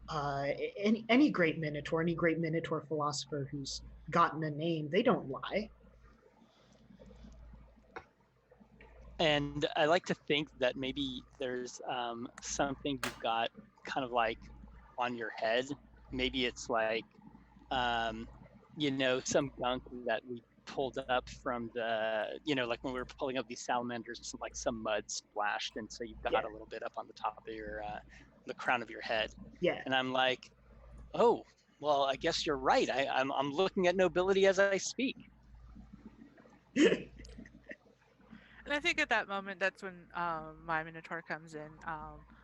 any great minotaur, any great minotaur philosopher who's gotten a name. They don't lie. And I like to think that maybe there's something you've got kind of like on your head. Maybe it's like, some gunk that we pulled up from the, like when we were pulling up these salamanders, like some mud splashed. And so you've got a little bit up on the top of your, the crown of your head. Yeah. And I'm like, oh, well, I guess you're right. I'm looking at nobility as I speak. And I think at that moment, that's when my Minotaur comes in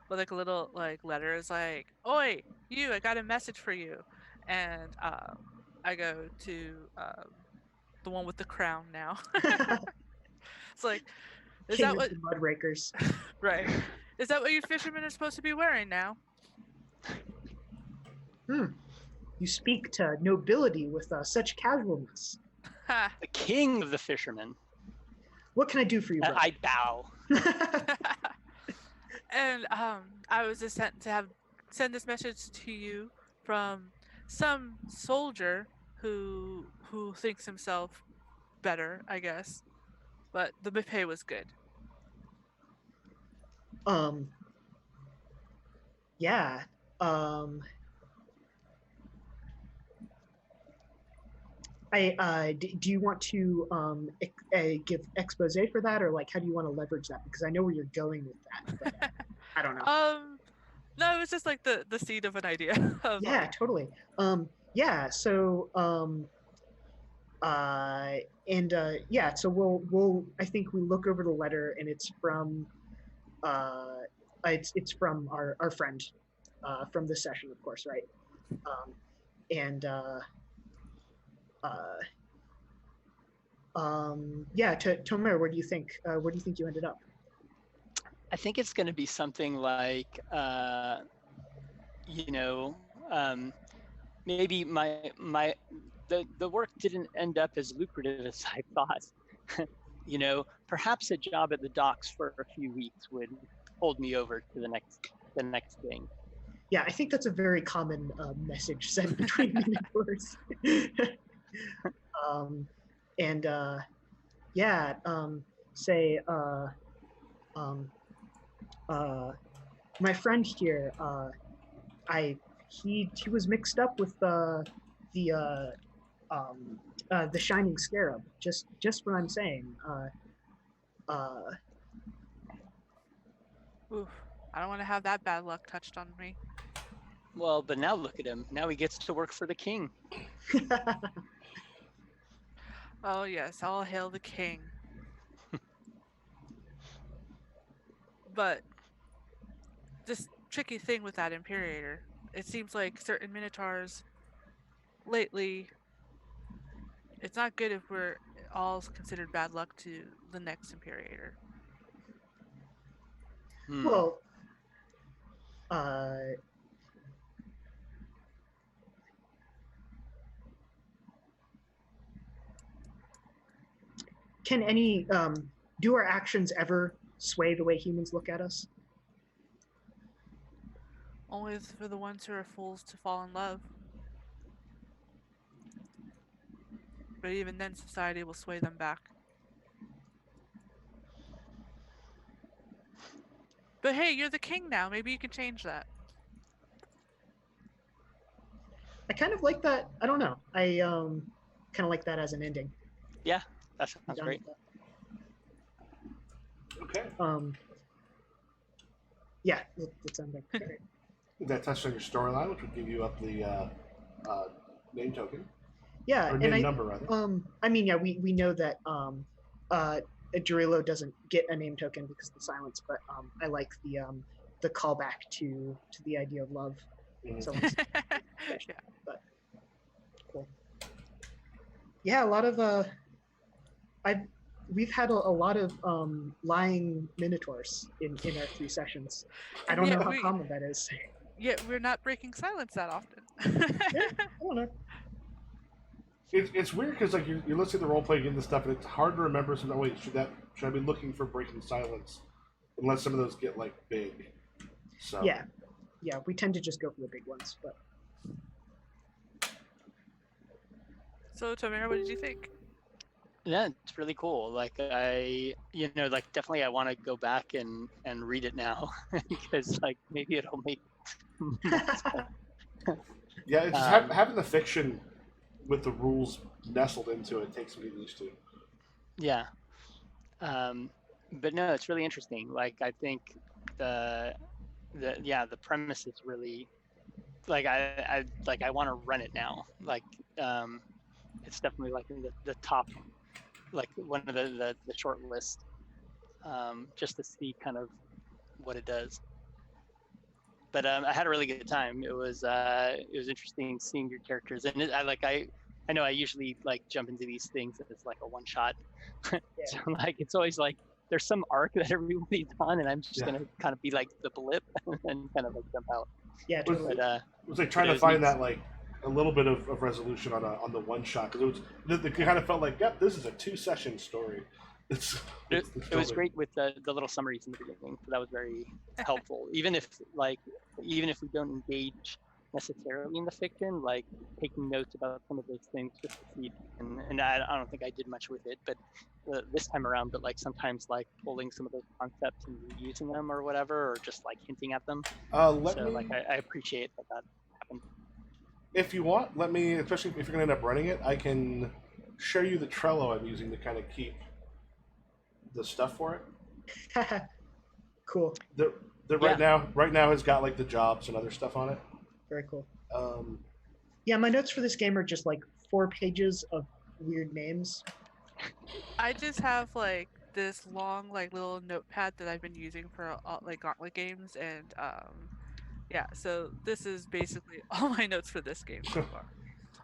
with like a little like letter. Is like, "Oi, you! I got a message for you." And I go to the one with the crown now. It's like, is King that of what? the Mudrakers. Right? Is that what you fishermen are supposed to be wearing now? You speak to nobility with such casualness. Ha! The king of the fishermen. What can I do for you, brother? I bow. And I was just sent to send this message to you from some soldier who thinks himself better, I guess. But the pay was good. Yeah. Do you want to give expose for that, or like how do you want to leverage that? Because I know where you're going with that, but I don't know. No, it was just like the seed of an idea. Of Yeah, like, totally. Yeah. So yeah. So we'll. I think we look over the letter, and it's from it's from our friend from this session, of course, right? And yeah, Tomer, where do you think you ended up? I think it's going to be something like, maybe the work didn't end up as lucrative as I thought. Perhaps a job at the docks for a few weeks would hold me over to the next thing. Yeah, I think that's a very common message sent between minotaurs. And yeah, say my friend here, he was mixed up with the shining scarab. Just what I'm saying. oof, I don't want to have that bad luck touched on me. Well, but now look at him. Now he gets to work for the king. Oh yes, all hail the king. But this tricky thing with that Imperator, it seems like certain Minotaurs lately, it's not good if we're all considered bad luck to the next Imperator. Well, can any do our actions ever sway the way humans look at us? Only for the ones who are fools to fall in love. But even then, society will sway them back. But hey, you're the king now. Maybe you can change that. I kind of like that. I don't know. I kind of like that as an ending. Yeah, that sounds great. Okay. Yeah, that sounds like great. That touched on your storyline, which would give you up the name token Yeah, or and name number rather. I mean, yeah, we know that Jarilo doesn't get a name token because of the silence, but I like the callback to the idea of love. Mhm. So it's Yeah. but cool. Yeah, a lot of we've had a lot of lying minotaurs in our 3 sessions. I And don't know yet how common that is. we're not breaking silence that often. Yeah, I don't know. It's weird because like you're listening to the role playing game and stuff, and it's hard to remember. So, wait, should I be looking for breaking silence? Unless some of those get like big. So Yeah, we tend to just go for the big ones, but So Tamara, what did you think? Yeah, it's really cool. Like like definitely I want to go back and read it now because like maybe it'll make more sense. yeah, it's just having the fiction with the rules nestled into it takes me used to. Yeah. But no, it's really interesting. Like I think the the premise is really like I want to run it now. Like it's definitely like in the top, like one of the short list, just to see kind of what it does. But I had a really good time. It was interesting seeing your characters, and I know I usually like jump into these things as like a one shot. yeah. So like it's always like there's some arc that everybody's on, and I'm just gonna kind of be like the blip and kind of like jump out. Yeah, totally. But It was like trying to was find neat. that like a little bit of resolution on the one shot because it kind of felt like, yep, this is a 2-session story. It's It was great with the little summaries in the beginning. So that was very helpful. Even if we don't engage necessarily in the fiction, like taking notes about some of those things just to see. And I don't think I did much with it, but this time around. But like sometimes like pulling some of those concepts and reusing them or whatever, or just like hinting at them. Let So me, like I appreciate that happened. if you want, let me, especially if you're gonna end up running it, I can show you the Trello I'm using to kind of keep the stuff for it. Cool. The right now has got like the jobs and other stuff on it. Very cool. Um, Yeah, my notes for this game are just like 4 pages of weird names. I just have like this long like little notepad that I've been using for like Gauntlet games, and yeah, so this is basically all my notes for this game so far.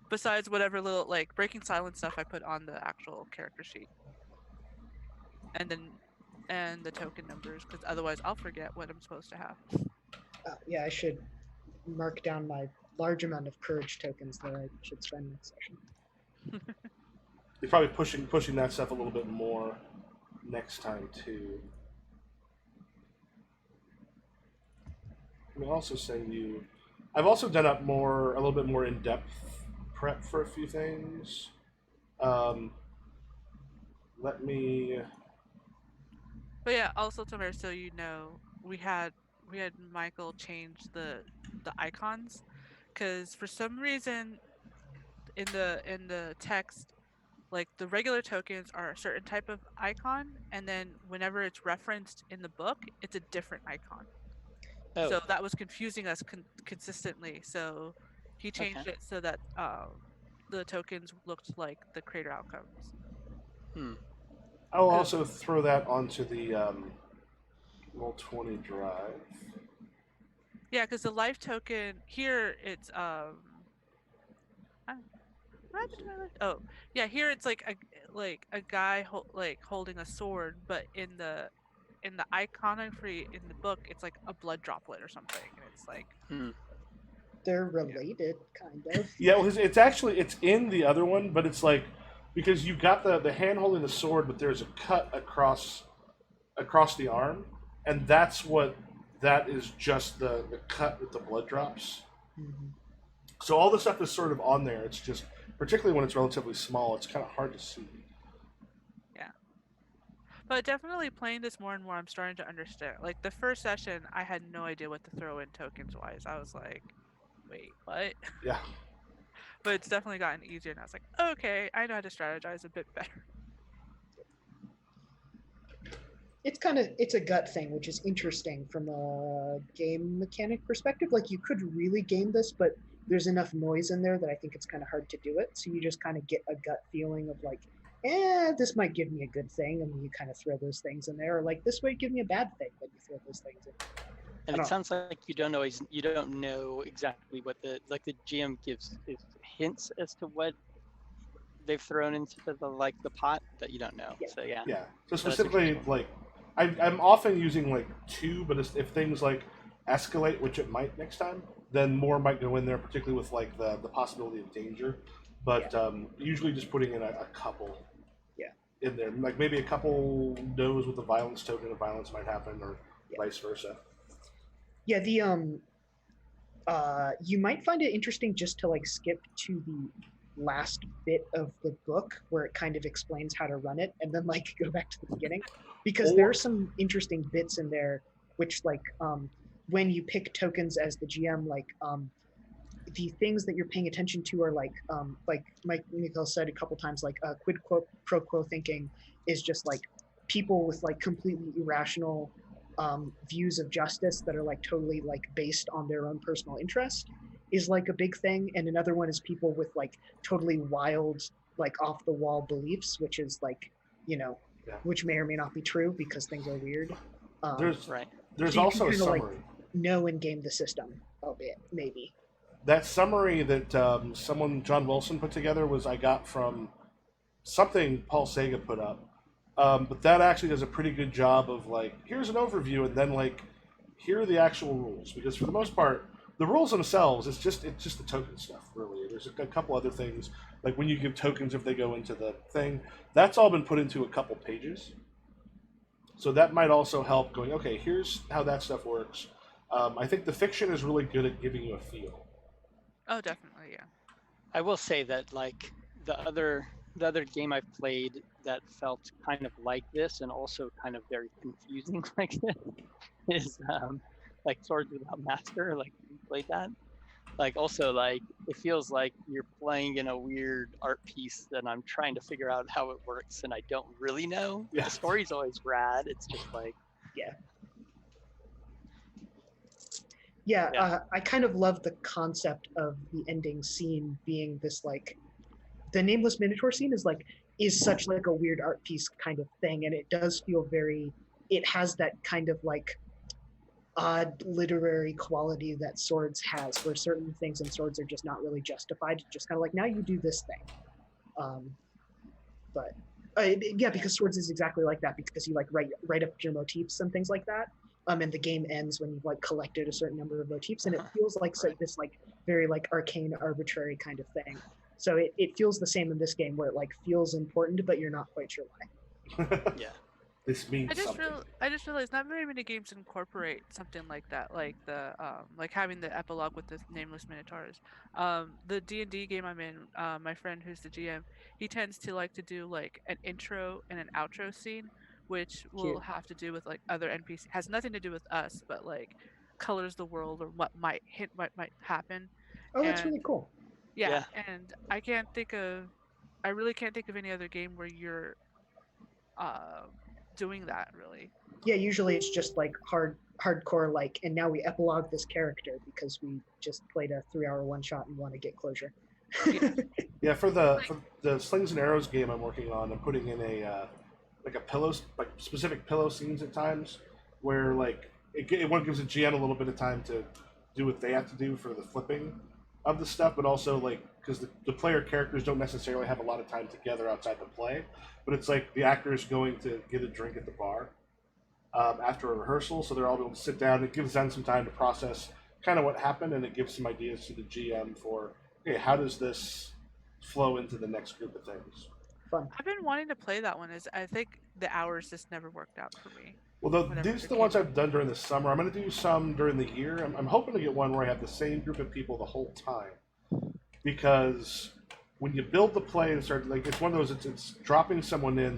Besides whatever little like breaking silence stuff I put on the actual character sheet, and the token numbers, because otherwise I'll forget what I'm supposed to have. Yeah, I should mark down my large amount of courage tokens that I should spend next session. you're probably pushing that stuff a little bit more next time too. I'll also send you. I've also done up a little bit more in depth prep for a few things. Let me. But yeah, also Tomer, so you know, we had Michael change the icons, because for some reason in the text, like the regular tokens are a certain type of icon, and then whenever it's referenced in the book, it's a different icon. Oh, So that was confusing us consistently. So he changed okay. it so that the tokens looked like the creator outcomes. Hmm. I'll 'Cause- also throw that onto the Roll20 drive. yeah, because the life token here, it's what happened to my life? Oh, yeah, here it's like a guy holding a sword, but in the iconography in the book, it's like a blood droplet or something, and it's like Hmm. They're related, kind of. Yeah, well, it's in the other one, but it's like because you got the hand holding the sword, but there's a cut across the arm, and that is just the cut with the blood drops. Mm-hmm. So all the stuff is sort of on there. It's just particularly when it's relatively small, it's kind of hard to see. yeah. But definitely playing this more and more, I'm starting to understand. Like the first session, I had no idea what to throw in tokens wise. I was like, wait, what? Yeah. But it's definitely gotten easier, and I was like, okay, I know how to strategize a bit better. it's a gut thing, which is interesting from a game mechanic perspective. Like you could really game this, but there's enough noise in there that I think it's kind of hard to do it. So you just kind of get a gut feeling of like, this might give me a good thing, and you kind of throw those things in there, or like this might give me a bad thing, then you throw those things in. And it sounds like you don't know exactly what the GM gives hints as to what they've thrown into the pot that you don't know. Yeah. So yeah. Yeah. So specifically, like, I'm often using like 2, but if things like escalate, which it might next time, then more might go in there, particularly with like the possibility of danger. But usually just putting in a couple. Yeah. In there, like maybe a couple knows with the violence token of violence might happen, or vice versa. Yeah, the you might find it interesting just to like skip to the last bit of the book where it kind of explains how to run it, and then like go back to the beginning, because there are some interesting bits in there which like when you pick tokens as the GM, like the things that you're paying attention to are like Michael said a couple times, like quid pro quo thinking is just like people with like completely irrational views of justice that are like totally like based on their own personal interest is like a big thing. And another one is people with like totally wild, like off the wall beliefs, which is like, which may or may not be true because things are weird. There's so also a summary. Like, know and game the system a bit, maybe. That summary that John Wilson put together I got from something Paul Sega put up. But that actually does a pretty good job of like, here's an overview, and then like, here are the actual rules. Because for the most part, the rules themselves, it's just the token stuff, really. There's a couple other things, like when you give tokens if they go into the thing. That's all been put into a couple pages. So that might also help going, okay, here's how that stuff works. I think the fiction is really good at giving you a feel. Oh, definitely, yeah. I will say that like the other game I've played that felt kind of like this and also kind of very confusing like this is like Swords Without Master. Like you played that? Like also like it feels like you're playing in a weird art piece that I'm trying to figure out how it works and I don't really know. Yeah. The story's always rad. It's just like I kind of love the concept of the ending scene being this like the Nameless Minotaur scene is such like a weird art piece kind of thing, and it does feel it has that kind of like odd literary quality that Swords has, where certain things in Swords are just not really justified, just kind of like, now you do this thing. Because Swords is exactly like that, because you like write up your motifs and things like that. And the game ends when you've like collected a certain number of motifs, and it feels like this like very like arcane, arbitrary kind of thing. So it feels the same in this game, where it like feels important, but you're not quite sure why. Yeah. This means something. I just realized not very many games incorporate something like that, like the like having the epilogue with the Nameless Minotaurs. The D&D game I'm in, my friend who's the GM, he tends to like to do like an intro and an outro scene, which will have to do with like other NPC. Has nothing to do with us, but like colors the world or what might happen. Oh, that's really cool. Yeah, and I really can't think of any other game where you're doing that, really. Yeah, usually it's just like hardcore, like, and now we epilogue this character because we just played a 3-hour one-shot and want to get closure. Yeah, for the Slings and Arrows game I'm working on, I'm putting in a specific pillow scenes at times, where like one gives a GM a little bit of time to do what they have to do for the flipping of the stuff, but also like because the player characters don't necessarily have a lot of time together outside the play, but it's like the actors going to get a drink at the bar after a rehearsal, so they're all able to sit down. It gives them some time to process kind of what happened, and it gives some ideas to the GM for, okay, how does this flow into the next group of things. Fun. I've been wanting to play that one. I think the hours just never worked out for me. Well, these are the ones I've done during the summer. I'm going to do some during the year. I'm hoping to get one where I have the same group of people the whole time, because when you build the play and start, like, it's one of those, it's dropping someone in.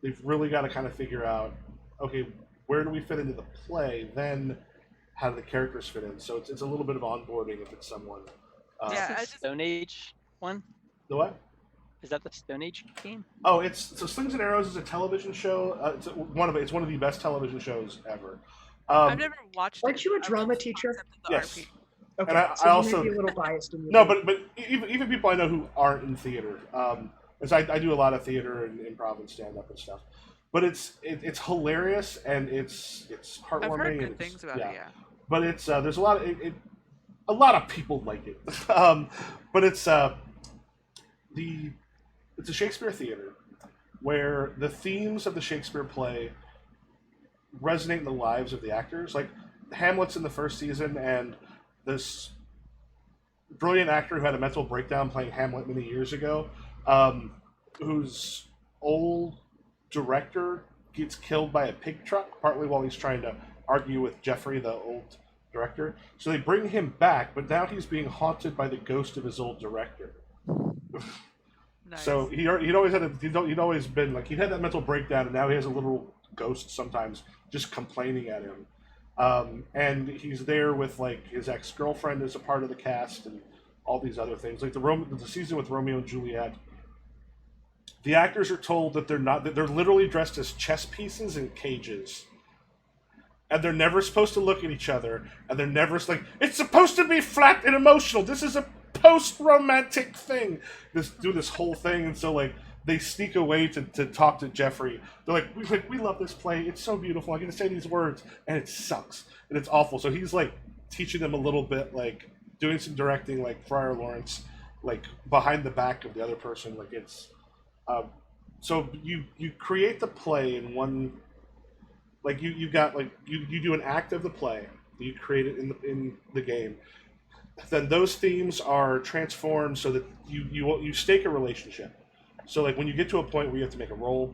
They've really got to kind of figure out, okay, where do we fit into the play? Then how do the characters fit in? So it's a little bit of onboarding if it's someone. The Stone Age one. The what? Is that the Stone Age game? Oh, so Slings and Arrows is a television show. It's one of the best television shows ever. I've never watched it. Aren't you a I like drama the teacher? concept of the Yes. RP. Okay, And I so you also- may be a little biased in your No, opinion. but even people I know who aren't in theater, because I do a lot of theater and improv and stand up and stuff. But it's hilarious and it's heartwarming. I've heard and good it's- things about it. Yeah. But it's there's a lot of people like it. But it's a Shakespeare theater where the themes of the Shakespeare play resonate in the lives of the actors. Like Hamlet's in the first season, and this brilliant actor who had a mental breakdown playing Hamlet many years ago, whose old director gets killed by a pig truck, partly while he's trying to argue with Geoffrey, the old director. So they bring him back, but now he's being haunted by the ghost of his old director. Nice. So he'd always been like, he'd had that mental breakdown, and now he has a literal ghost sometimes just complaining at him. And he's there with like his ex-girlfriend as a part of the cast and all these other things. Like the season with Romeo and Juliet, the actors are told that they're literally dressed as chess pieces in cages. And they're never supposed to look at each other, and they're never like, it's supposed to be flat and emotional. This is a post-romantic thing. Do this whole thing, and so like they sneak away to talk to Geoffrey. They're like, we love this play. It's so beautiful. I'm gonna say these words, and it sucks, and it's awful. So he's like teaching them a little bit, like doing some directing, like Friar Lawrence, like behind the back of the other person. Like it's so you create the play in one. Like you do an act of the play, you create it in the game. Then those themes are transformed so that you stake a relationship. So like when you get to a point where you have to make a roll,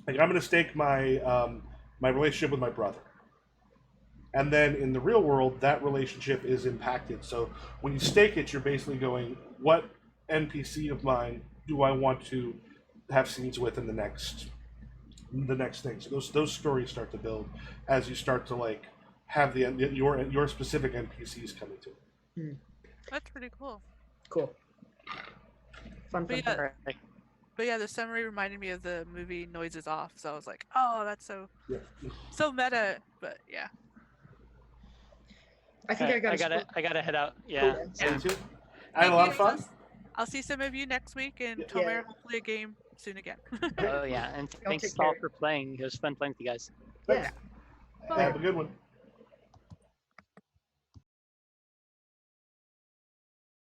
like I'm going to stake my my relationship with my brother, and then in the real world that relationship is impacted. So when you stake it, you're basically going, what NPC of mine do I want to have scenes with in the next thing. So those stories start to build as you start to like have your specific NPCs coming to it. That's pretty cool. Cool. Fun. But All right. But yeah, the summary reminded me of the movie Noises Off, so I was like, oh, that's so meta. But yeah. I think I gotta head out. Yeah. So Yeah. you too? I had a lot of fun. I'll see some of you next week, and Yeah. Tomer, hopefully a game soon again. Oh yeah, and thanks take all care. for playing. It was fun playing with you guys. Thanks. Yeah. Have a good one.